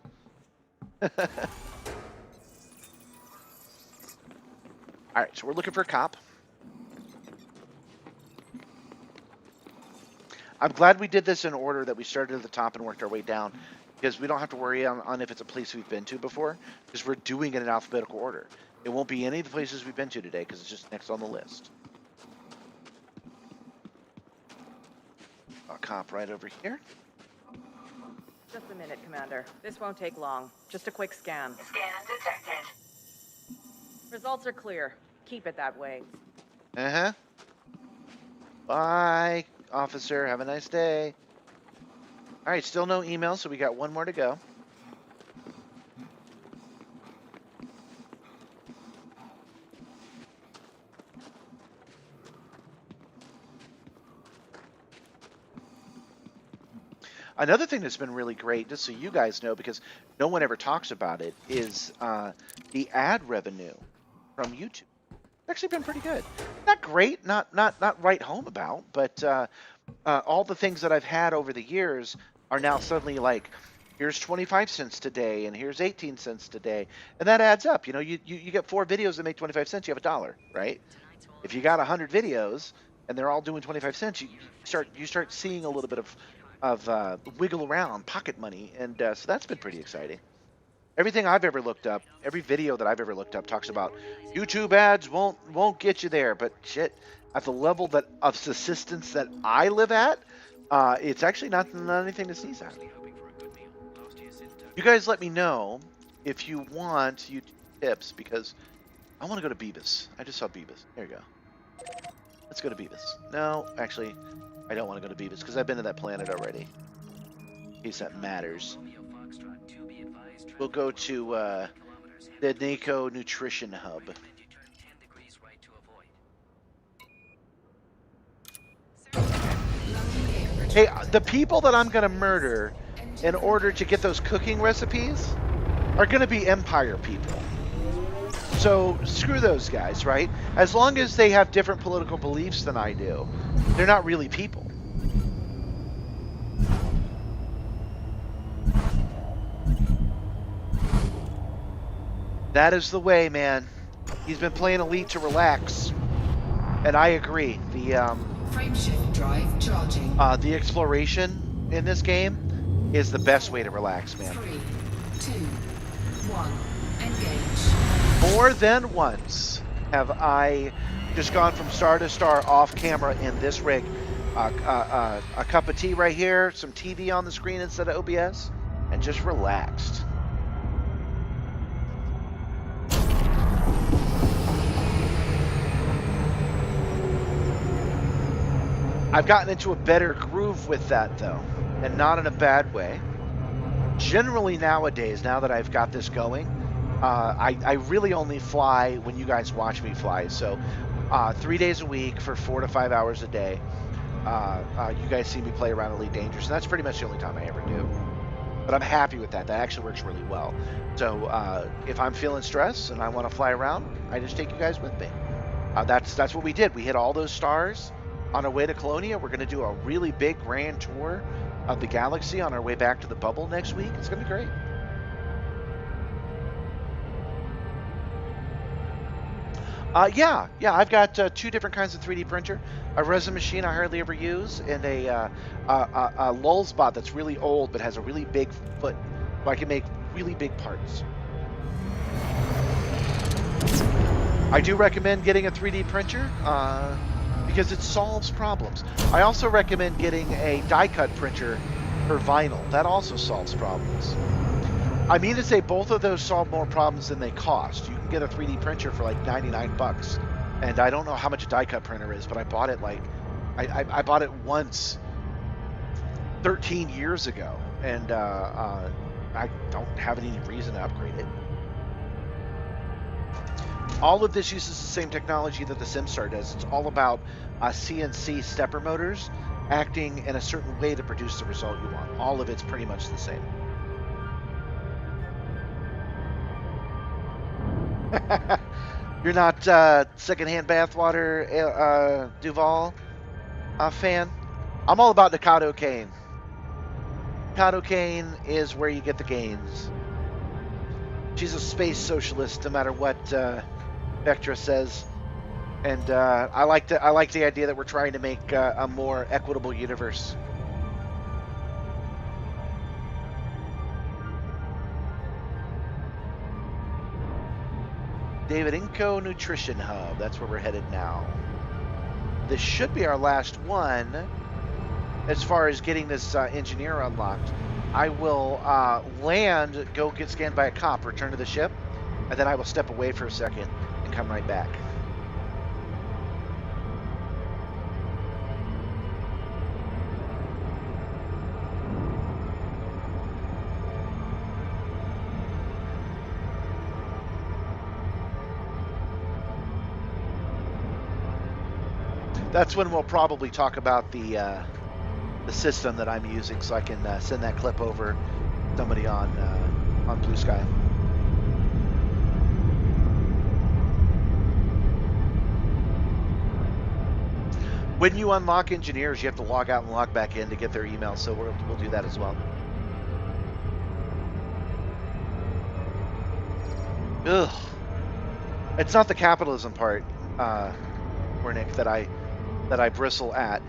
All right, so we're looking for a cop. I'm glad we did this in order, that we started at the top and worked our way down, because we don't have to worry on if it's a place we've been to before, because we're doing it in alphabetical order. It won't be any of the places we've been to today, because it's just next on the list. A cop right over here. Just a minute, Commander. This won't take long. Just a quick scan. Scan detected. Results are clear. Keep it that way. Uh-huh. Bye, officer. Have a nice day. All right, still no email, so we got one more to go. Another thing that's been really great, just so you guys know, because no one ever talks about it, is the ad revenue from YouTube. It's actually been pretty good. Not great, not right home about, but all the things that I've had over the years are now suddenly like here's 25 cents today, and here's 18 cents today, and that adds up. You know, you get 4 videos that make 25 cents, you have $1, right? If you got 100 videos and they're all doing 25 cents, you start seeing a little bit of wiggle around pocket money, and so that's been pretty exciting. Everything I've ever looked up, every video that I've ever looked up talks about YouTube ads won't get you there, but shit, at the level that of subsistence that I live at, it's actually not anything to sneeze at. You guys let me know if you want YouTube tips, because I want to go to Beavis. I just saw Beavis. There you go. Let's go to Beavis. No, actually, I don't want to go to Beavis because I've been to that planet already. In case that matters. We'll go to the NACO Nutrition Hub. Hey, the people that I'm going to murder in order to get those cooking recipes are going to be Empire people. So screw those guys, right? As long as they have different political beliefs than I do, they're not really people. That is the way, man. He's been playing Elite to relax, and I agree. Frameshift drive charging. The exploration in this game is the best way to relax, man. 3, 2, 1, engage. More than once have I just gone from star to star off camera in this rig. A cup of tea right here, some TV on the screen instead of OBS, and just relaxed. I've gotten into a better groove with that, though, and not in a bad way. Generally nowadays, now that I've got this going, I really only fly when you guys watch me fly. So 3 days a week for 4 to 5 hours a day. You guys see me play around Elite Dangerous, and that's pretty much the only time I ever do. But I'm happy with that. That actually works really well. So if I'm feeling stressed and I want to fly around, I just take you guys with me. That's what we did. We hit all those stars on our way to Colonia. We're going to do a really big grand tour of the galaxy on our way back to the bubble next week. It's going to be great. Yeah, I've got 2 different kinds of 3D printer. A resin machine I hardly ever use, and a Lulzbot that's really old but has a really big foot, so I can make really big parts. I do recommend getting a 3D printer because it solves problems. I also recommend getting a die-cut printer for vinyl. That also solves problems. I mean to say both of those solve more problems than they cost. You can get a 3D printer for like 99 bucks. And I don't know how much a die-cut printer is, but I bought it like, I bought it once 13 years ago. And I don't have any reason to upgrade it. All of this uses the same technology that the Simstarr does. It's all about CNC stepper motors acting in a certain way to produce the result you want. All of it's pretty much the same. You're not secondhand bathwater Duval fan? I'm all about Nikado Kane. Nikado Kane is where you get the gains. She's a space socialist, no matter what Vectra says, and I like the idea that we're trying to make a more equitable universe. David Inco Nutrition Hub. That's where we're headed now. This should be our last one as far as getting this engineer unlocked. I will land, go get scanned by a cop, return to the ship, and then I will step away for a second and come right back. That's when we'll probably talk about the system that I'm using, so I can send that clip over to somebody on Blue Sky. When you unlock engineers, you have to log out and log back in to get their email, so we'll do that as well. Ugh. It's not the capitalism part, Wernick, that I bristle at.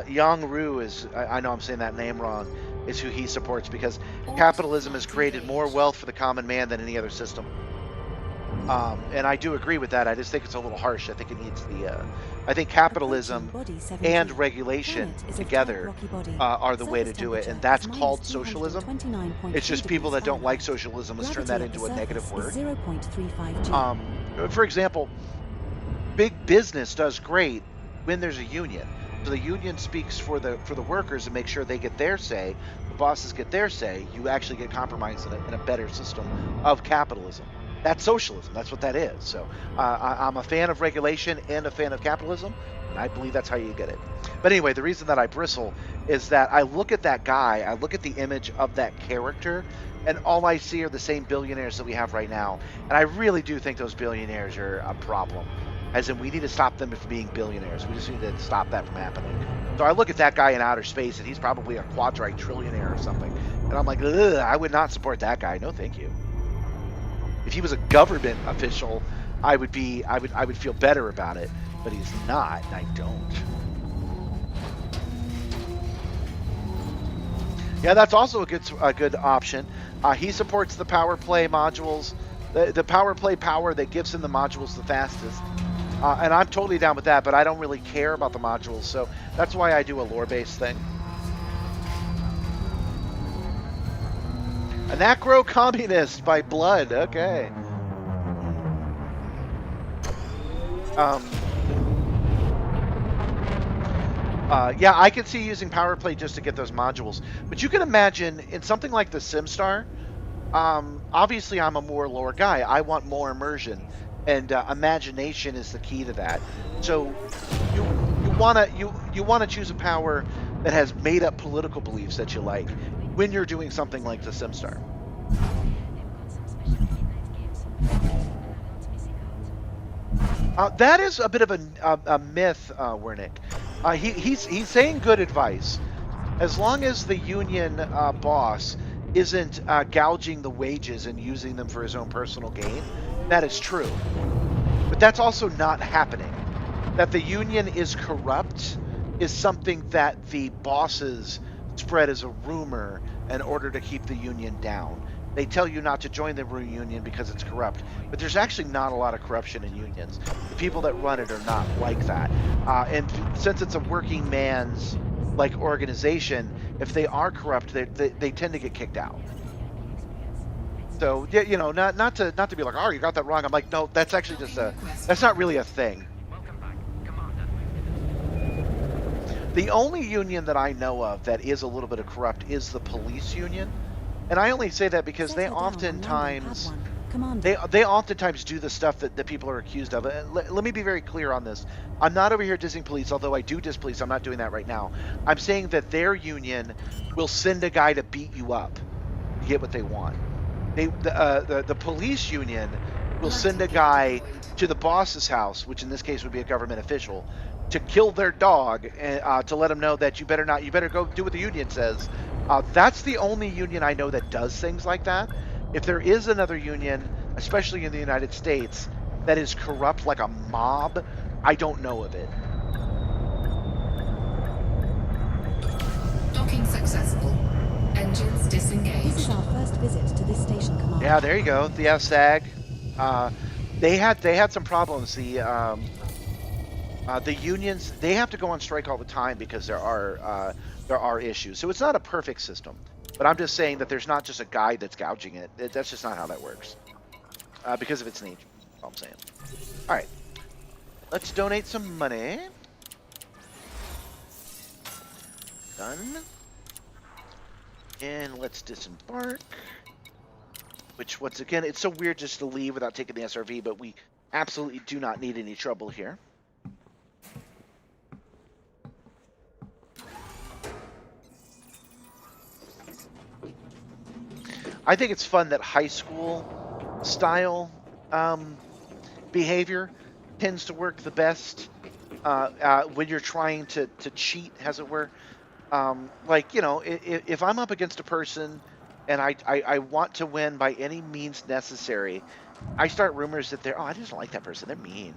Yang Ru is, I know I'm saying that name wrong, is who he supports because capitalism has created more wealth for the common man than any other system. And I do agree with that. I just think it's a little harsh. I think it needs I think capitalism Approaching body 7G. and regulation Planet is of type together rocky body. are the way to Surface do it, temperature and that's is called socialism. It's just people that don't like Fahrenheit. socialism has turned Gravity that at the into a negative surface is word. 0.35 G. For example, big business does great when there's a union. So the union speaks for the workers and make sure they get their say. The bosses get their say. You actually get compromised in a better system of capitalism. That's socialism. That's what that is. So I'm a fan of regulation and a fan of capitalism, and I believe that's how you get it. But anyway, the reason that I bristle is that I look at that guy, I look at the image of that character, and all I see are the same billionaires that we have right now. And I really do think those billionaires are a problem. As in, we need to stop them from being billionaires. We just need to stop that from happening. So I look at that guy in outer space, and he's probably a quadri-trillionaire or something. And I'm like, ugh, I would not support that guy. No, thank you. If he was a government official, I would feel better about it. But he's not, and I don't. Yeah, that's also a good option. He supports the power play modules, the power play power that gives him the modules the fastest. And I'm totally down with that, but I don't really care about the modules, so that's why I do a lore-based thing. Anacro Communist by Blood, okay. Yeah, I could see using power play just to get those modules, but you can imagine in something like the Simstarr, obviously I'm a more lore guy. I want more immersion, and imagination is the key to that. So you wanna choose a power that has made up political beliefs that you like when you're doing something like the Simstarr. That is a bit of a myth, Wernick. He's saying good advice. As long as the union boss isn't gouging the wages and using them for his own personal gain, that is true. But that's also not happening. That the union is corrupt is something that the bosses spread as a rumor in order to keep the union down. They tell you not to join the union because it's corrupt, but there's actually not a lot of corruption in unions. The people that run it are not like that. And since it's a working man's organization, if they are corrupt, they tend to get kicked out. So yeah, not to be like, oh, you got that wrong. I'm like, no, that's actually just that's not really a thing. Welcome back, Commander. The only union that I know of that is a little bit of corrupt is the police union. And I only say that because they oftentimes do the stuff that people are accused of. Let me be very clear on this. I'm not over here dissing police, although I do diss police. I'm not doing that right now. I'm saying that their union will send a guy to beat you up to get what they want. The police union will send a guy to the boss's house, which in this case would be a government official, to kill their dog and to let them know that you better go do what the union says. That's the only union I know that does things like that. If there is another union, especially in the United States, that is corrupt like a mob, I don't know of it. Docking successful. Engines disengaged. This is our first visit to this station, Commander. Yeah, there you go. The SAG. They had some problems. The unions, they have to go on strike all the time because there are issues. So it's not a perfect system, but I'm just saying that there's not just a guy that's gouging it. That's just not how that works because of its nature. That's all I'm saying. All right, let's donate some money. Done. And let's disembark. Which, once again, it's so weird just to leave without taking the SRV, but we absolutely do not need any trouble here. I think it's fun that high school style behavior tends to work the best when you're trying to cheat, as it were. If I'm up against a person and I want to win by any means necessary, I start rumors that they're, oh, I just don't like that person. They're mean.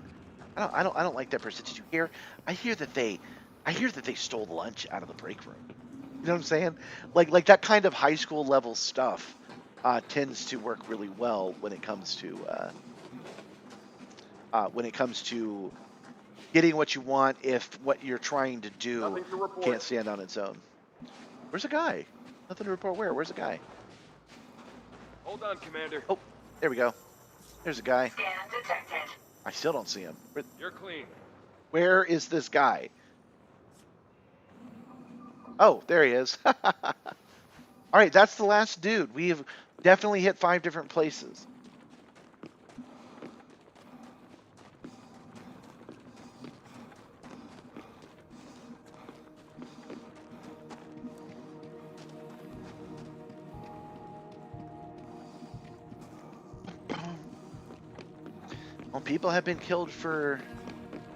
I don't like that person. Did you hear? I hear that they, I hear that they stole lunch out of the break room. You know what I'm saying? Like that kind of high school level stuff tends to work really well when it comes to getting what you want if what you're trying to do Nothing to report. can't stand on its own. Where's the guy? Nothing to report. Where? Where's the guy? Hold on, Commander. Oh, there we go. There's a guy. Scan detected. I still don't see him. You're clean. Where is this guy? Oh, there he is. All right, that's the last dude. We have definitely hit 5 different places. Well, people have been killed for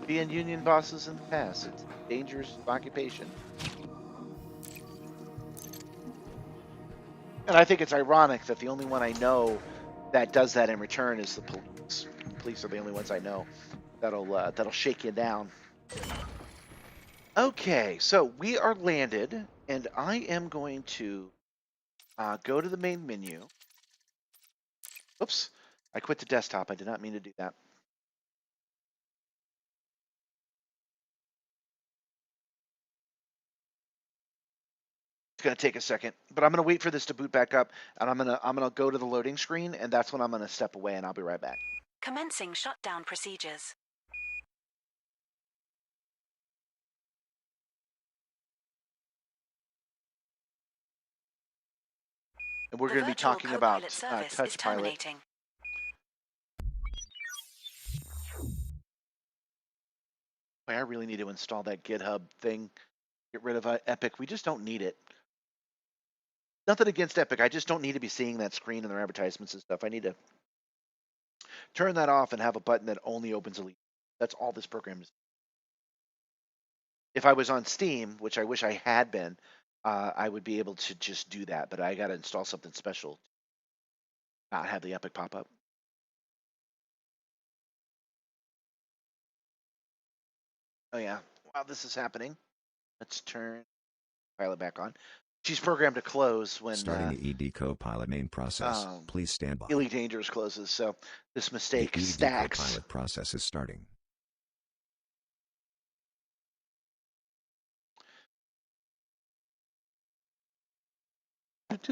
being union bosses in the past. It's a dangerous occupation. And I think it's ironic that the only one I know that does that in return is the police. The police are the only ones I know that'll shake you down. Okay, so we are landed, and I am going to go to the main menu. Oops, I quit the desktop. I did not mean to do that. It's going to take a second, but I'm going to wait for this to boot back up, and I'm gonna go to the loading screen, and that's when I'm going to step away, and I'll be right back. Commencing shutdown procedures. And we're The going to be virtual talking about co-pilot service is Touch Pilot. terminating. Boy, I really need to install that GitHub thing. Get rid of Epic. We just don't need it. Nothing against Epic. I just don't need to be seeing that screen in their advertisements and stuff. I need to turn that off and have a button that only opens Elite. That's all this program is. If I was on Steam, which I wish I had been, I would be able to just do that. But I got to install something special. Not have the Epic pop up. Oh yeah. While this is happening, let's turn Pilot back on. She's programmed to close when Starting the ED Copilot main process. Please stand by. Elite Dangerous closes. So this The mistake ED stacks. Copilot process is starting. Thank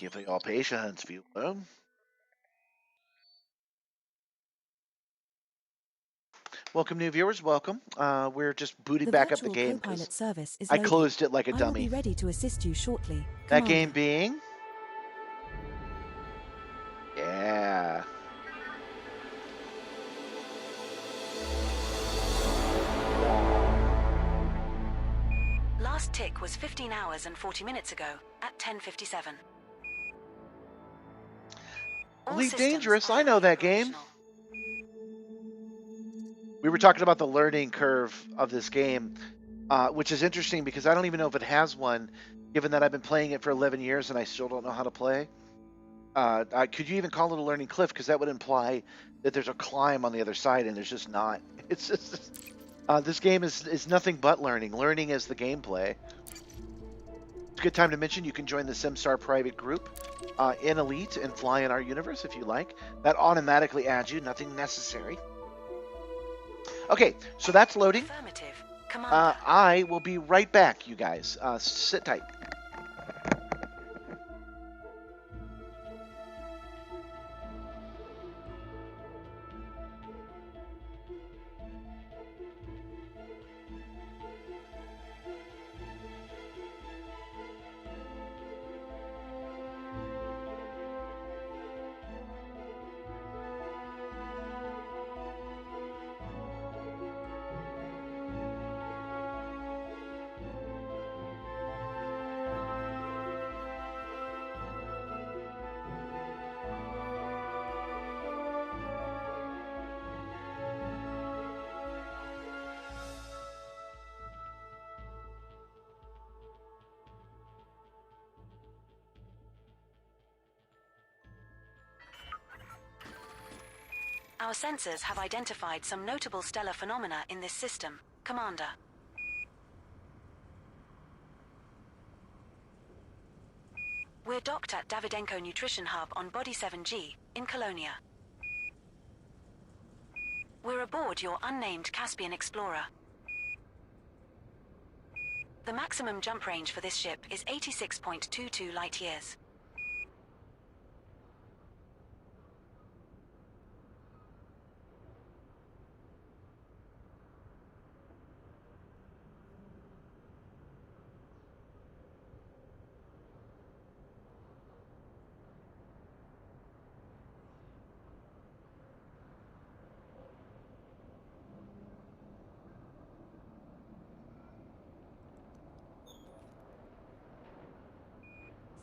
you for your patience, viewer. Welcome, new viewers. Welcome. We're just booting The back up the virtual game co-pilot because service is I loading. closed it like a I will dummy. be ready to assist you shortly. That Commander. game being, yeah. Last tick was 15 hours and 40 minutes ago at 10:57. All Elite systems Dangerous. are I know fully that game. operational. We were talking about the learning curve of this game, which is interesting because I don't even know if it has one, given that I've been playing it for 11 years and I still don't know how to play. Could you even call it a learning cliff? Because that would imply that there's a climb on the other side, and there's just not. It's just this game is nothing but learning. Learning is the gameplay. It's a good time to mention you can join the Simstarr private group in Elite and fly in our universe if you like. That automatically adds you. Nothing necessary. Okay, so that's loading. Affirmative. Commander. I will be right back, you guys. Sit tight. Our sensors have identified some notable stellar phenomena in this system, Commander. We're docked at Davydenko Nutrition Hub on Body 7G in Colonia. We're aboard your unnamed Caspian Explorer. The maximum jump range for this ship is 86.22 light-years.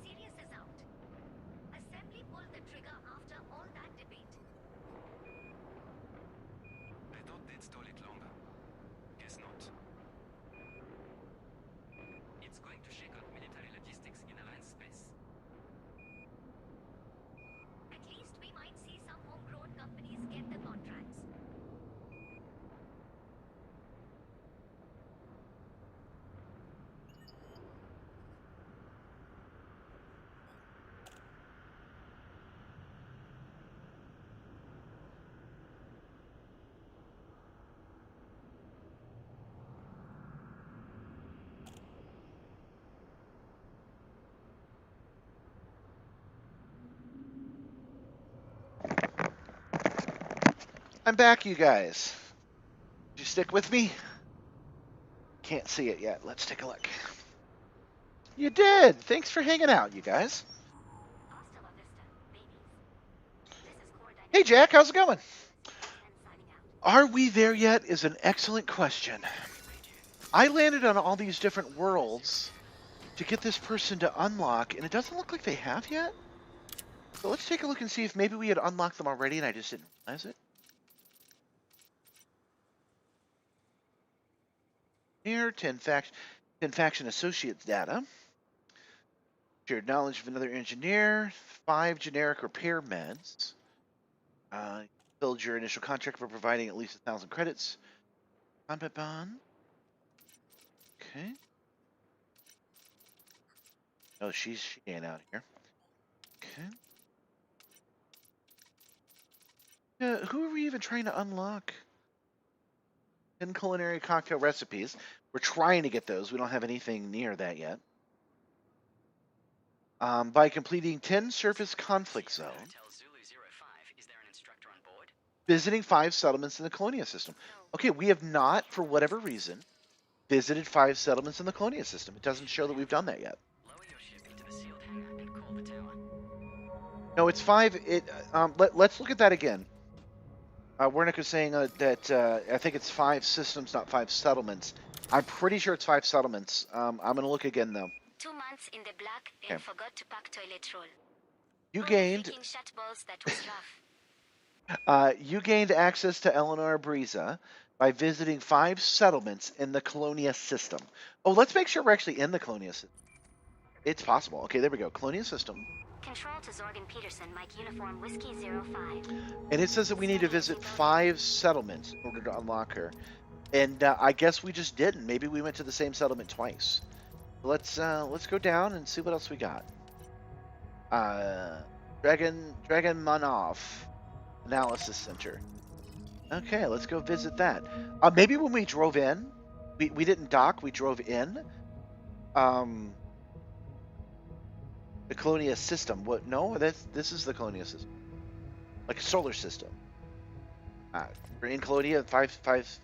Sirius is out. Assembly pulled the trigger after all that debate. I thought they'd stall it longer. Guess not. It's going to shake out military logistics in Alliance space. At least we might see some homegrown companies get the contracts. I'm back, you guys. Did you stick with me? Can't see it yet. Let's take a look. You did. Thanks for hanging out, you guys. Hasta la vista, babies. This is core Hey, Jack, how's it going? signing out. Are we there yet is an excellent question. I landed on all these different worlds to get this person to unlock, and it doesn't look like they have yet. So let's take a look and see if maybe we had unlocked them already and I just didn't realize it. Here, 10 faction associates data. Shared knowledge of another engineer. 5 generic repair meds. Build your initial contract for providing at least 1,000 credits. Combat bond. Okay. Oh, she ain't out here. Okay. Who are we even trying to unlock? 10 culinary cocktail recipes. We're trying to get those. We don't have anything near that yet. By completing 10 surface conflict zones. Visiting 5 settlements in the Colonia system. Okay, we have not, for whatever reason, visited 5 settlements in the Colonia system. It doesn't show that we've done that yet. No, it's 5. Let's look at that again. Wernick was saying that I think it's 5 systems, not 5 settlements. I'm pretty sure it's 5 settlements. I'm going to look again, though. 2 months in the black and forgot to pack toilet roll. You Oh, gained... freaking shitballs, that was rough. You gained access to Eleanor Briza by visiting 5 settlements in the Colonia system. Oh, let's make sure we're actually in the Colonia system. It's possible. Okay, there we go. Colonia system. Control to Zorgan Peterson, Mike Uniform, Whiskey 05. And it says that we need to visit 5 settlements in order to unlock her. And I guess we just didn't. Maybe we went to the same settlement twice. Let's go down and see what else we got. Dragon Manov Analysis Center. Okay, let's go visit that. Maybe when we drove in, we didn't dock, we drove in. The Colonia system. What? No, this is the Colonia system. Like a solar system. We're in Colonia 5.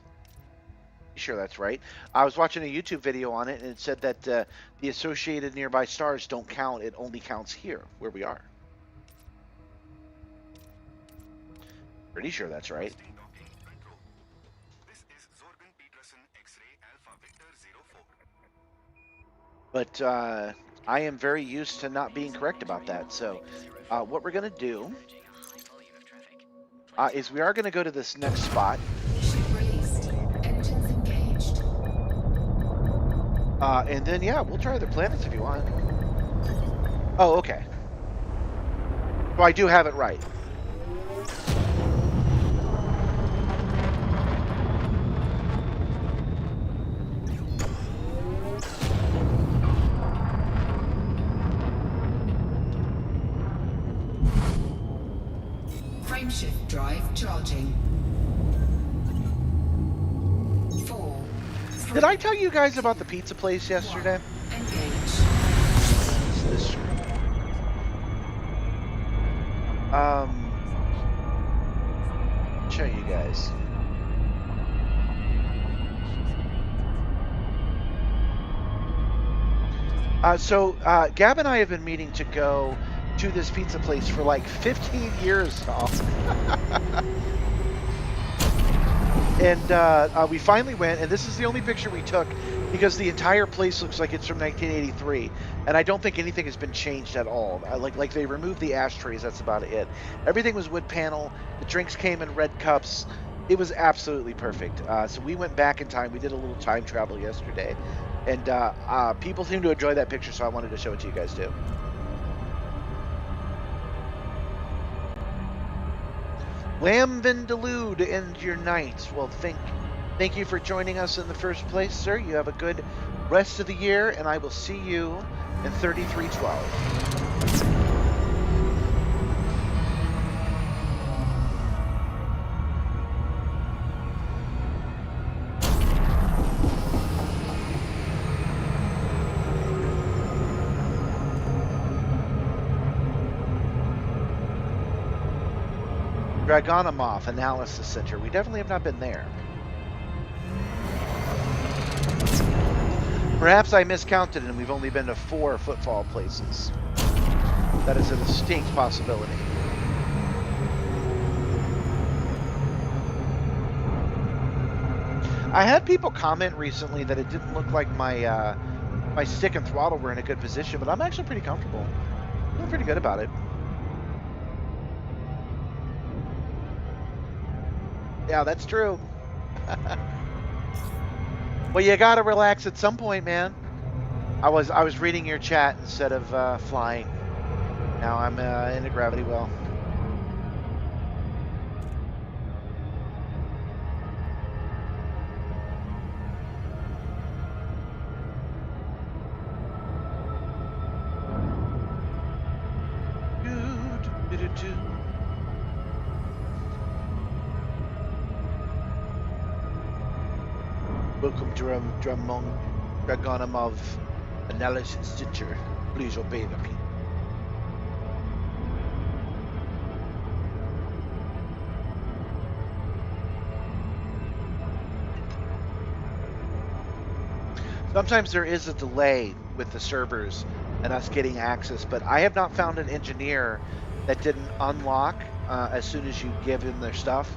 Sure, that's right. I was watching a YouTube video on it, and it said that the associated nearby stars don't count. It only counts here, where we are. Pretty sure that's right. This is Zorgan Peterson X-ray Alpha Victor 04. But I am very used to not being correct about that. So what we're going to do is we are going to go to this next spot. Ship released. Engines engaged. And then, yeah, we'll try other planets if you want. Oh, okay. So I do have it right. Charging. 4. Did I tell you guys about the pizza place yesterday? Engage. It's this screen. Show you guys. Gab and I have been meaning to go to this pizza place for like 15 years now. And we finally went, and this is the only picture we took because the entire place looks like it's from 1983, and I don't think anything has been changed at all. Like they removed the ashtrays, that's about it. Everything was wood panel. The drinks came in red cups. It was absolutely perfect. So we went back in time. We did a little time travel yesterday, and people seem to enjoy that picture, so I wanted to show it to you guys too. Lamb Vindaloo to end your night. Well, thank you for joining us in the first place, sir. You have a good rest of the year, and I will see you in 3312. Dragonomov Analysis Center. We definitely have not been there. Perhaps I miscounted and we've only been to 4 footfall places. That is a distinct possibility. I had people comment recently that it didn't look like my my stick and throttle were in a good position, but I'm actually pretty comfortable. I feel pretty good about it. Yeah, that's true. Well, you gotta relax at some point, man. I was reading your chat instead of flying. Now I'm in a gravity well. Welcome to Dragonomov Analysis Center. Please obey the people. Sometimes there is a delay with the servers and us getting access, but I have not found an engineer that didn't unlock as soon as you give them their stuff.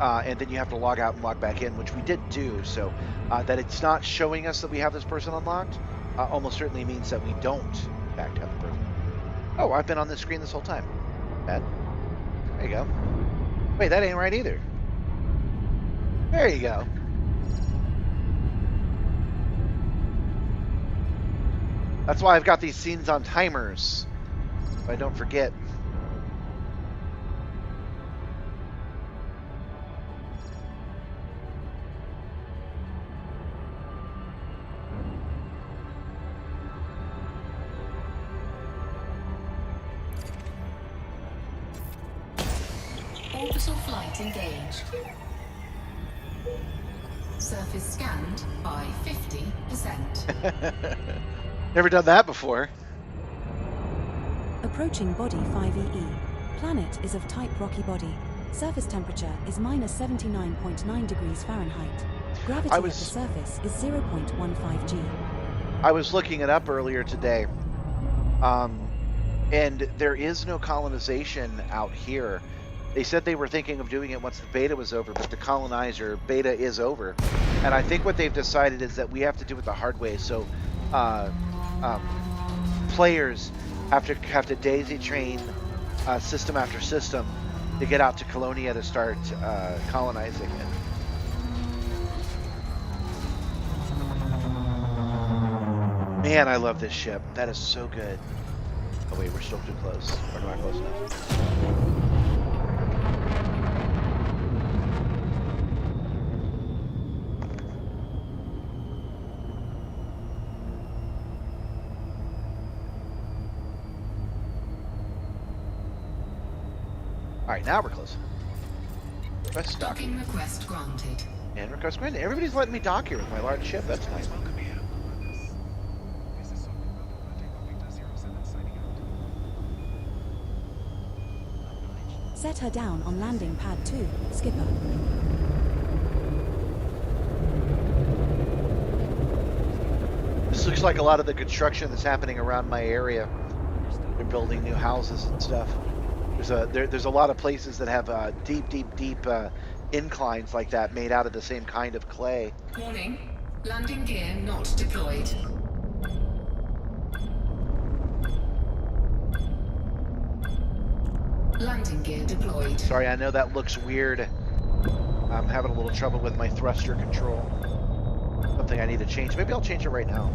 And then you have to log out and log back in, which we did do. So that it's not showing us that we have this person unlocked almost certainly means that we don't, in fact, have the person. Oh, I've been on this screen this whole time. Bad. There you go. Wait, that ain't right either. There you go. That's why I've got these scenes on timers, so I don't forget. Orbital flight engaged. Surface scanned by 50%. Never done that before. Approaching body 5EE. Planet is of type rocky body. Surface temperature is -79.9 degrees Fahrenheit. Gravity at the surface is 0.15 G. I was looking it up earlier today, and there is no colonization out here. They said they were thinking of doing it once the beta was over, but the colonizer beta is over. And I think what they've decided is that we have to do it the hard way. So players have to daisy train system after system to get out to Colonia to start colonizing it. Man, I love this ship. That is so good. Oh wait, we're still too close. Or not close enough. All right, now we're close. Request docking. Docking request granted. And request granted. Everybody's letting me dock here with my large ship. That's nice. Welcome here. This is Soviet Bravo Contact Victor 07 signing out. Set her down on landing pad 2, Skipper. This looks like a lot of the construction that's happening around my area. They're building new houses and stuff. There's a lot of places that have deep inclines like that made out of the same kind of clay. Warning. Landing gear not deployed. Landing gear deployed. Sorry, I know that looks weird. I'm having a little trouble with my thruster control. Something I need to change. Maybe I'll change it right now.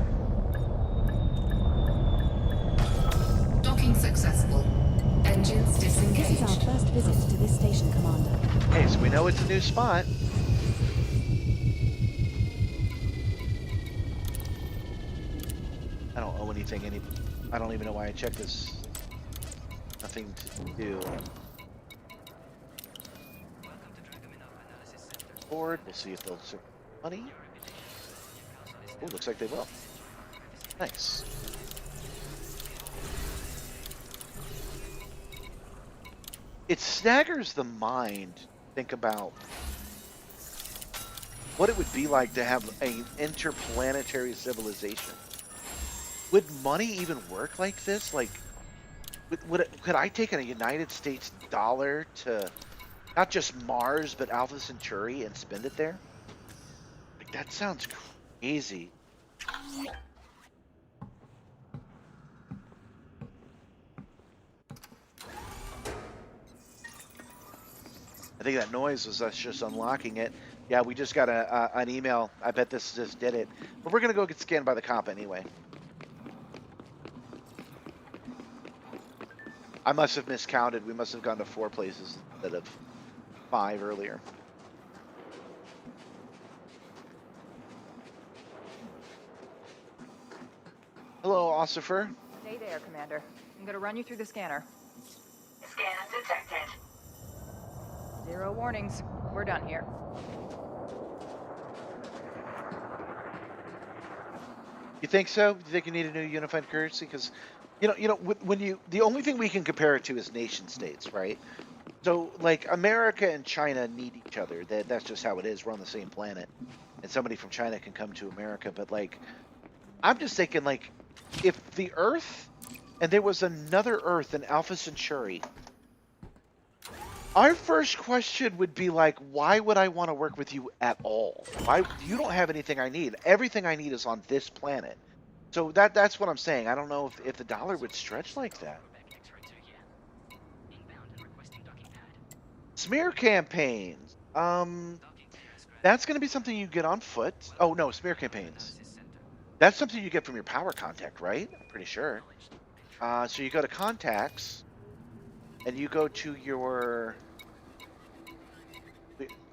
Docking successful. Engines disengaged. This is our first visit to this station, Commander. Okay, so we know it's a new spot. I don't owe anything. I don't even know why I checked this. Nothing to do. Board. We'll see if they'll serve money. Oh, looks like they will. Nice. It staggers the mind. Think about what it would be like to have an interplanetary civilization. Would money even work like this? Like, could I take a United States dollar to not just Mars but Alpha Centauri and spend it there? Like, that sounds crazy. I think that noise was us just unlocking it. Yeah, we just got an email. I bet this just did it. But we're going to go get scanned by the cop anyway. I must have miscounted. We must have gone to 4 places instead of 5 earlier. Hello, Ossifer. Stay there, Commander. I'm gonna run you through the scanner. Scan detected. 0 warnings. We're done here. You think so? Do you think you need a new unified currency? Because, the only thing we can compare it to is nation states, right? So, like, America and China need each other. That's just how it is. We're on the same planet, and somebody from China can come to America. But, like, I'm just thinking, like, if the Earth and there was another Earth in Alpha Centauri, our first question would be like, why would I want to work with you at all? Why? You don't have anything I need. Everything I need is on this planet. So that's what I'm saying. I don't know if the dollar would stretch like that. Smear campaigns. That's going to be something you get on foot. Oh, no, smear campaigns. That's something you get from your power contact, right? I'm pretty sure. So you go to contacts, and you go to your...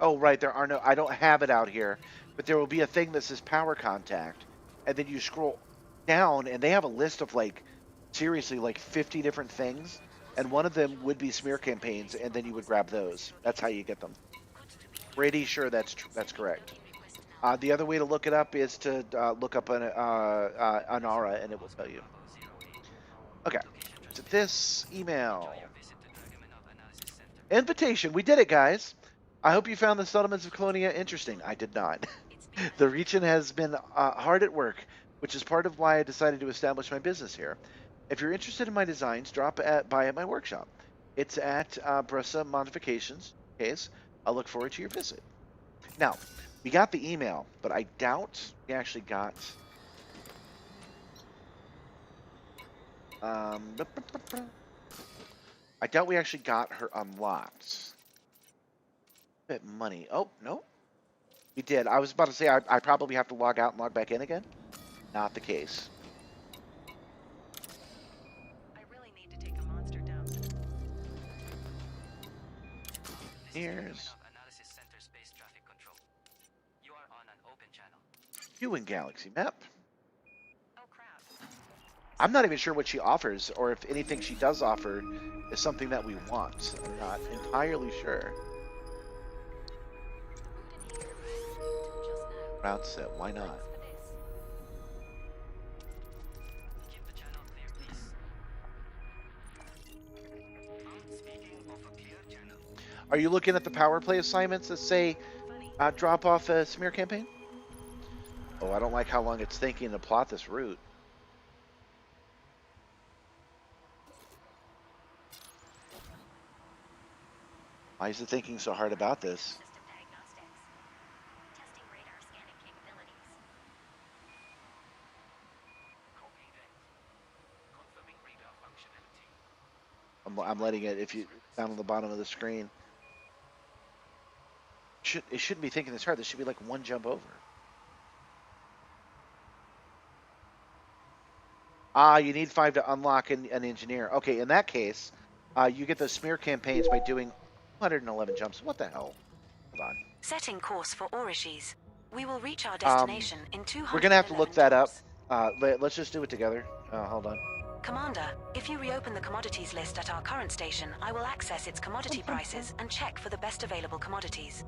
Oh, right, there are no... I don't have it out here, but there will be a thing that says power contact, and then you scroll down, and they have a list of, like, seriously, like 50 different things, and one of them would be smear campaigns, and then you would grab those. That's how you get them. Pretty sure that's correct. The other way to look it up is to look up an aura, and it will tell you. Okay, to this email. Invitation. We did it, guys. I hope you found the settlements of Colonia interesting. I did not. The region has been hard at work, which is part of why I decided to establish my business here. If you're interested in my designs, drop by at my workshop. It's at Brussa Modifications. Case. I'll look forward to your visit. Now, we got the email, but I doubt we actually got... I doubt we actually got her unlocked. Bit money. Oh, no. We did. I was about to say I probably have to log out and log back in again. Not the case. I really need to take a monster dump. Here's Analysis Center Space Traffic Control. You are on an open channel. Human Galaxy map. Oh crap. I'm not even sure what she offers, or if anything she does offer is something that we want. I'm not entirely sure. Route set. Why not? Thanks for this. Keep the channel clear, please. Speaking of a clear channel. Are you looking at the power play assignments that say Funny. drop off a smear campaign? Oh, I don't like how long it's thinking to plot this route. Why is it thinking so hard about this? System diagnostics. Testing radar scanning capabilities. Copy that. Confirming radar functionality. I'm letting it, if you, down on the bottom of the screen. It shouldn't be thinking this hard. This should be like one jump over. Ah, you need 5 to unlock an engineer. Okay, in that case, you get those smear campaigns by doing 111 jumps. What the hell? Hold on. Setting course for Orishis. We will reach our destination in 211 We're gonna have to look that up. jumps. Let's just do it together. Hold on. Commander, if you reopen the commodities list at our current station, I will access its commodity prices and check for the best available commodities.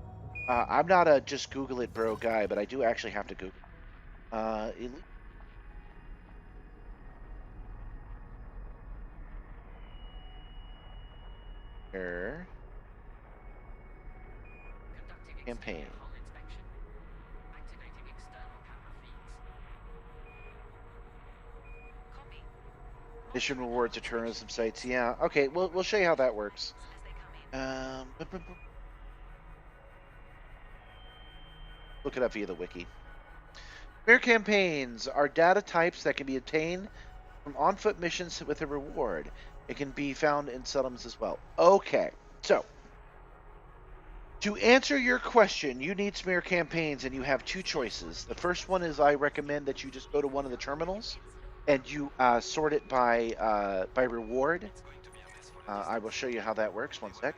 I'm not a just Google it, bro guy, but I do actually have to Google. Here. Conducting Campaign. exterior hull inspection. Activating external camera feeds. Copy. Mission rewards or tourism sites. Yeah. Okay. We'll show you how that works. As they come in. Look it up via the wiki. Smear campaigns are data types that can be obtained from on-foot missions with a reward. It can be found in settlements as well. Okay, so to answer your question, you need smear campaigns, and you have 2 choices. The first one is I recommend that you just go to one of the terminals, and you sort it by reward. I will show you how that works. One sec.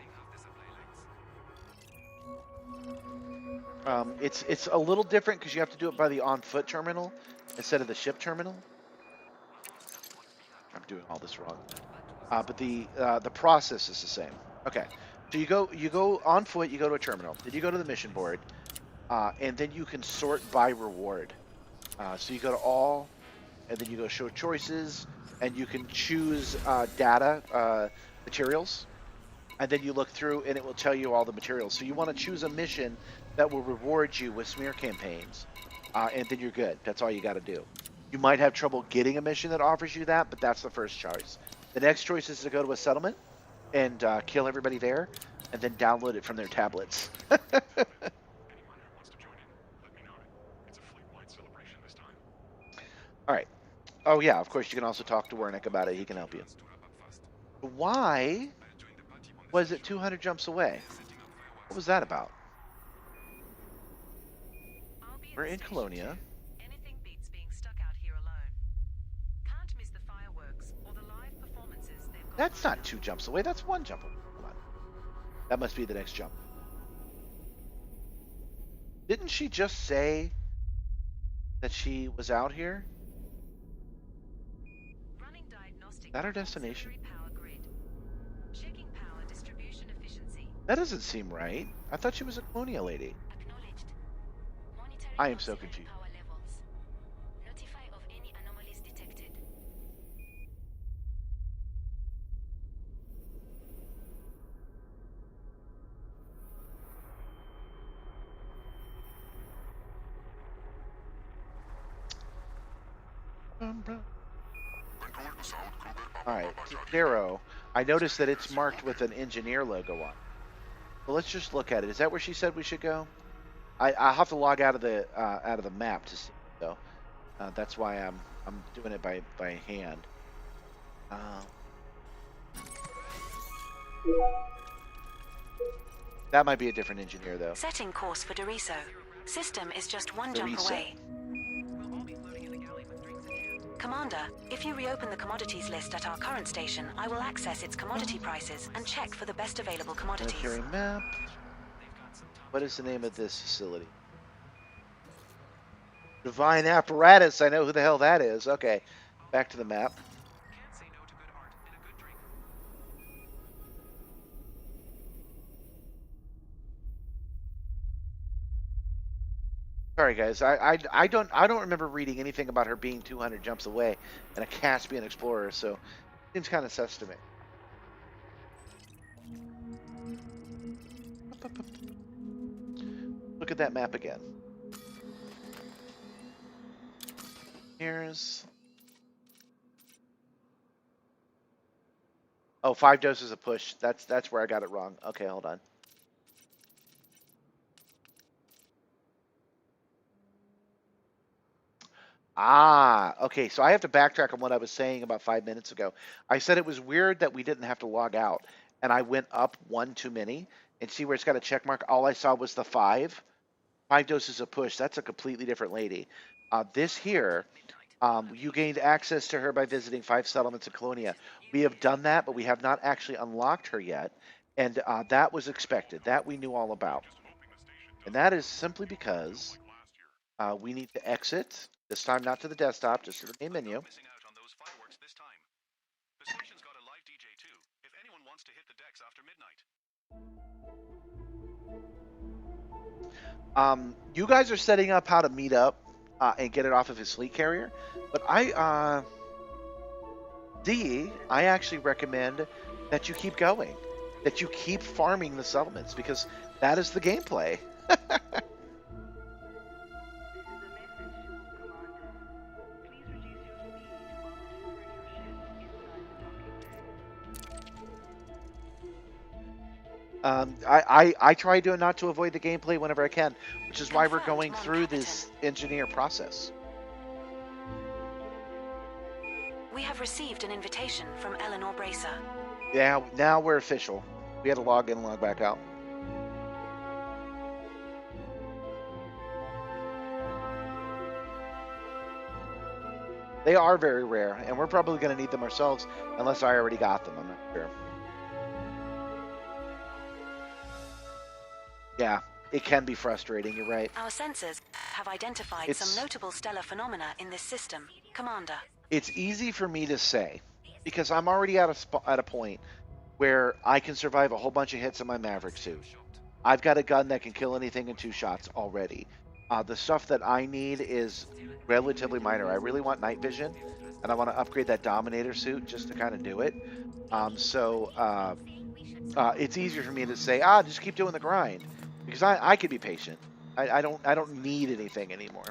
It's a little different because you have to do it by the on-foot terminal instead of the ship terminal. I'm doing all this wrong, but the process is the same. Okay, so you go on foot, you go to a terminal, then you go to the mission board, and then you can sort by reward. So you go to all, and then you go show choices, and you can choose data materials, and then you look through, and it will tell you all the materials. So you want to choose a mission that will reward you with smear campaigns, and then you're good. That's all you got to do. You might have trouble getting a mission that offers you that, but that's the first choice. The next choice is to go to a settlement and kill everybody there, and then download it from their tablets. All right. Oh yeah, of course you can also talk to Wernick about it. He can help you. Why was it 200 jumps away? What was that about? I'll be at We're the in station Colonia. too. Anything beats being stuck out here alone. Can't miss the fireworks or the live performances they've got. That's not lined up. 2 jumps away. That's 1 jump away. Hold on. That must be the next jump. Didn't she just say that she was out here? Running diagnostic Is that our on destination? auxiliary power grid. Checking power distribution efficiency. That doesn't seem right. I thought she was a Colonia lady. Acknowledged. Monitoring I am so auxiliary confused. power levels. Notify of any anomalies detected. Alright, Darrow. I noticed that it's marked with an engineer logo on it. So let's just look at it. Is that where she said we should go? I'll have to log out of the map to see. So that's why I'm doing it by hand. That might be a different engineer though. Setting course for Doriso. System is just 1 jump Doriso. away. We'll all be floating in the galley with drinks in hand. Commander, if you reopen the commodities list at our current station, I will access its commodity prices and check for the best available commodities. Planetary map. What is the name of this facility? Divine apparatus. I know who the hell that is. Okay, back to the map. Can't say no to good art and a good drink. Sorry, guys. I don't remember reading anything about her being 200 jumps away and a Caspian explorer. So seems kind of sus to me. Look at that map again. Here's 5 doses of push. That's where I got it wrong. Okay, hold on. Ah, okay. So I have to backtrack on what I was saying about 5 minutes ago. I said it was weird that we didn't have to log out, and I went up one too many. And see where it's got a check mark? All I saw was the 5 doses of push. That's a completely different lady. This here, you gained access to her by visiting 5 settlements in Colonia. We have done that, but we have not actually unlocked her yet. And that was expected. That we knew all about. And that is simply because we need to exit. This time not to the desktop, just to the main menu. Missing out on those fireworks this time. The station's got a live DJ too, if anyone wants to hit the decks after midnight. You guys are setting up how to meet up and get it off of his fleet carrier, but I actually recommend that you keep going, that you keep farming the settlements because that is the gameplay. I try to not to avoid the gameplay whenever I can, which is why we're going through this engineer process. We have received an invitation from Eleanor Bracer. Yeah, now we're official. We had to log in and log back out. They are very rare, and we're probably going to need them ourselves, unless I already got them. I'm not sure. Yeah, it can be frustrating, you're right. Our sensors have identified some notable stellar phenomena in this system, Commander. It's easy for me to say, because I'm already at a point where I can survive a whole bunch of hits in my Maverick suit. I've got a gun that can kill anything in 2 shots already. The stuff that I need is relatively minor. I really want night vision, and I want to upgrade that Dominator suit just to kind of do it. It's easier for me to say, just keep doing the grind, because I could be patient. I don't need anything anymore.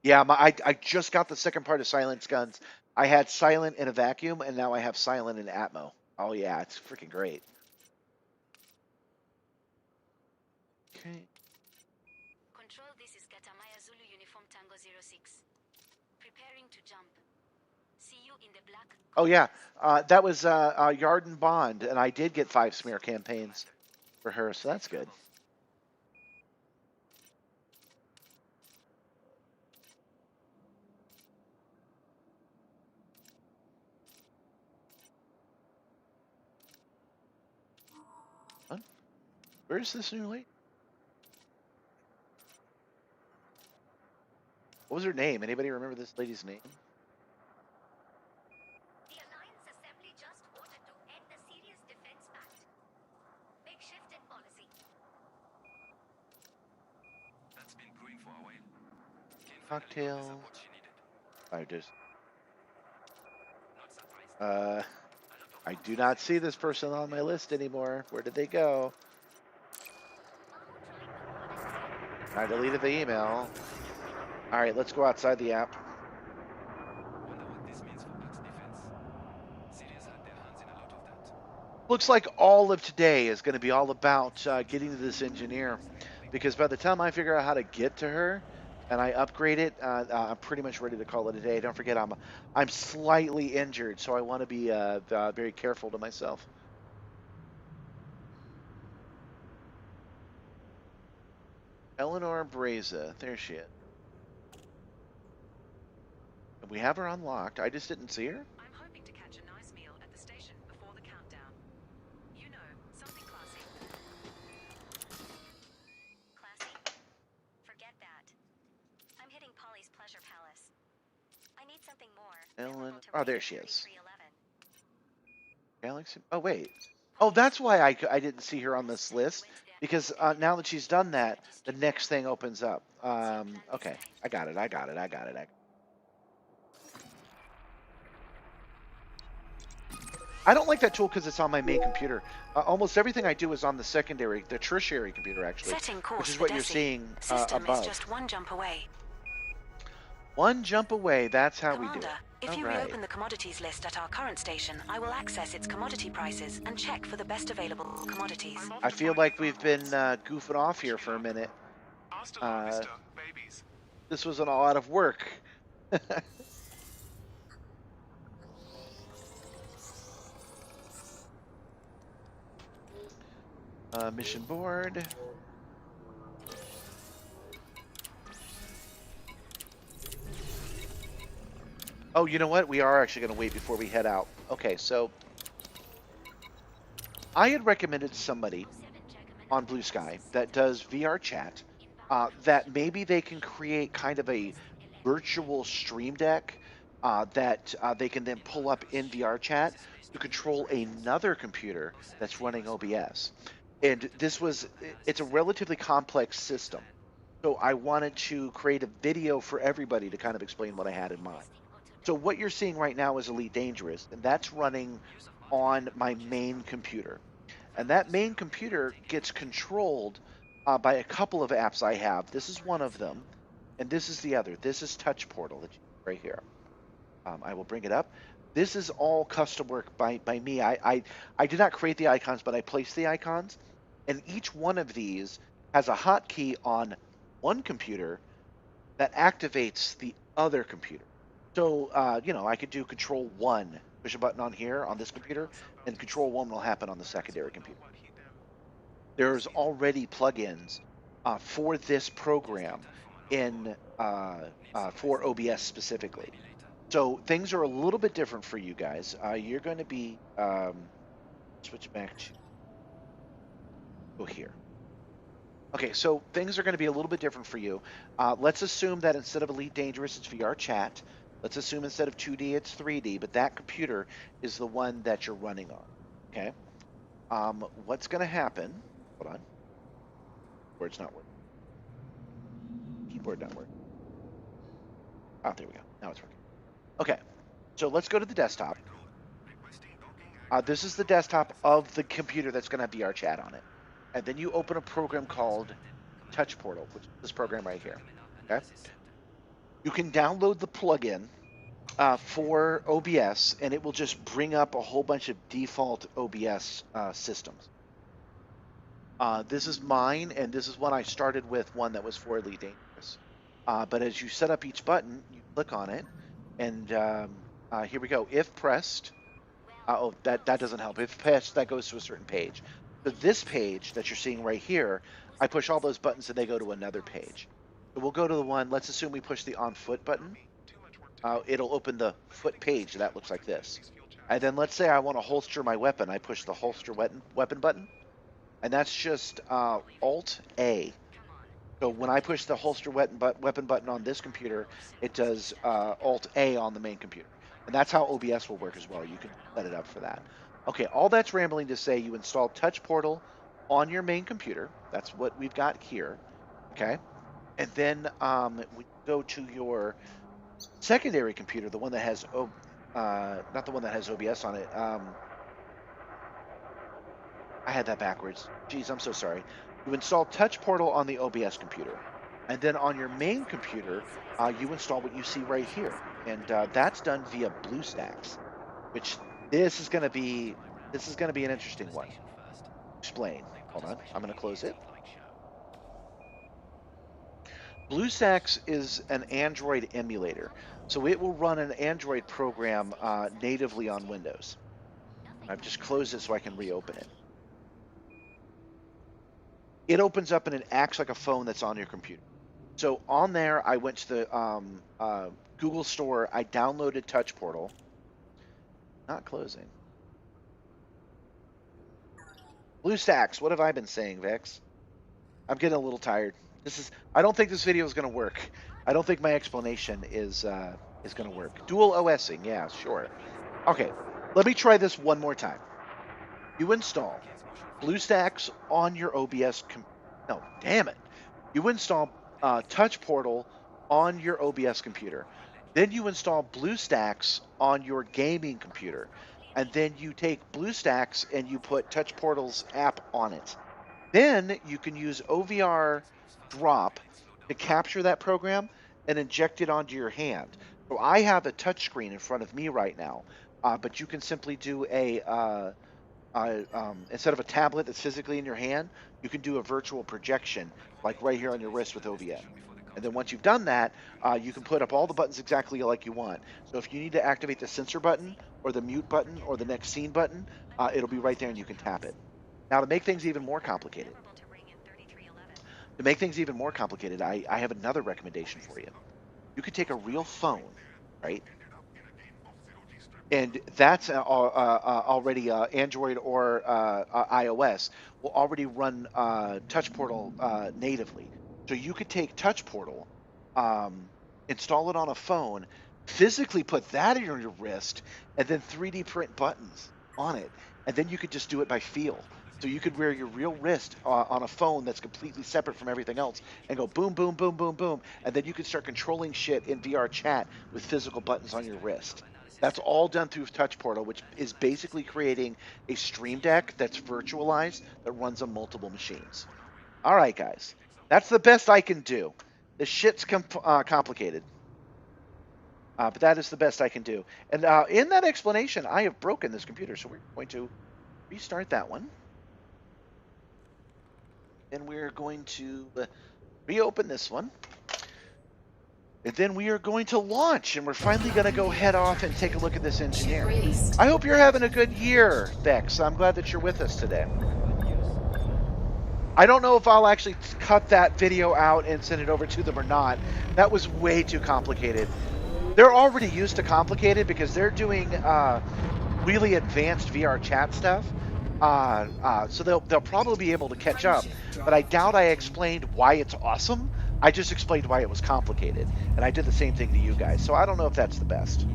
Yeah, I just got the second part of Silent's guns. I had Silent in a vacuum, and now I have Silent in Atmo. Oh yeah, it's freaking great. Okay. Control, this is Katamaya Zulu Uniform Tango 06. Preparing to jump. See you in the black. Oh yeah, that was Yarden Bond, and I did get 5 smear campaigns for her, so that's good. Huh? Where's this new lady? What was her name? Anybody remember this lady's name? The Alliance Assembly just voted to end the Serious Defense Pact. Big shift in policy. That's been brewing for a while. Cocktail. I just. Not surprised. I do not see this person on my list anymore. Where did they go? I deleted the email. All right, let's go outside the app. Wonder what this means for Buck's defense. Sirius had their hands in a lot of that. Looks like all of today is going to be all about getting to this engineer, because by the time I figure out how to get to her and I upgrade it, I'm pretty much ready to call it a day. Don't forget, I'm slightly injured, so I want to be very careful to myself. Eleanor Braza, there she is. We have her unlocked. I just didn't see her. I'm hoping to catch a nice meal at the station before the countdown. You know, something classy. Classy? Forget that. I'm hitting Polly's Pleasure Palace. I need something more. Ellen. memorable to Oh, there Raven she is. 3311. Galaxy. Oh wait. Oh, that's why I didn't see her on this list, because now that she's done that, the next thing opens up. Okay, I got it. I don't like that tool because it's on my main computer. Almost everything I do is on the tertiary computer, actually, Setting course which is for what you're Desi. seeing System above. is just one jump away. One jump away, that's how we do Commander, it. if you All right. reopen the commodities list at our current station, I will access its commodity prices and check for the best available commodities. I feel like we've been goofing off here for a minute. Hasta la vista, babies. This was a lot of work. Mission board. Oh, you know what? We are actually going to wait before we head out. Okay, so I had recommended somebody on Blue Sky that does VR chat that maybe they can create kind of a virtual stream deck that they can then pull up in VR chat to control another computer that's running OBS. And it's a relatively complex system. So I wanted to create a video for everybody to kind of explain what I had in mind. So what you're seeing right now is Elite Dangerous, and that's running on my main computer. And that main computer gets controlled by a couple of apps I have. This is one of them, and this is the other. This is Touch Portal right here. I will bring it up. This is all custom work by me. I did not create the icons, but I placed the icons. And each one of these has a hotkey on one computer that activates the other computer. So, I could do Control 1, push a button on here on this computer, and Control 1 will happen on the secondary computer. There's already plugins for this program for OBS specifically. So things are a little bit different for you guys. You're going to be switch back to here. Okay, so things are going to be a little bit different for you. Let's assume that instead of Elite Dangerous, it's VR chat. Let's assume instead of 2D, it's 3D, but that computer is the one that you're running on. Okay. What's going to happen? Hold on. Word's not working. Keyboard not working. Oh, there we go. Now it's working. Okay. So let's go to the desktop. This is the desktop of the computer that's going to have VR chat on it. And then you open a program called Touch Portal, which is this program right here. Okay. You can download the plugin for OBS, and it will just bring up a whole bunch of default OBS systems. This is mine, and this is one I started with, one that was for Elite Dangerous. But as you set up each button, you click on it, and here we go. If pressed, that doesn't help. If pressed, that goes to a certain page. But this page that you're seeing right here, I push all those buttons and they go to another page. So we'll go to the one, let's assume we push the on foot button. It'll open the foot page that looks like this. And then let's say I want to holster my weapon. I push the holster weapon button. And that's just Alt-A. So when I push the holster weapon button on this computer, it does Alt-A on the main computer. And that's how OBS will work as well. You can set it up for that. Okay, all that's rambling to say you install Touch Portal on your main computer. That's what we've got here. Okay. And then we go to your secondary computer, the one that has not the one that has OBS on it. I had that backwards. Geez, I'm so sorry. You install Touch Portal on the OBS computer, and then on your main computer, you install what you see right here, and that's done via BlueStacks, which this is going to be an interesting one. Explain. Hold on. I'm going to close it. BlueStacks is an Android emulator, so it will run an Android program natively on Windows. I've just closed it so I can reopen it. It opens up and it acts like a phone that's on your computer. So on there, I went to the Google Store. I downloaded Touch Portal. Not closing. BlueStacks. What have I been saying, Vex? I'm getting a little tired. I don't think this video is going to work. I don't think my explanation is going to work. Dual OSing. Yeah, sure. Okay. Let me try this one more time. you install BlueStacks on your OBS. No, damn it. You install Touch Portal on your OBS computer. Then you install BlueStacks on your gaming computer. And then you take BlueStacks and you put Touch Portal's app on it. Then you can use OVR drop to capture that program and inject it onto your hand. So I have a touchscreen in front of me right now, but you can simply do instead of a tablet that's physically in your hand, you can do a virtual projection, like right here on your wrist with OBS. And then once you've done that, you can put up all the buttons exactly like you want. So if you need to activate the sensor button or the mute button or the next scene button, it'll be right there and you can tap it. Now to make things even more complicated, I have another recommendation for you. You could take a real phone, right? And that's already Android or iOS will already run Touch Portal natively. So you could take Touch Portal, install it on a phone, physically put that in your wrist, and then 3D print buttons on it. And then you could just do it by feel. So you could wear your real wrist on a phone that's completely separate from everything else and go boom, boom, boom, boom, boom. And then you could start controlling shit in VR chat with physical buttons on your wrist. That's all done through Touch Portal, which is basically creating a Stream Deck that's virtualized that runs on multiple machines. All right, guys. That's the best I can do. This shit's complicated. But that is the best I can do. And in that explanation, I have broken this computer, so we're going to restart that one. And we're going to reopen this one. And then we are going to launch, and we're finally going to go head off and take a look at this engineer. I hope you're having a good year, Bex. I'm glad that you're with us today. I don't know if I'll actually cut that video out and send it over to them or not. That was way too complicated. They're already used to complicated because they're doing really advanced VR chat stuff. So they'll probably be able to catch up. But I doubt I explained why it's awesome. I just explained why it was complicated, and I did the same thing to you guys, so I don't know if that's the best.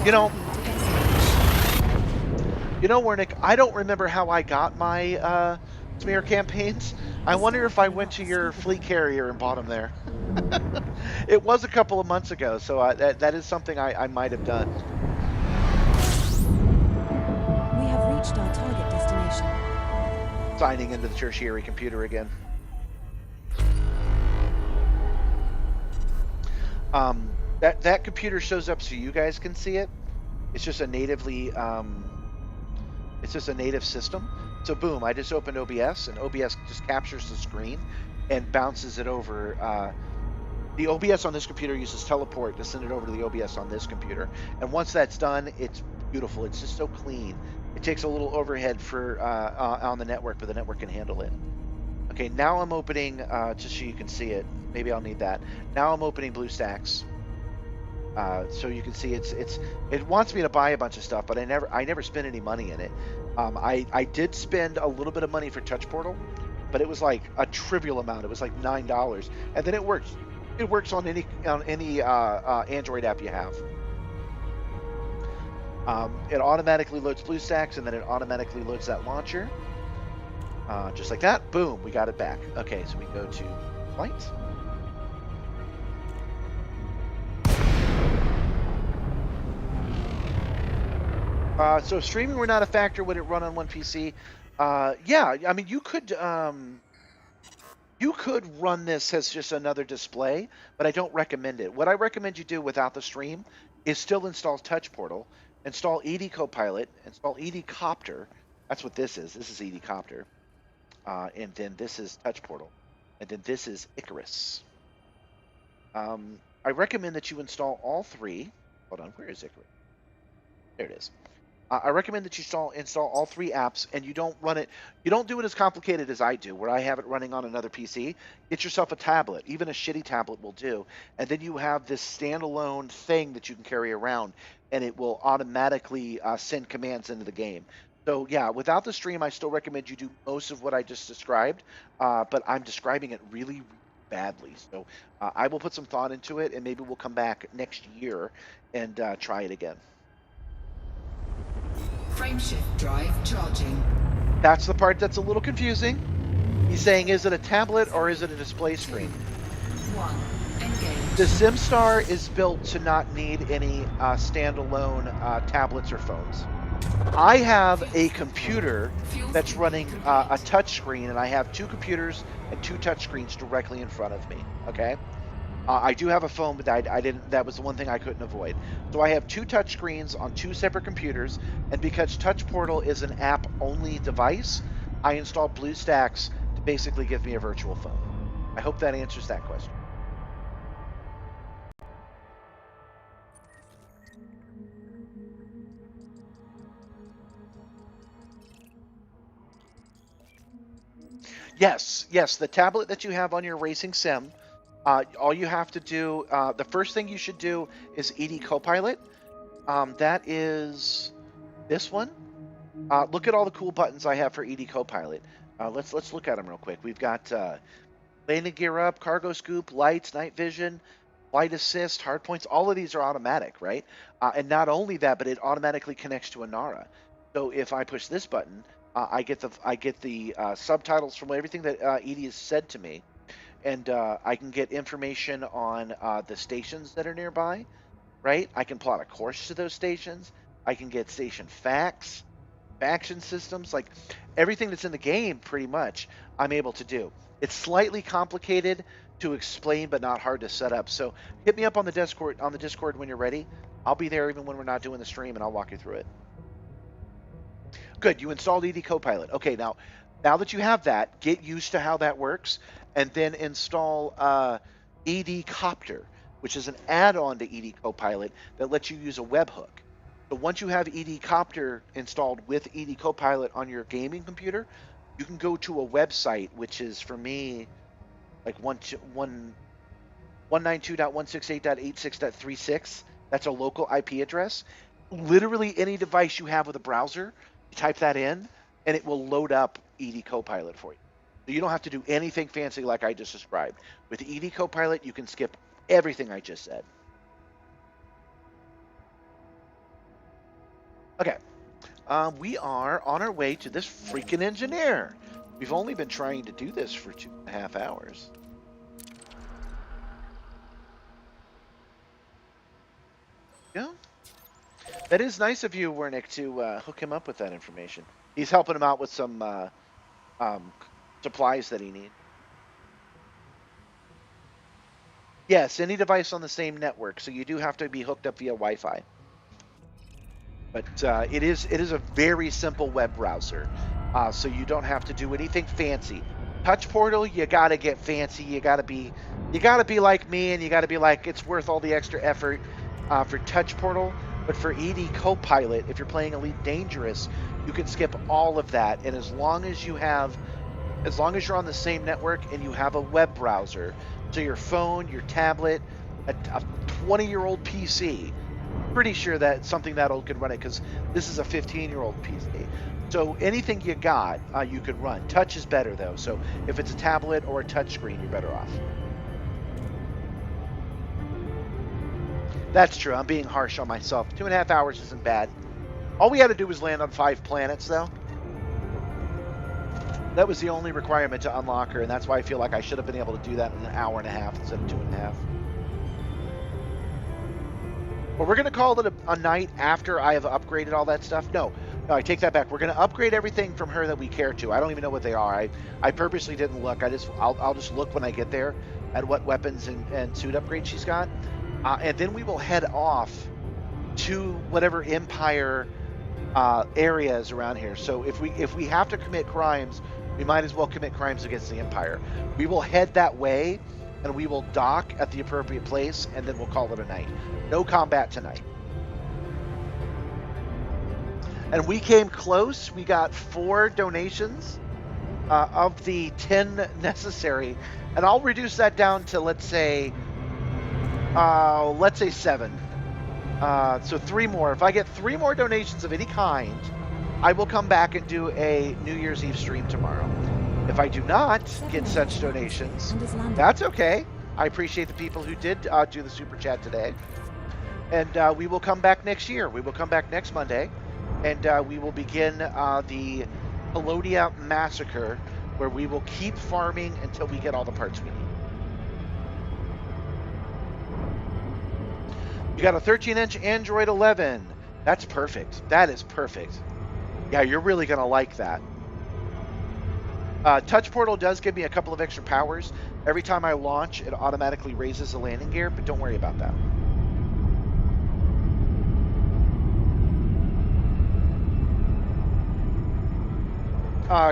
You know, Wernick, I don't remember how I got my smear campaigns. I wonder if I went to your fleet carrier and bought them there. It was a couple of months ago, so that is something I might have done. We have reached our target destination. Signing into the tertiary computer again. That computer shows up so you guys can see it. It's just a natively, it's just a native system. So boom, I just opened OBS, and OBS just captures the screen and bounces it over. The OBS on this computer uses teleport to send it over to the OBS on this computer. And once that's done, it's beautiful. It's just so clean. It takes a little overhead for on the network, but the network can handle it. Okay, now I'm opening, just so you can see it. Maybe I'll need that. Now I'm opening BlueStacks. So you can see it wants me to buy a bunch of stuff, but I never spend any money in it. I did spend a little bit of money for Touch Portal, but it was like a trivial amount. It was like $9, and then it works. It works on any Android app you have. It automatically loads BlueStacks, and then it automatically loads that launcher. Just like that. Boom, we got it back. Okay, so we go to flight. So streaming were not a factor. Would it run on one PC? Yeah, I mean, you could run this as just another display, but I don't recommend it. What I recommend you do without the stream is still install Touch Portal, install ED Copilot, install ED Copter. That's what this is. This is ED Copter. And then this is Touch Portal. And then this is Icarus. I recommend that you install all three. Hold on, where is Icarus? There it is. I recommend that you install all three apps, and you don't run it. You don't do it as complicated as I do, where I have it running on another PC. Get yourself a tablet. Even a shitty tablet will do. And then you have this standalone thing that you can carry around, and it will automatically send commands into the game. So yeah, without the stream, I still recommend you do most of what I just described, but I'm describing it really badly. So I will put some thought into it, and maybe we'll come back next year and try it again. Frameshift drive charging. That's the part that's a little confusing. He's saying, is it a tablet or is it a display screen? 1. Engage. The Simstarr is built to not need any standalone tablets or phones. I have a computer that's running a touch screen, and I have 2 computers and 2 touch screens directly in front of me. Okay. I do have a phone, but I didn't. That was the one thing I couldn't avoid. So I have 2 touch screens on 2 separate computers, and because Touch Portal is an app-only device, I installed BlueStacks to basically give me a virtual phone. I hope that answers that question. Yes, the tablet that you have on your racing sim, all you have to do, the first thing you should do is ED Copilot. That is this one. Look at all the cool buttons I have for ED Copilot. Let's look at them real quick. We've got landing gear up, cargo scoop, lights, night vision, flight assist, hard points. All of these are automatic, right? And not only that, but it automatically connects to Anara. So if I push this button, I get the subtitles from everything that Edie has said to me, and I can get information on the stations that are nearby, right? I can plot a course to those stations. I can get station facts, faction systems, like everything that's in the game, pretty much, I'm able to do. It's slightly complicated to explain, but not hard to set up. So hit me up on the Discord when you're ready. I'll be there even when we're not doing the stream, and I'll walk you through it. Good, you installed ED Copilot. Okay, now that you have that, get used to how that works, and then install ED Copter, which is an add-on to ED Copilot that lets you use a webhook. So once you have ED Copter installed with ED Copilot on your gaming computer, you can go to a website, which is, for me, like 192.168.86.36. That's a local IP address. Literally any device you have with a browser, you type that in, and it will load up ED Copilot for you. So you don't have to do anything fancy like I just described. With ED Copilot, you can skip everything I just said. Okay. We are on our way to this freaking engineer. We've only been trying to do this for 2.5 hours. Yeah. That is nice of you, Wernick, to hook him up with that information. He's helping him out with some supplies that he needs. Yes, any device on the same network, so you do have to be hooked up via Wi-Fi. But it is a very simple web browser, so you don't have to do anything fancy. Touch Portal, you gotta get fancy. You gotta be like me, and you gotta be like, it's worth all the extra effort for Touch Portal. But for ED Copilot, if you're playing Elite Dangerous, you can skip all of that. And as long as you're on the same network and you have a web browser, so your phone, your tablet, a 20-year-old PC, pretty sure that something that old could run it, because this is a 15-year-old PC. So anything you got, you could run. Touch is better, though. So if it's a tablet or a touch screen, you're better off. That's true. I'm being harsh on myself. 2.5 hours isn't bad. All we had to do was land on 5 planets, though. That was the only requirement to unlock her, and that's why I feel like I should have been able to do that in an hour and a half instead of 2.5. Well, we're going to call it a night after I have upgraded all that stuff. No, I take that back. We're going to upgrade everything from her that we care to. I don't even know what they are. I purposely didn't look. I'll just look when I get there at what weapons and suit upgrades she's got. And then we will head off to whatever Empire areas around here. So if we have to commit crimes, we might as well commit crimes against the Empire. We will head that way, and we will dock at the appropriate place, and then we'll call it a night. No combat tonight. And we came close. We got 4 donations of the 10 necessary, and I'll reduce that down to, let's say 7. So 3 more. If I get 3 more donations of any kind, I will come back and do a New Year's Eve stream tomorrow. If I do not 7 get A such hits atmosphere donations, and is landing. that's okay. I appreciate the people who did do the super chat today. And we will come back next year. We will come back next Monday, and we will begin the Pelodia Massacre, where we will keep farming until we get all the parts we need. You got a 13-inch Android 11. That's perfect. That is perfect. Yeah, you're really going to like that. Touch Portal does give me a couple of extra powers. Every time I launch, it automatically raises the landing gear, but don't worry about that.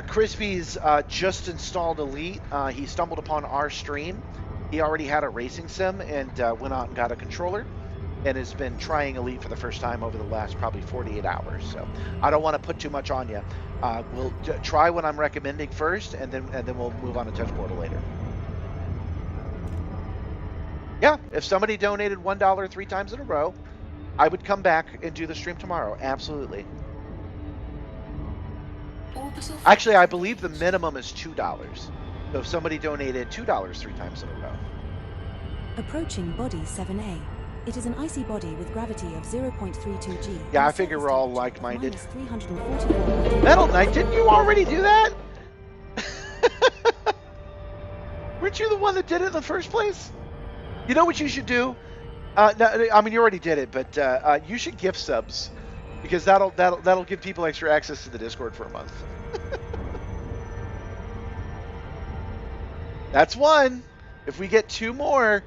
Crispy's just installed Elite. He stumbled upon our stream. He already had a racing sim and went out and got a controller and has been trying Elite for the first time over the last probably 48 hours. So I don't want to put too much on you. We'll try what I'm recommending first, and then we'll move on to Touch Portal later. Yeah, if somebody donated $1 3 times in a row, I would come back and do the stream tomorrow. Absolutely. Actually, I believe the minimum is $2. So if somebody donated $2 3 times in a row. Approaching body 7A. It is an icy body with gravity of 0.32 G. Yeah, I figure we're all like-minded. -344. Metal Knight, didn't you already do that? Weren't you the one that did it in the first place? You know what you should do? No, I mean, you already did it, but you should gift subs, because that'll give people extra access to the Discord for a month. That's one. If we get 2 more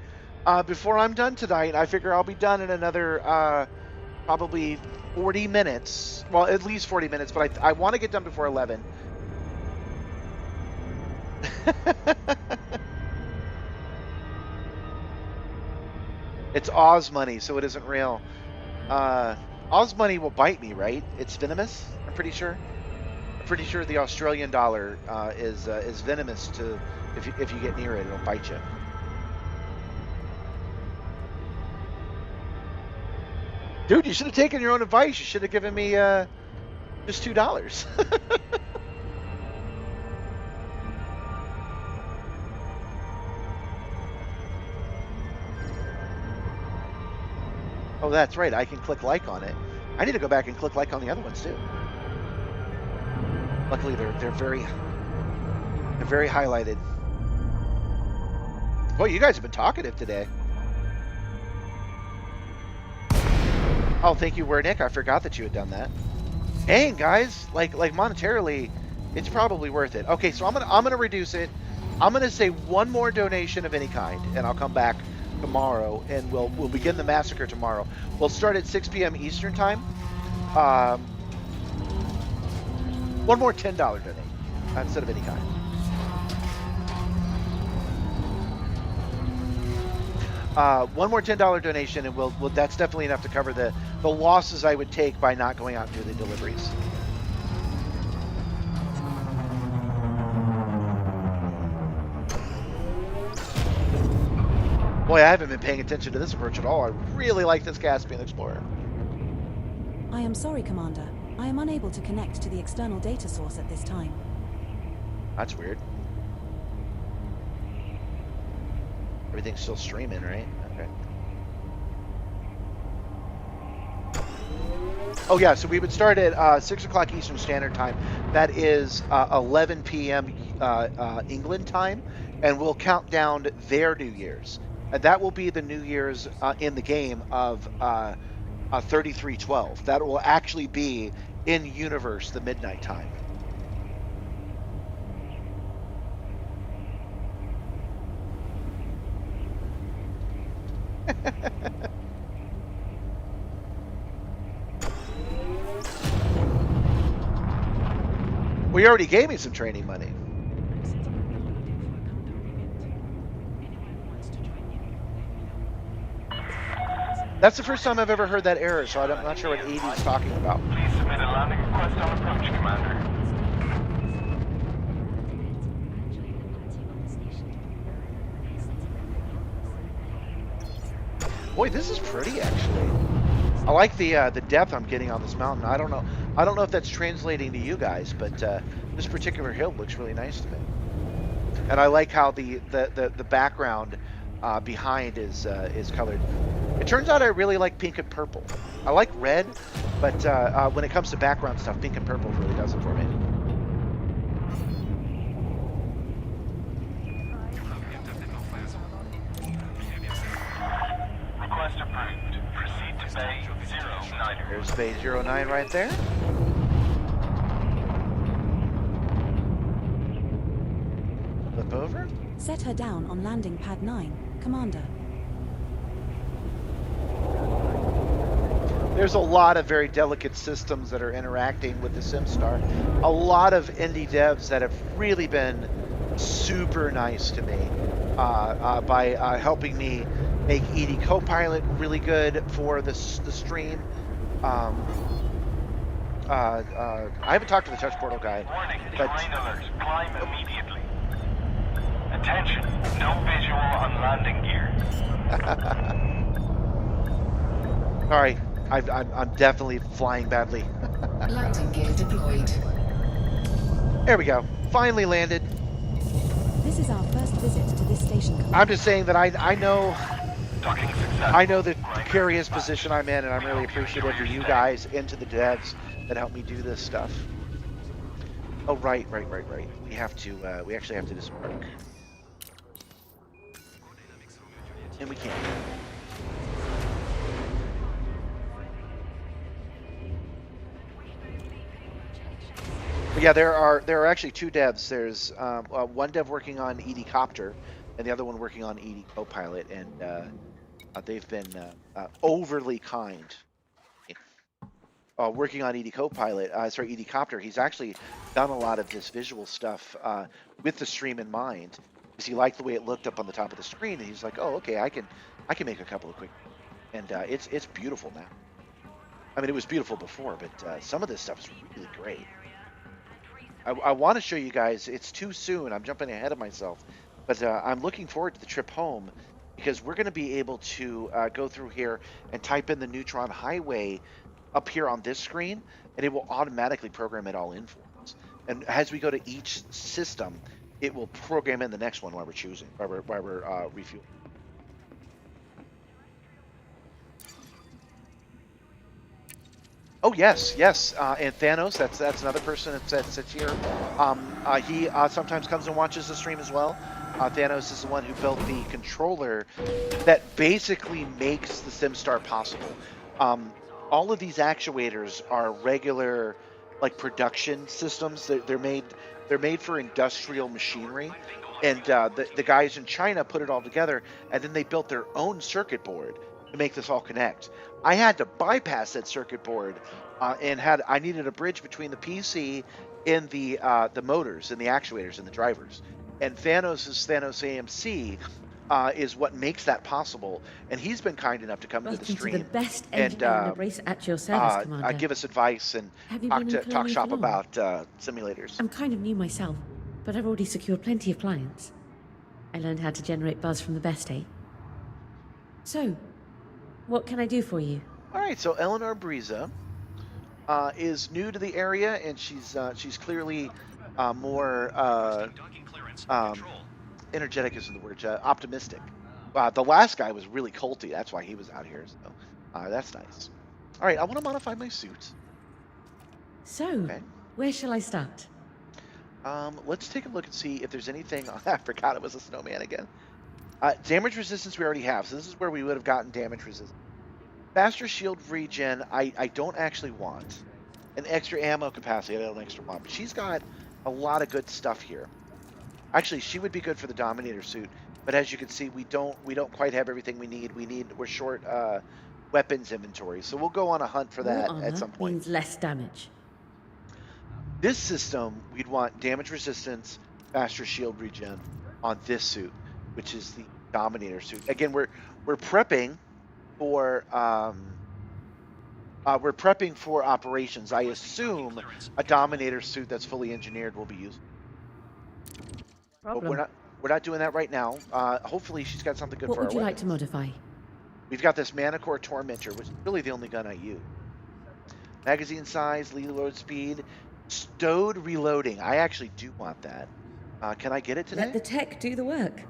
before I'm done tonight, I figure I'll be done in another probably 40 minutes. Well, at least 40 minutes, but I want to get done before 11. It's Oz money, so it isn't real. Oz money will bite me, right? It's venomous, I'm pretty sure. I'm pretty sure the Australian dollar is venomous to if you get near it, it'll bite you. Dude, you should have taken your own advice. You should have given me just $2. Oh, that's right. I can click like on it. I need to go back and click like on the other ones too. Luckily, they're very highlighted. Boy, you guys have been talkative today. Oh, thank you, Wernick. I forgot that you had done that. Dang, guys, like monetarily, it's probably worth it. Okay, so I'm gonna reduce it. I'm gonna say one more donation of any kind, and I'll come back tomorrow, and we'll begin the massacre tomorrow. We'll start at 6 p.m. Eastern time. One more $10 donation instead of any kind. One more $10 donation, and we'll that's definitely enough to cover the losses I would take by not going out and do the deliveries. Boy, I haven't been paying attention to this approach at all. I really like this Caspian Explorer. I am sorry, Commander. I am unable to connect to the external data source at this time. That's weird. Everything's still streaming, right? Okay. Oh yeah, so we would start at 6 o'clock Eastern Standard Time. That is 11 p.m. England time, and we'll count down their New Year's. And that will be the New Year's in the game of 3312. That will actually be in universe the midnight time. Well, you already gave me some training money. That's the first time I've ever heard that error, so I'm not sure what 80 is talking about. Please submit a landing request on approach, Commander. Boy, this is pretty, actually. I like the depth I'm getting on this mountain. I don't know if that's translating to you guys, but this particular hill looks really nice to me. And I like how the background behind is colored. It turns out I really like pink and purple. I like red, but when it comes to background stuff, pink and purple really does it for me. Request approved. Proceed to Bay 09. There's Bay 09 right there. Flip over. Set her down on landing pad 9, Commander. There's a lot of very delicate systems that are interacting with the Simstarr. A lot of indie devs that have really been super nice to me by helping me make ED Copilot really good for the stream. I haven't talked to the touch portal guy, Warning, but terrain alert. Climb immediately. Attention, no visual on landing gear. sorry, I'm definitely flying badly. Landing gear deployed. There we go. Finally landed. This is our first visit to this station, Commander. I'm just saying that I know Docking successful. I know the precarious position I'm in, and I'm really appreciative of you guys into the devs that help me do this stuff. Oh, right. We actually have to disembark. And we can't. But yeah, there are actually two devs. There's one dev working on ED Copter, and the other one working on ED Copilot, and they've been overly kind. Working on ED Copilot, ED Copter, he's actually done a lot of this visual stuff with the stream in mind, because he liked the way it looked up on the top of the screen, and he's like, oh, okay, I can make a couple of quick, and it's beautiful now. I mean, it was beautiful before, but some of this stuff is really great. I want to show you guys. It's too soon. I'm jumping ahead of myself, but I'm looking forward to the trip home, because we're going to be able to go through here and type in the Neutron Highway up here on this screen, and it will automatically program it all in for us. And as we go to each system, it will program in the next one while we're choosing, while we're refueling. Oh yes, and Thanos. That's another person that sits here. He sometimes comes and watches the stream as well. Thanos is the one who built the controller that basically makes the Simstarr possible. All of these actuators are regular, like, production systems. They're made for industrial machinery, and the guys in China put it all together, and then they built their own circuit board to make this all connect. I had to bypass that circuit board, and I needed a bridge between the PC and the motors and the actuators and the drivers. And Thanos' Thanos AMC is what makes that possible, and he's been kind enough to come into the stream the best and race at your service, Commander. give us advice and talk shop about simulators. I'm kind of new myself, but I've already secured plenty of clients. I learned how to generate buzz from the best, eh? So, what can I do for you? All right, so Eleanor Briza is new to the area, and she's clearly more energetic isn't the word, optimistic. The last guy was really culty. That's why he was out here. So that's nice. All right, I want to modify my suit. So, where shall I start? Let's take a look and see if there's anything. I forgot it was a snowman again. Damage resistance we already have, so this is where we would have gotten damage resistance. Faster shield regen, I don't actually want. An extra ammo capacity, I don't extra want. But she's got a lot of good stuff here. Actually, she would be good for the Dominator suit, but as you can see, we don't quite have everything we need. We're short weapons inventory, so we'll go on a hunt for that at some point. Means less damage. This system, we'd want damage resistance, faster shield regen on this suit, which is the Dominator suit. Again, we're prepping for operations. I assume a Dominator suit that's fully engineered will be used. But we're not doing that right now. Hopefully she's got something good for our What would you like weapons. to modify? We've got this Manicore Tormentor, which is really the only gun I use. Magazine size, reload speed, stowed reloading. I actually do want that. Can I get it Let today? the tech do the work.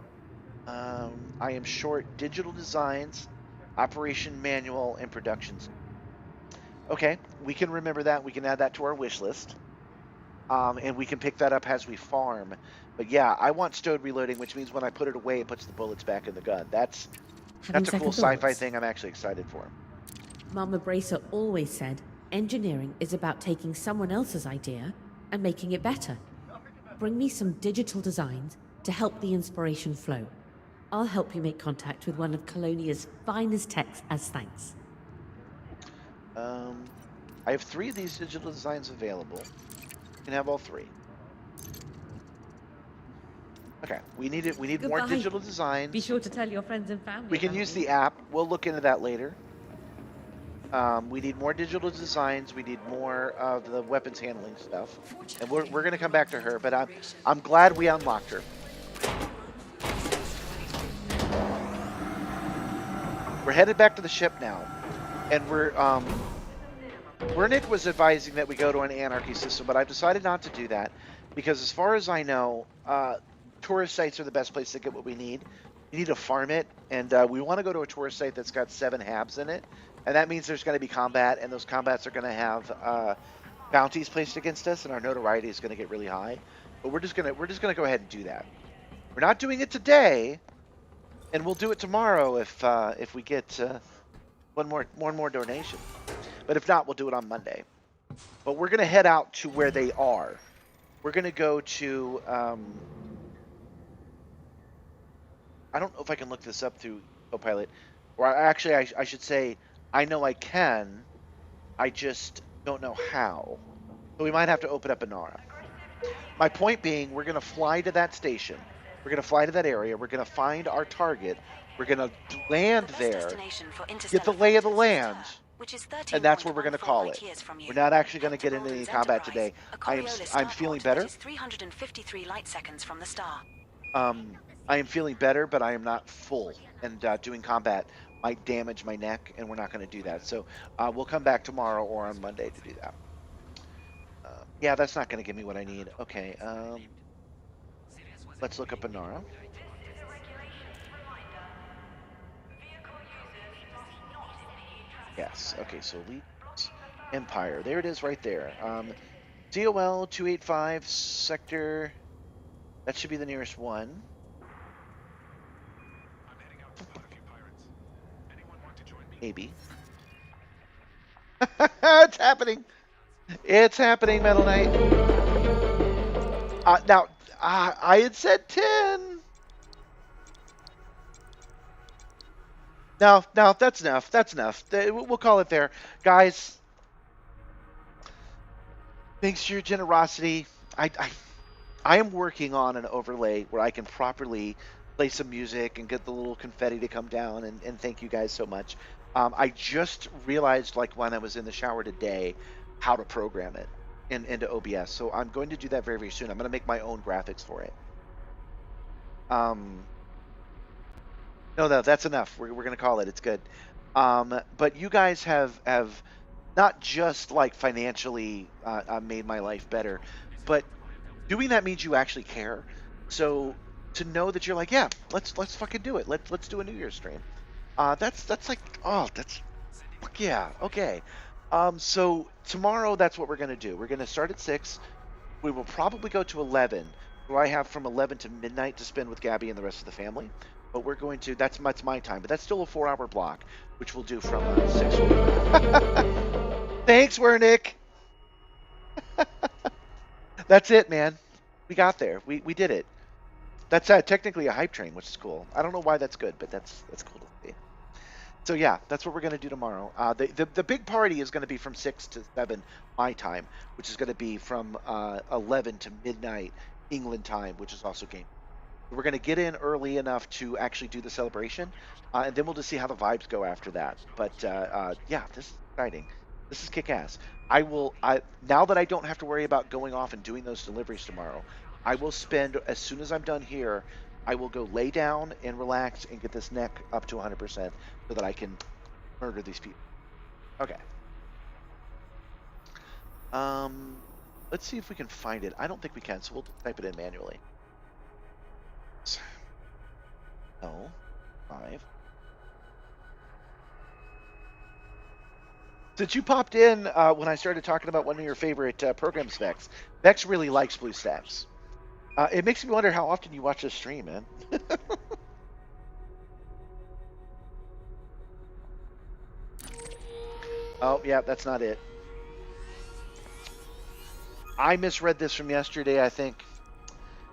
I am short digital designs, operation manual, and productions. Okay, we can remember that. We can add that to our wish list. And we can pick that up as we farm. But yeah, I want stowed reloading, which means when I put it away, it puts the bullets back in the gun. That's Having a cool second sci-fi thoughts? thing I'm actually excited for. Mama Bracer always said engineering is about taking someone else's idea and making it better. Bring me some digital designs to help the inspiration flow. I'll help you make contact with one of Colonia's finest techs as thanks. I have 3 of these digital designs available. You can have all 3. Okay, we need it. We need more Goodbye. digital designs. Be sure to tell your friends and family. We can about use me. the app. We'll look into that later. We need more digital designs. We need more of the weapons handling stuff, and we're going to come back to her. But I'm glad we unlocked her. We're headed back to the ship now, and we're Wernick was advising that we go to an anarchy system, but I've decided not to do that because, as far as I know, tourist sites are the best place to get what we need. We need to farm it, and we want to go to a tourist site that's got 7 habs in it, and that means there's going to be combat, and those combats are going to have bounties placed against us, and our notoriety is going to get really high. But we're just gonna go ahead and do that. We're not doing it today, and we'll do it tomorrow if we get one more donation. But if not, we'll do it on Monday. But we're gonna head out to where they are. We're gonna go to I don't know if I can look this up through Copilot, or actually I should say I know I can. I just don't know how. So we might have to open up Inara. My point being, we're gonna fly to that station. We're gonna fly to that area. We're gonna find our target. We're gonna land there, get the lay of the land, and that's where we're gonna call it. We're not actually gonna get into any combat today. I'm feeling better. 353 light seconds from the star. I am feeling better, but I am not full, and doing combat might damage my neck, and we're not going to do that. So we'll come back tomorrow or on Monday to do that. Yeah, that's not going to give me what I need. Okay, let's look up Inara. Yes, okay, so Elite Empire. There it is right there. DOL 285 sector. That should be the nearest one. Maybe. It's happening. It's happening, Metal Knight. Now, I had said 10. No, that's enough. That's enough. We'll call it there. Guys, thanks to your generosity, I am working on an overlay where I can properly play some music and get the little confetti to come down, and thank you guys so much. I just realized, like when I was in the shower today, how to program it into OBS. So I'm going to do that very, very soon. I'm going to make my own graphics for it. No, that's enough. We're going to call it. It's good. But you guys have not just like financially made my life better, but doing that means you actually care. So to know that you're like, yeah, let's fucking do it. Let's do a New Year's stream. That's like, oh, that's fuck yeah. Okay. So tomorrow, that's what we're gonna do. We're gonna start at 6. We will probably go to 11. Where I have from 11 to midnight to spend with Gabby and the rest of the family. But we're going to, that's my time. But that's still a 4-hour block, which we'll do from 6. Thanks, Wernick. That's it, man. We got there. We did it. That's technically a hype train, which is cool. I don't know why that's good, but that's cool to see. So yeah, that's what we're gonna do tomorrow. The big party is gonna be from 6 to 7 my time, which is gonna be from 11 to midnight England time, which is also game. We're gonna get in early enough to actually do the celebration, and then we'll just see how the vibes go after that. But yeah, this is exciting. This is kick-ass. Now that I don't have to worry about going off and doing those deliveries tomorrow, I will spend, as soon as I'm done here, I will go lay down and relax and get this neck up to 100% so that I can murder these people. Okay. Let's see if we can find it. I don't think we can, so we'll type it in manually. No, 5. Since you popped in when I started talking about one of your favorite programs, Vex, Vex really likes BlueStacks. It makes me wonder how often you watch this stream, man. Oh, yeah, that's not it. I misread this from yesterday, I think.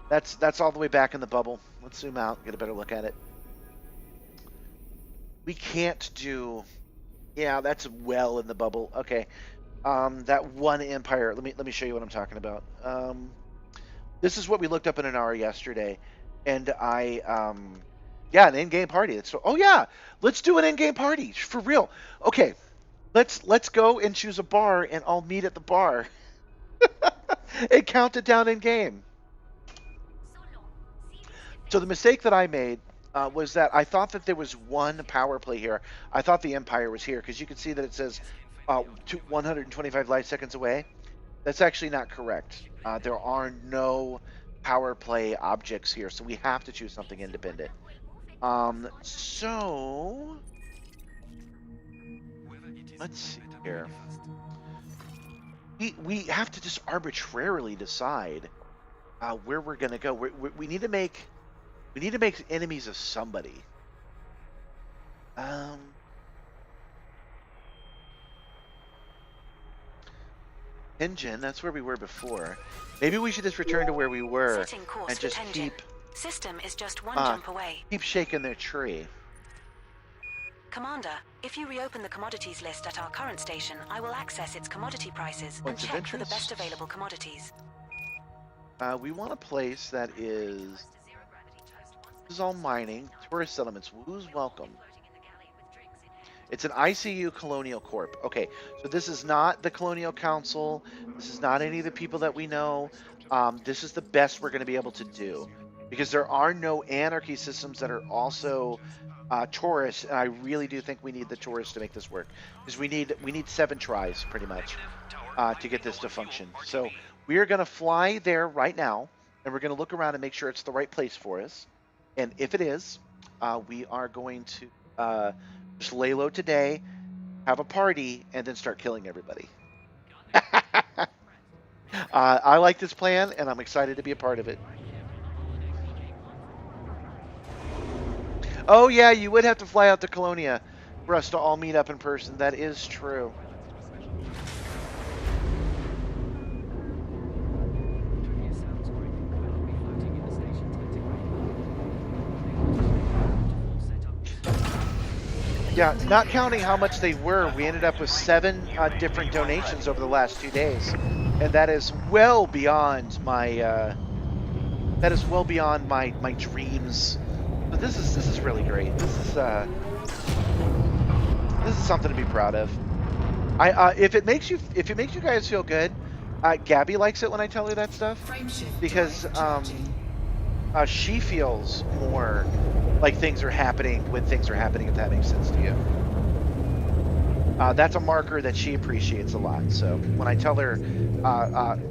That's all the way back in the bubble. Let's zoom out and get a better look at it. We can't do... Yeah, that's well in the bubble. Okay. That one empire. Let me show you what I'm talking about. This is what we looked up in an hour yesterday, and yeah, an in-game party. Oh yeah, let's do an in-game party for real. Okay, let's go and choose a bar, and I'll meet at the bar. And count it down in game. So the mistake that I made was that I thought that there was one power play here. I thought the Empire was here because you can see that it says 125 light seconds away. That's actually not correct. There are no power play objects here, so we have to choose something independent. So let's see here. We have to just arbitrarily decide where we're gonna go. We need to make enemies of somebody. Engine, that's where we were before. Maybe we should just return to where we were and just keep System is just one jump away. Keep shaking their tree. Commander, if you reopen the commodities list at our current station, I will access its commodity prices and check for the best available commodities. We want a place that is... This is all mining. Tourist settlements. Who's welcome? It's an ICU Colonial Corp. Okay, so this is not the Colonial Council. This is not any of the people that we know. This is the best we're going to be able to do. Because there are no anarchy systems that are also tourists. And I really do think we need the tourists to make this work. Because we need 7 tries, pretty much, to get this to function. So we are going to fly there right now. And we're going to look around and make sure it's the right place for us. And if it is, we are going to just lay low today, have a party, and then start killing everybody. I like this plan, and I'm excited to be a part of it. Oh yeah, you would have to fly out to Colonia for us to all meet up in person. That is true. Yeah, not counting how much they were, we ended up with 7 different donations over the last 2 days, and that is well beyond my my dreams. But this is really great. This is something to be proud of. If it makes you guys feel good, Gabby likes it when I tell her that stuff because she feels more like things are happening when things are happening, if that makes sense to you. That's a marker that she appreciates a lot. So when I tell her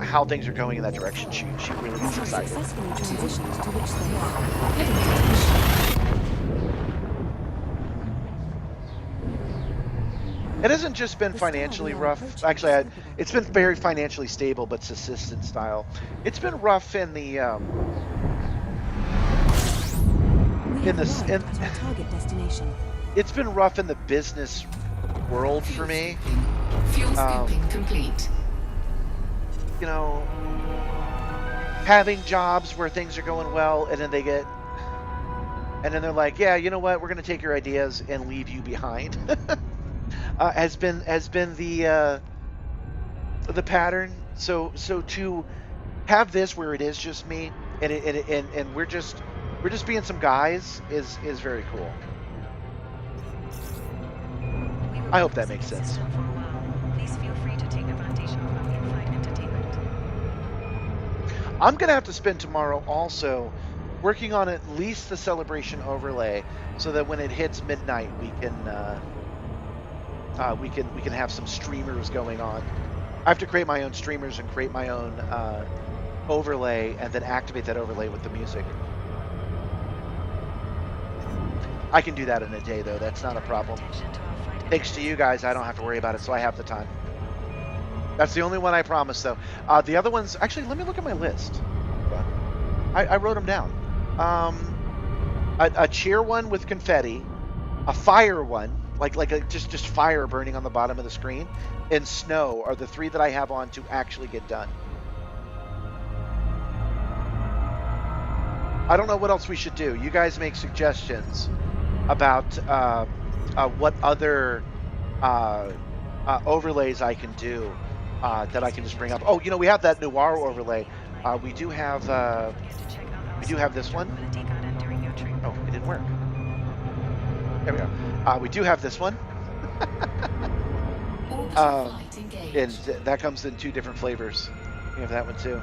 how things are going in that direction, she really gets excited. Successfully transitioned to which they are. Heading to the mission. It hasn't just been financially rough. Actually, it's been very financially stable, but subsistence style. It's been rough in the target destination. It's been rough in the business world for me. Fuel scoping complete. You know, having jobs where things are going well, and then they're like, yeah, you know what, we're going to take your ideas and leave you behind. has been the pattern. So to have this where it is just me and we're just being some guys is very cool. I hope that makes sense. Please feel free to take advantage of our in-flight entertainment. I'm gonna have to spend tomorrow also working on at least the celebration overlay, so that when it hits midnight, we can have some streamers going on. I have to create my own streamers and create my own overlay, and then activate that overlay with the music. I can do that in a day, though. That's not a problem. Thanks to you guys, I don't have to worry about it, so I have the time. That's the only one I promise, though. The other ones, actually, let me look at my list. I wrote them down. A cheer one with confetti, a fire one, like just fire burning on the bottom of the screen, and snow are the 3 that I have on to actually get done. I don't know what else we should do. You guys make suggestions about what other overlays I can do that I can just bring up. Oh, you know, we have that noir overlay. We do have this one. Oh, it didn't work. There we go. We do have this one. And that comes in 2 different flavors. We have that one too.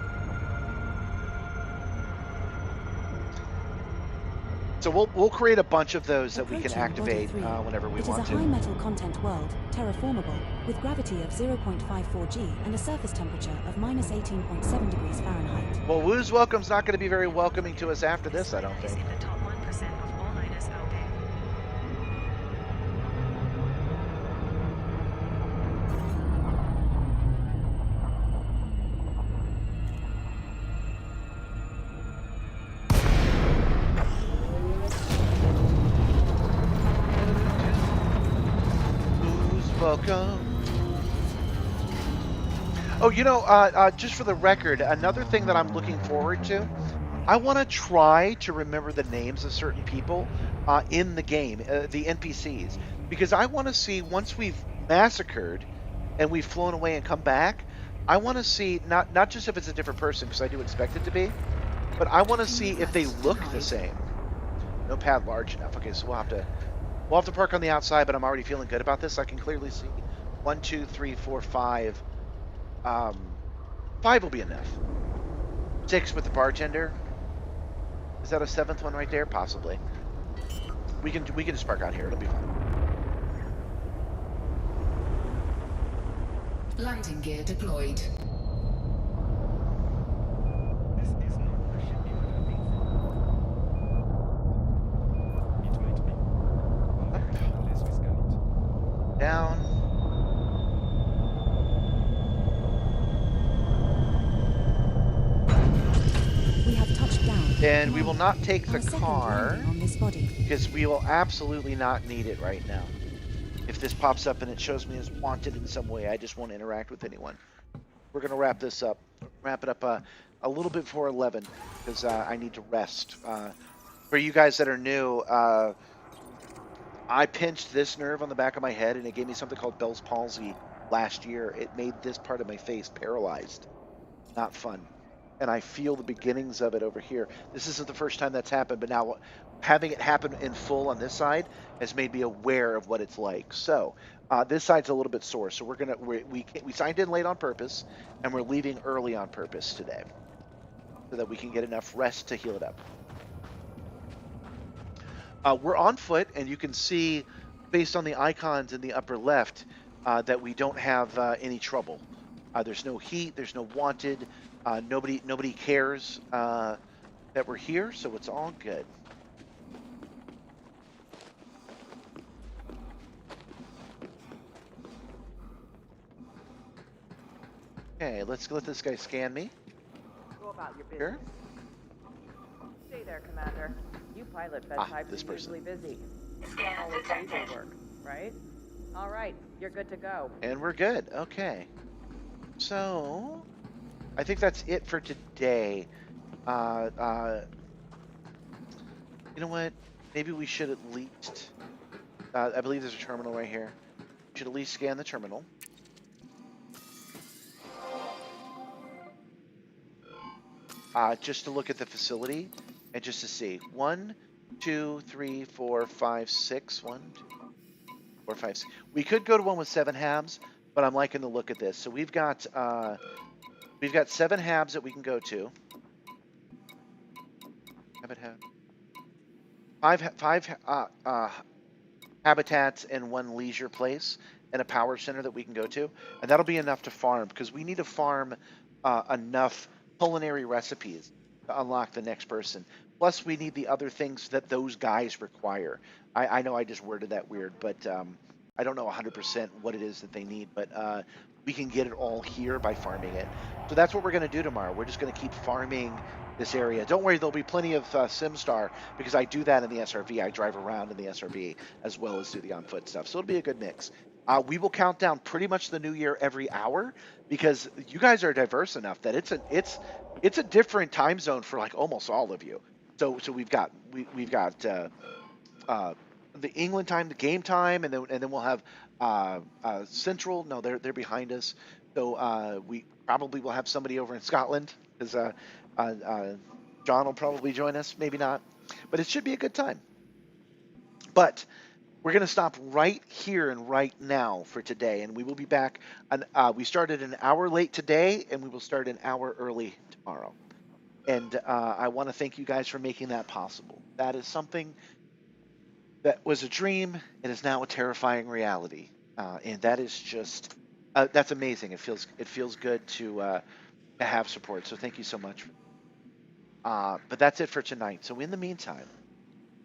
So we'll create a bunch of those that we can activate whenever we want to. It is a high metal content world, terraformable, with gravity of 0.54 g and a surface temperature of minus 18.7 degrees Fahrenheit. Well, Woo's welcome's not going to be very welcoming to us after this, I don't think. Welcome. Oh, you know, just for the record, another thing that I'm looking forward to, I want to try to remember the names of certain people in the game, the NPCs, because I want to see, once we've massacred and we've flown away and come back, I want to see, not just if it's a different person, because I do expect it to be, but I want to see if they look the same. No pad large enough. Okay, so we'll have to park on the outside, but I'm already feeling good about this. I can clearly see 1, 2, 3, 4, 5. 5 will be enough. 6 with the bartender. Is that a 7th one right there? Possibly. We can just park out here. It'll be fine. Landing gear deployed. Down. We have touched down. And we will not take the car on this body, because we will absolutely not need it right now. If this pops up and it shows me as wanted in some way, I just won't interact with anyone. We're going to wrap this up. Wrap it up a little bit before 11 because I need to rest. For you guys that are new, I pinched this nerve on the back of my head, and it gave me something called Bell's palsy last year. It made this part of my face paralyzed. Not fun. And I feel the beginnings of it over here. This isn't the first time that's happened, but now having it happen in full on this side has made me aware of what it's like. So this side's a little bit sore. So we signed in late on purpose, and we're leaving early on purpose today so that we can get enough rest to heal it up. We're on foot, and you can see, based on the icons in the upper left, that we don't have any trouble. There's no heat, there's no wanted, nobody cares that we're here, so it's all good. Okay, let's let this guy scan me. Go about your business. Sure. Stay there, Commander. You pilot bed types are usually busy. Scan detected. Work, right? All right, you're good to go. And we're good. Okay. So, I think that's it for today. You know what? Maybe we should at least... I believe there's a terminal right here. We should at least scan the terminal. Just to look at the facility and just to see. 1, 2, 3, 4, 5, 6. 1, 2, 4, 5, 6. We could go to one with 7 halves, but I'm liking the look at this. So we've got 7 halves that we can go to. Five habitats and 1 leisure place and a power center that we can go to, and that'll be enough to farm because we need to farm enough culinary recipes to unlock the next person. Plus, we need the other things that those guys require. I know I just worded that weird, but I don't know 100% what it is that they need, but we can get it all here by farming it. So that's what we're going to do tomorrow. We're just going to keep farming this area. Don't worry, there'll be plenty of Simstarr because I do that in the SRV. I drive around in the SRV as well as do the on foot stuff. So it'll be a good mix. We will count down pretty much the new year every hour because you guys are diverse enough that it's a different time zone for like almost all of you. So we've got the England time, the game time, and then we'll have Central. No, they're behind us. So we probably will have somebody over in Scotland because John will probably join us. Maybe not, but it should be a good time. But we're going to stop right here and right now for today, and we will be back. We started an hour late today, and we will start an hour early tomorrow. And I want to thank you guys for making that possible. That is something that was a dream and is now a terrifying reality. And that is just that's amazing. It feels good to have support. So thank you so much. But that's it for tonight. So in the meantime,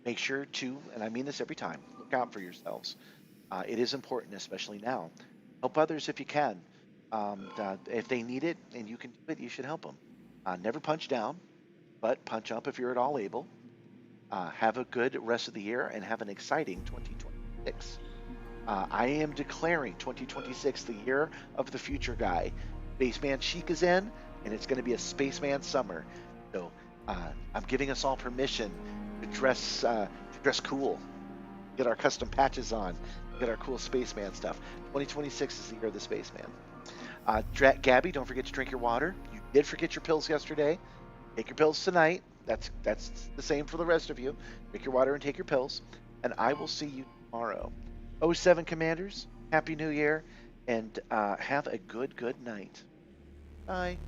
make sure to, and I mean this every time, look out for yourselves. It is important, especially now. Help others if you can. If they need it and you can do it, you should help them. Never punch down, but punch up if you're at all able. Have a good rest of the year and have an exciting 2026. I am declaring 2026 the year of the future guy. Spaceman Chic is in, and it's going to be a Spaceman summer. So I'm giving us all permission to dress cool, get our custom patches on, get our cool Spaceman stuff. 2026 is the year of the Spaceman. Gabby, don't forget to drink your water. You did forget your pills yesterday. Take your pills tonight. That's the same for the rest of you. Drink your water and take your pills. And I will see you tomorrow. 07 Commanders, Happy New Year, and have a good night. Bye.